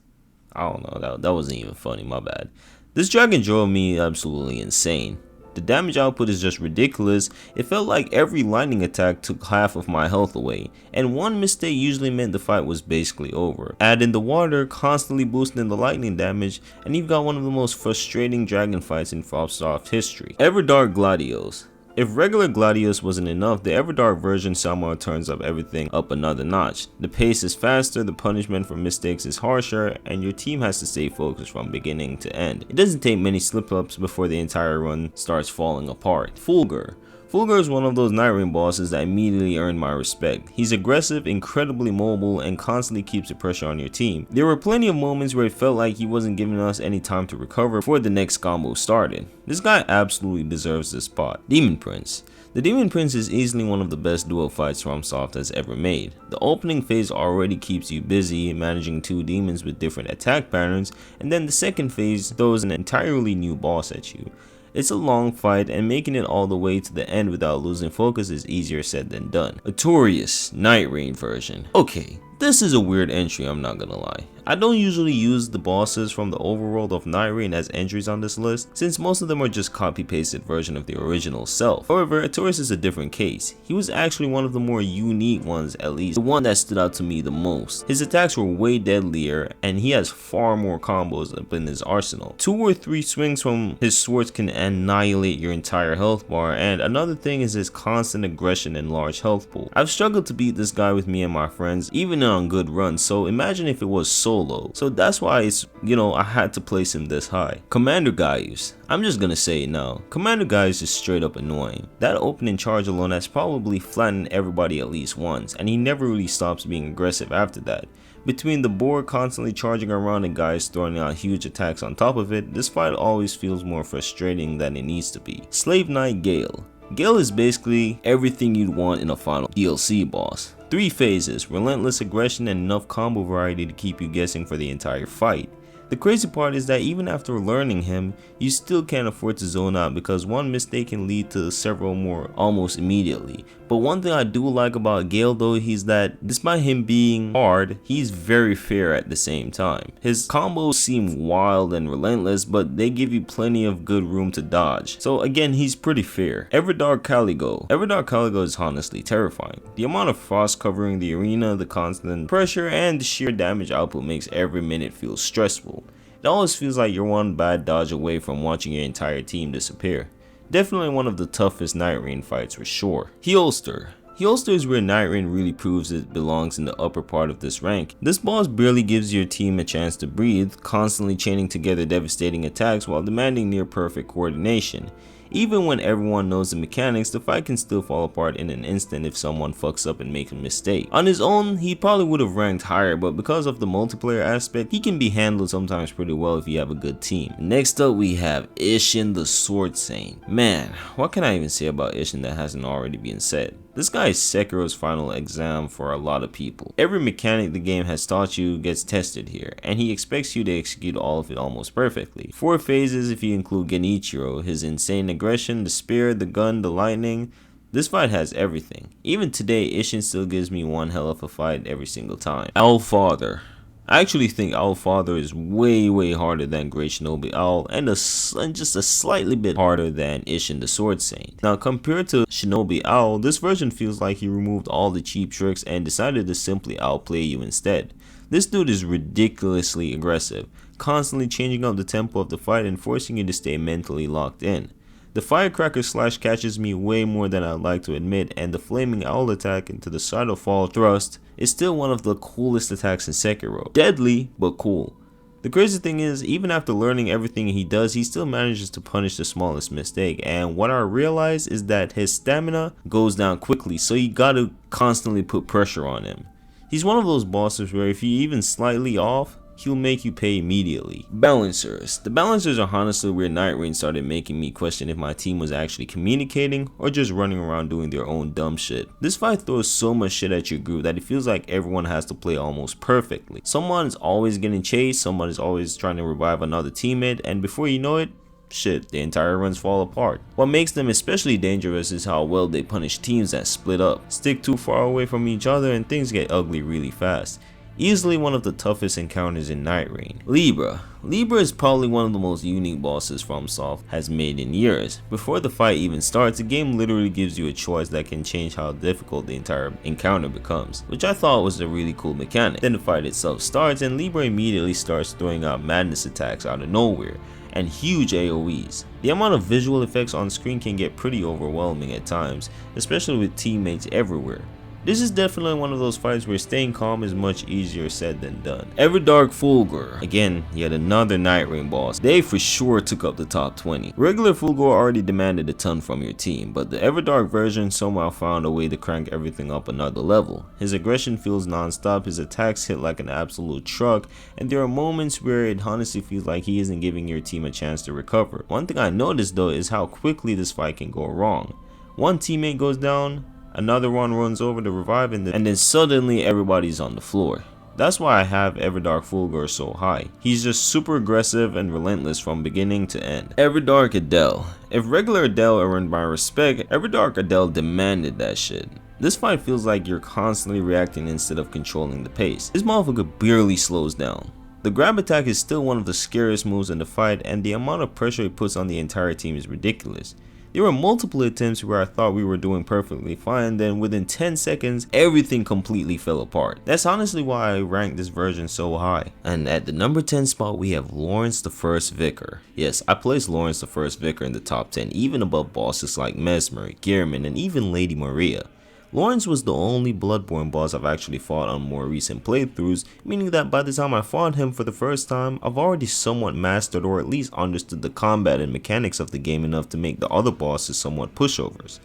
I don't know, that wasn't even funny, my bad. This dragon drove me absolutely insane. The damage output is just ridiculous. It felt like every lightning attack took half of my health away, and one mistake usually meant the fight was basically over. Add in the water, constantly boosting the lightning damage, and you've got one of the most frustrating dragon fights in FromSoft history. Everdark Gladios. If regular Gladius wasn't enough, the Everdark version somehow turns up everything up another notch. The pace is faster, the punishment for mistakes is harsher, and your team has to stay focused from beginning to end. It doesn't take many slip-ups before the entire run starts falling apart. Fulgur. Fulgur is one of those Night Rain bosses that immediately earned my respect. He's aggressive, incredibly mobile, and constantly keeps the pressure on your team. There were plenty of moments where it felt like he wasn't giving us any time to recover before the next combo started. This guy absolutely deserves this spot. Demon Prince. The Demon Prince is easily one of the best duo fights FromSoft has ever made. The opening phase already keeps you busy managing 2 demons with different attack patterns, and then the second phase throws an entirely new boss at you. It's a long fight, and making it all the way to the end without losing focus is easier said than done. Artorias, Night Rain version. Okay, this is a weird entry, I'm not gonna lie. I don't usually use the bosses from the overworld of Night Rain as entries on this list, since most of them are just copy-pasted version of the original self. However, Artorias is a different case. He was actually one of the more unique ones, at least the one that stood out to me the most. His attacks were way deadlier, and he has far more combos up in his arsenal. 2 or 3 swings from his swords can annihilate your entire health bar, and another thing is his constant aggression and large health pool. I've struggled to beat this guy with me and my friends, even on good runs, so imagine if it was solo. So that's why it's, I had to place him this high. Commander Gaius. I'm just gonna say it now. Commander Gaius is straight up annoying. That opening charge alone has probably flattened everybody at least once, and he never really stops being aggressive after that. Between the board constantly charging around and guys throwing out huge attacks on top of it, this fight always feels more frustrating than it needs to be. Slave Knight Gale. Gale is basically everything you'd want in a final DLC boss. 3 phases, relentless aggression, and enough combo variety to keep you guessing for the entire fight. The crazy part is that even after learning him, you still can't afford to zone out because one mistake can lead to several more almost immediately. But one thing I do like about Gale though is that despite him being hard, he's very fair at the same time. His combos seem wild and relentless, but they give you plenty of good room to dodge. So again, he's pretty fair. Everdark Caligo. Everdark Caligo is honestly terrifying. The amount of frost covering the arena, the constant pressure, and the sheer damage output makes every minute feel stressful. It always feels like you're one bad dodge away from watching your entire team disappear. Definitely one of the toughest Night Rain fights for sure. Heolster. Heolster is where Night Rain really proves it belongs in the upper part of this rank. This boss barely gives your team a chance to breathe, constantly chaining together devastating attacks while demanding near perfect coordination. Even when everyone knows the mechanics, the fight can still fall apart in an instant if someone fucks up and makes a mistake. On his own, he probably would have ranked higher, but because of the multiplayer aspect, he can be handled sometimes pretty well if you have a good team. Next up we have Espen the Sword Saint. Man, what can I even say about Espen that hasn't already been said? This guy is Sekiro's final exam for a lot of people. Every mechanic the game has taught you gets tested here, and he expects you to execute all of it almost perfectly. 4 phases if you include Genichiro, his insane aggression, the spear, the gun, the lightning. This fight has everything. Even today, Espen still gives me one hell of a fight every single time. Owl Father. I actually think Owl Father is way harder than Great Shinobi Owl and just a slightly bit harder than Espen the Sword Saint. Now compared to Shinobi Owl, this version feels like he removed all the cheap tricks and decided to simply outplay you instead. This dude is ridiculously aggressive, constantly changing up the tempo of the fight and forcing you to stay mentally locked in. The firecracker slash catches me way more than I'd like to admit, and the flaming owl attack into the side of fall thrust is still one of the coolest attacks in Sekiro. Deadly, but cool. The crazy thing is, even after learning everything he does, he still manages to punish the smallest mistake, and what I realize is that his stamina goes down quickly, so you gotta constantly put pressure on him. He's one of those bosses where if you're even slightly off, he'll make you pay immediately. Balancers. The balancers are honestly where Night Rain started making me question if my team was actually communicating or just running around doing their own dumb shit. This fight throws so much shit at your group that it feels like everyone has to play almost perfectly. Someone is always getting chased, someone is always trying to revive another teammate, and before you know it, shit, the entire runs fall apart. What makes them especially dangerous is how well they punish teams that split up, stick too far away from each other, and things get ugly really fast. Easily one of the toughest encounters in Night Rain. Libra. Libra is probably one of the most unique bosses FromSoft has made in years. Before the fight even starts, the game literally gives you a choice that can change how difficult the entire encounter becomes, which I thought was a really cool mechanic. Then the fight itself starts and Libra immediately starts throwing out madness attacks out of nowhere and huge AoEs. The amount of visual effects on screen can get pretty overwhelming at times, especially with teammates everywhere. This is definitely one of those fights where staying calm is much easier said than done. Everdark Fulgur. Again, yet another Night Rain boss. They for sure took up the top 20. Regular Fulgur already demanded a ton from your team, but the Everdark version somehow found a way to crank everything up another level. His aggression feels non-stop, his attacks hit like an absolute truck, and there are moments where it honestly feels like he isn't giving your team a chance to recover. One thing I noticed though is how quickly this fight can go wrong. One teammate goes down, another one runs over to revive, and then suddenly everybody's on the floor. That's why I have Everdark Fulgur so high. He's just super aggressive and relentless from beginning to end. Everdark Adele. If regular Adele earned my respect, Everdark Adele demanded that shit. This fight feels like you're constantly reacting instead of controlling the pace. This motherfucker barely slows down. The grab attack is still one of the scariest moves in the fight, and the amount of pressure it puts on the entire team is ridiculous. There were multiple attempts where I thought we were doing perfectly fine, then within 10 seconds, everything completely fell apart. That's honestly why I ranked this version so high. And at the number 10 spot, we have Lawrence the First Vicar. Yes, I placed Lawrence the First Vicar in the top 10, even above bosses like Mesmer, Gearman, and even Lady Maria. Lawrence was the only Bloodborne boss I've actually fought on more recent playthroughs, meaning that by the time I fought him for the first time, I've already somewhat mastered or at least understood the combat and mechanics of the game enough to make the other bosses somewhat pushovers.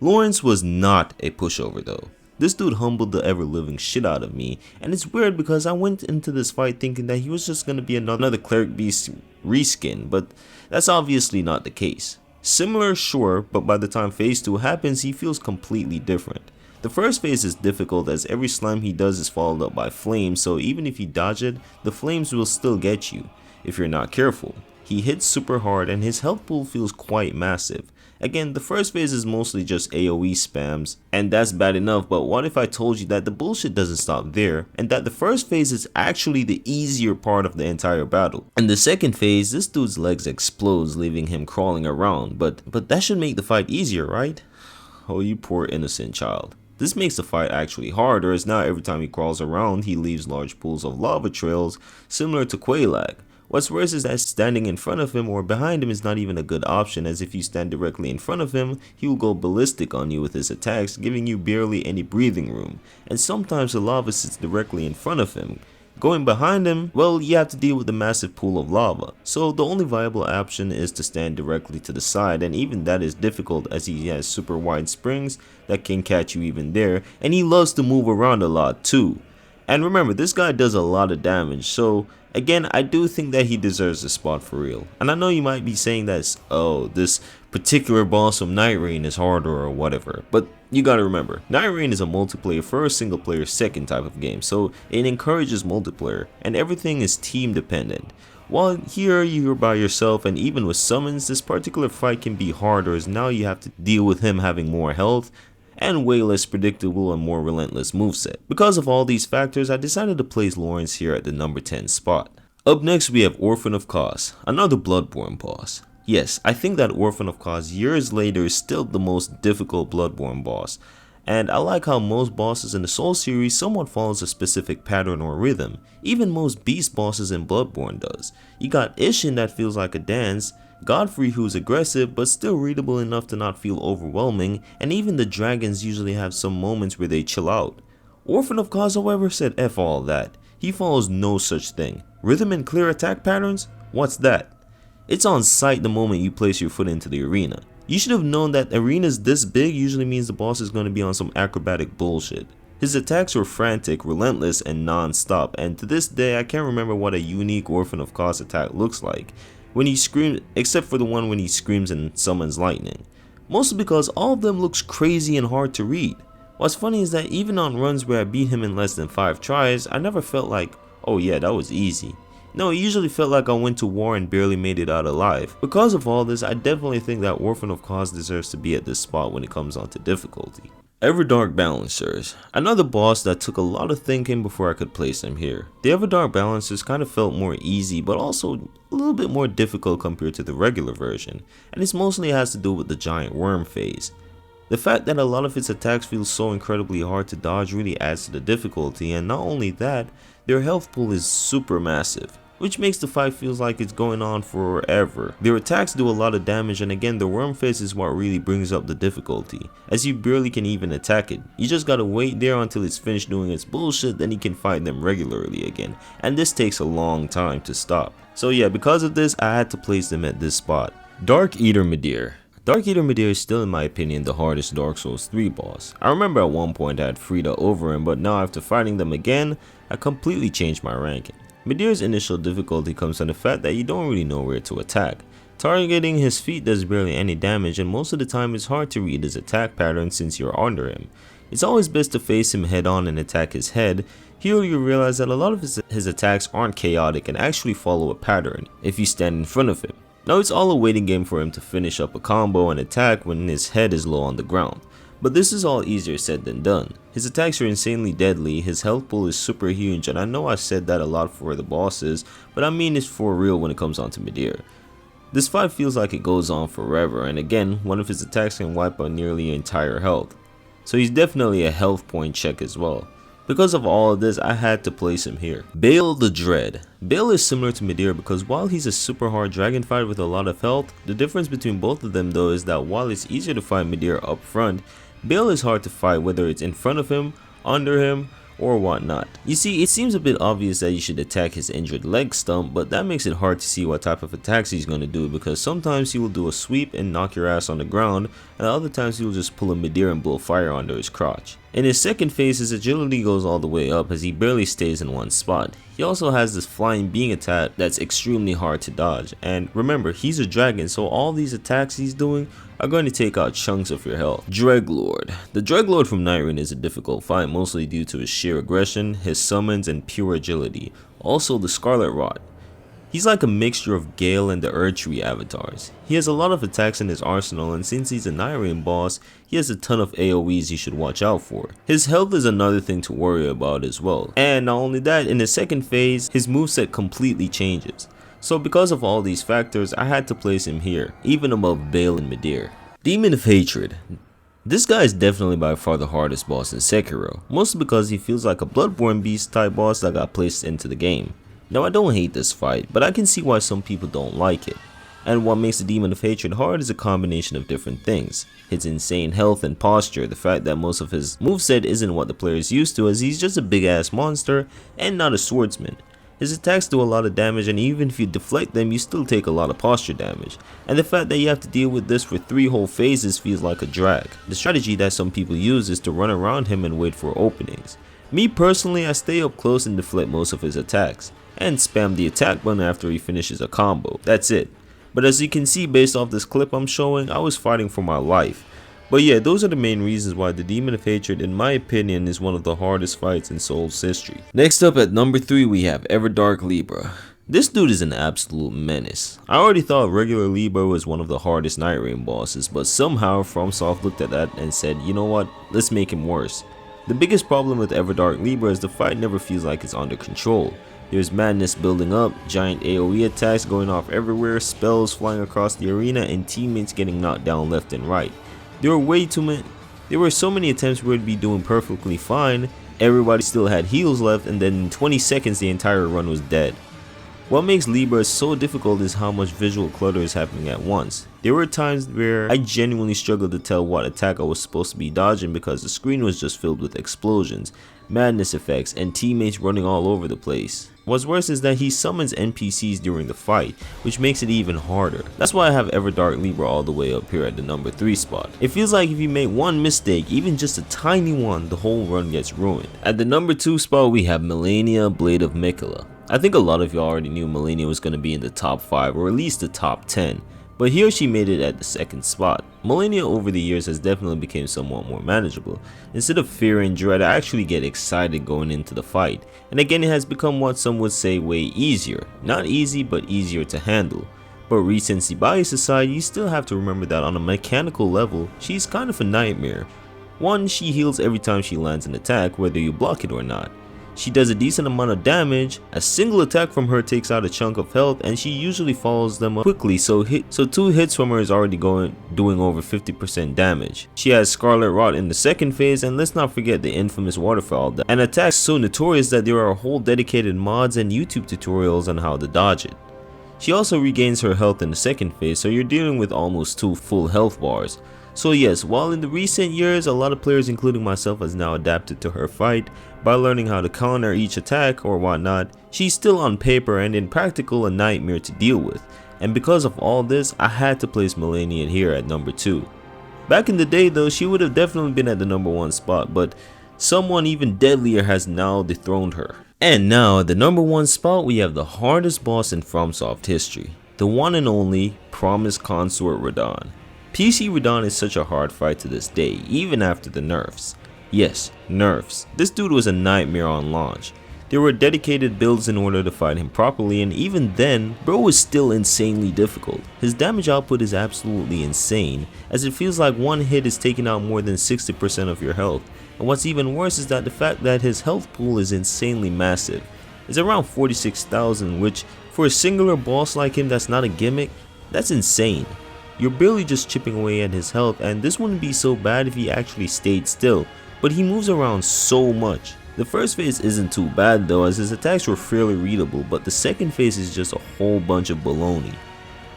Lawrence was not a pushover though. This dude humbled the ever-living shit out of me, and it's weird because I went into this fight thinking that he was just gonna be another Cleric Beast reskin, but that's obviously not the case. Similar, sure, but by the time phase 2 happens, he feels completely different. The first phase is difficult as every slime he does is followed up by flames, so even if you dodge it, the flames will still get you, if you're not careful. He hits super hard and his health pool feels quite massive. Again, the first phase is mostly just AoE spams, and that's bad enough, but what if I told you that the bullshit doesn't stop there, and that the first phase is actually the easier part of the entire battle. In the second phase, this dude's legs explodes, leaving him crawling around, but that should make the fight easier, right? Oh, you poor innocent child. This makes the fight actually harder, as now every time he crawls around, he leaves large pools of lava trails, similar to Quelaag. What's worse is that standing in front of him or behind him is not even a good option, as if you stand directly in front of him, he will go ballistic on you with his attacks, giving you barely any breathing room, and sometimes the lava sits directly in front of him. Going behind him, well, you have to deal with the massive pool of lava, so the only viable option is to stand directly to the side, and even that is difficult as he has super wide springs that can catch you even there, and he loves to move around a lot too. And remember, this guy does a lot of damage, so again, I do think that he deserves a spot for real. And I know you might be saying that, oh, this particular boss from Night Rain is harder or whatever, but you gotta remember, Night Rain is a multiplayer first, single player second type of game, so it encourages multiplayer, and everything is team dependent. While here you're by yourself, and even with summons, this particular fight can be harder as now you have to deal with him having more health, and way less predictable and more relentless moveset. Because of all these factors, I decided to place Lawrence here at the number 10 spot. Up next we have Orphan of Kos, another Bloodborne boss. Yes, I think that Orphan of Kos years later is still the most difficult Bloodborne boss, and I like how most bosses in the Soul series somewhat follows a specific pattern or rhythm. Even most beast bosses in Bloodborne does. You got Ishin that feels like a dance, Godfrey who's aggressive but still readable enough to not feel overwhelming, and even the dragons usually have some moments where they chill out. Orphan of Kos, however, said F all that. He follows no such thing. Rhythm and clear attack patterns? What's that? It's on sight the moment you place your foot into the arena. You should have known that arenas this big usually means the boss is going to be on some acrobatic bullshit. His attacks were frantic, relentless, and non-stop, and to this day I can't remember what a unique Orphan of Kos attack looks like when he screams, except for the one when he screams and summons lightning. Mostly because all of them looks crazy and hard to read. What's funny is that even on runs where I beat him in less than 5 tries, I never felt like, oh yeah, that was easy. No, it usually felt like I went to war and barely made it out alive. Because of all this, I definitely think that Orphan of Kos deserves to be at this spot when it comes on to difficulty. Everdark Balancers, another boss that took a lot of thinking before I could place him here. The Everdark Balancers kind of felt more easy, but also a little bit more difficult compared to the regular version, and this mostly has to do with the giant worm phase. The fact that a lot of its attacks feel so incredibly hard to dodge really adds to the difficulty, and not only that, their health pool is super massive, which makes the fight feels like it's going on forever. Their attacks do a lot of damage, and again, the worm face is what really brings up the difficulty, as you barely can even attack it. You just gotta wait there until it's finished doing its bullshit, then you can fight them regularly again, and this takes a long time to stop. So yeah, because of this, I had to place them at this spot. Dark Eater Midir. Dark Eater Midir is still in my opinion the hardest Dark Souls 3 boss. I remember at one point I had Frida over him, but now after fighting them again, I completely changed my ranking. Midir's initial difficulty comes from the fact that you don't really know where to attack. Targeting his feet does barely any damage, and most of the time it's hard to read his attack pattern since you're under him. It's always best to face him head on and attack his head. Here you realize that a lot of his attacks aren't chaotic and actually follow a pattern if you stand in front of him. Now it's all a waiting game for him to finish up a combo and attack when his head is low on the ground. But this is all easier said than done. His attacks are insanely deadly, his health pool is super huge, and I know I said that a lot for the bosses, but I mean it's for real when it comes on to Midir. This fight feels like it goes on forever, and again, one of his attacks can wipe out nearly your entire health. So he's definitely a health point check as well. Because of all of this, I had to place him here. Bale the Dread. Bale is similar to Midir because while he's a super hard dragon fight with a lot of health, the difference between both of them though is that while it's easier to fight Midir up front, Bale is hard to fight whether it's in front of him, under him, or whatnot. You see, it seems a bit obvious that you should attack his injured leg stump, but that makes it hard to see what type of attacks he's going to do because sometimes he will do a sweep and knock your ass on the ground, and other times he will just pull a Midir and blow fire under his crotch. In his second phase, his agility goes all the way up as he barely stays in one spot. He also has this flying being attack that's extremely hard to dodge, and remember, he's a dragon, so all these attacks he's doing are going to take out chunks of your health. Dreglord. The Dreglord from Nightreign is a difficult fight mostly due to his sheer aggression, his summons, and pure agility. Also the Scarlet Rot. He's like a mixture of Gale and the Erdtree avatars. He has a lot of attacks in his arsenal, and since he's a Nightreign boss, he has a ton of AoEs you should watch out for. His health is another thing to worry about as well. And not only that, in his second phase, his moveset completely changes. So because of all these factors, I had to place him here, even above Bale and Midir. Demon of Hatred. This guy is definitely by far the hardest boss in Sekiro, mostly because he feels like a Bloodborne beast type boss that got placed into the game. Now I don't hate this fight, but I can see why some people don't like it. And what makes the Demon of Hatred hard is a combination of different things. His insane health and posture, the fact that most of his moveset isn't what the player is used to as he's just a big ass monster and not a swordsman. His attacks do a lot of damage, and even if you deflect them, you still take a lot of posture damage. And the fact that you have to deal with this for 3 whole phases feels like a drag. The strategy that some people use is to run around him and wait for openings. Me personally, I stay up close and deflect most of his attacks, and spam the attack button after he finishes a combo. That's it. But as you can see based off this clip I'm showing, I was fighting for my life. But yeah, those are the main reasons why the Demon of Hatred, in my opinion, is one of the hardest fights in Souls history. Next up at number 3 we have Everdark Libra. This dude is an absolute menace. I already thought regular Libra was one of the hardest Nightreign bosses, but somehow FromSoft looked at that and said, you know what, let's make him worse. The biggest problem with Everdark Libra is the fight never feels like it's under control. There's madness building up, giant AoE attacks going off everywhere, spells flying across the arena, and teammates getting knocked down left and right. There were so many attempts where it'd be doing perfectly fine, everybody still had heals left, and then in 20 seconds the entire run was dead. What makes Libra so difficult is how much visual clutter is happening at once. There were times where I genuinely struggled to tell what attack I was supposed to be dodging because the screen was just filled with explosions, madness effects, and teammates running all over the place. What's worse is that he summons NPCs during the fight, which makes it even harder. That's why I have Everdark Libra all the way up here at the number 3 spot. It feels like if you make one mistake, even just a tiny one, the whole run gets ruined. At the number 2 spot we have MALENIA, Blade of Miquella. I think a lot of you already knew MALENIA was going to be in the top 5 or at least the top 10. But here she made it at the 2nd spot. MALENIA over the years has definitely become somewhat more manageable. Instead of fear and dread, I actually get excited going into the fight. And again, it has become what some would say way easier. Not easy, but easier to handle. But recency bias aside, you still have to remember that on a mechanical level, she's kind of a nightmare. 1, she heals every time she lands an attack, whether you block it or not. She does a decent amount of damage, a single attack from her takes out a chunk of health, and she usually follows them up quickly, so 2 hits from her is already doing over 50% damage. She has Scarlet Rot in the 2nd phase, and let's not forget the infamous waterfowl, an attack so notorious that there are whole dedicated mods and YouTube tutorials on how to dodge it. She also regains her health in the 2nd phase, so you're dealing with almost 2 full health bars. So yes, while in the recent years a lot of players including myself has now adapted to her fight by learning how to counter each attack or whatnot, she's still on paper and in practical a nightmare to deal with, and because of all this I had to place MALENIA here at number 2. Back in the day though, she would have definitely been at the number 1 spot, but someone even deadlier has now dethroned her. And now at the number 1 spot we have the hardest boss in FromSoft history, the one and only Promised Consort Radahn. PC Radahn is such a hard fight to this day, even after the nerfs. Yes, nerfs. This dude was a nightmare on launch. There were dedicated builds in order to fight him properly, and even then, bro was still insanely difficult. His damage output is absolutely insane, as it feels like one hit is taking out more than 60% of your health, and what's even worse is that the fact that his health pool is insanely massive. It's around 46,000, which for a singular boss like him that's not a gimmick, that's insane. You're barely just chipping away at his health, and this wouldn't be so bad if he actually stayed still, but he moves around so much. The first phase isn't too bad though, as his attacks were fairly readable, but the second phase is just a whole bunch of baloney.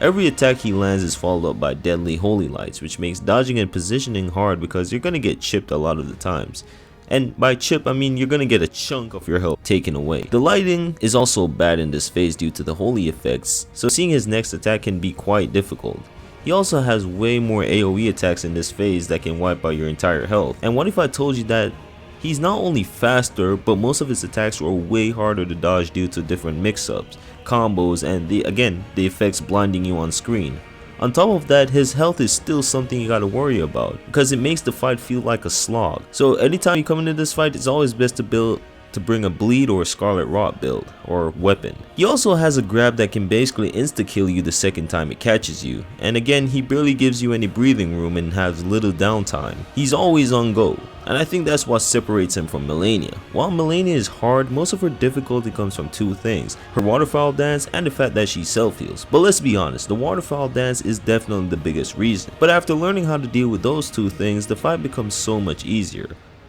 Every attack he lands is followed up by deadly holy lights, which makes dodging and positioning hard because you're gonna get chipped a lot of the times. And by chip I mean you're gonna get a chunk of your health taken away. The lighting is also bad in this phase due to the holy effects, so seeing his next attack can be quite difficult. He also has way more AoE attacks in this phase that can wipe out your entire health. And what if I told you that he's not only faster, but most of his attacks were way harder to dodge due to different mix-ups, combos, and the effects blinding you on screen. On top of that, his health is still something you gotta worry about, because it makes the fight feel like a slog. So anytime you come into this fight, it's always best to bring a bleed or a scarlet rot build or weapon. He also has a grab that can basically insta kill you the second time it catches you, and again he barely gives you any breathing room and has little downtime. He's always on go, and I think that's what separates him from MALENIA. While MALENIA is hard, most of her difficulty comes from two things: her waterfowl dance and the fact that she self heals. But let's be honest, the waterfowl dance is definitely the biggest reason. But after learning how to deal with those two things, the fight becomes so much easier.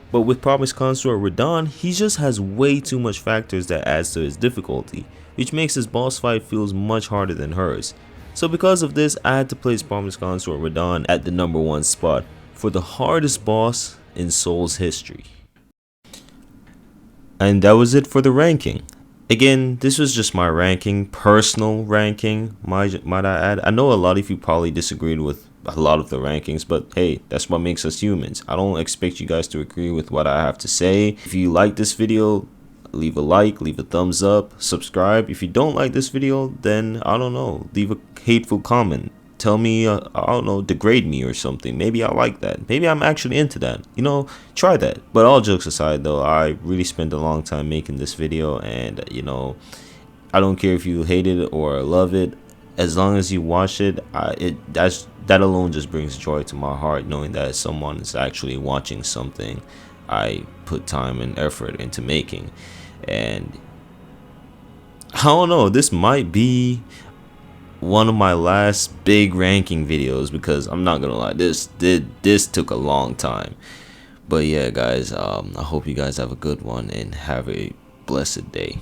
But with Promise Consort Radahn, he just has way too much factors that adds to his difficulty, which makes his boss fight feels much harder than hers. So because of this, I had to place Promise Consort Radahn at the #1 spot for the hardest boss in Souls history. And that was it for the ranking. Again, this was just my ranking, personal ranking, might I add. I know a lot of you probably disagreed with a lot of the rankings, but hey, that's what makes us humans. I don't expect you guys to agree with what I have to say. If you like this video, leave a like, leave a thumbs up, subscribe. If you don't like this video, then I don't know, leave a hateful comment. Tell me, I don't know, degrade me or something. Maybe I like that. Maybe I'm actually into that. You know, try that. But all jokes aside though, I really spent a long time making this video, and you know, I don't care if you hate it or love it. As long as you watch it, that alone just brings joy to my heart, knowing that someone is actually watching something I put time and effort into making. And I don't know, this might be one of my last big ranking videos, because I'm not gonna lie, this took a long time. But yeah guys, I hope you guys have a good one and have a blessed day.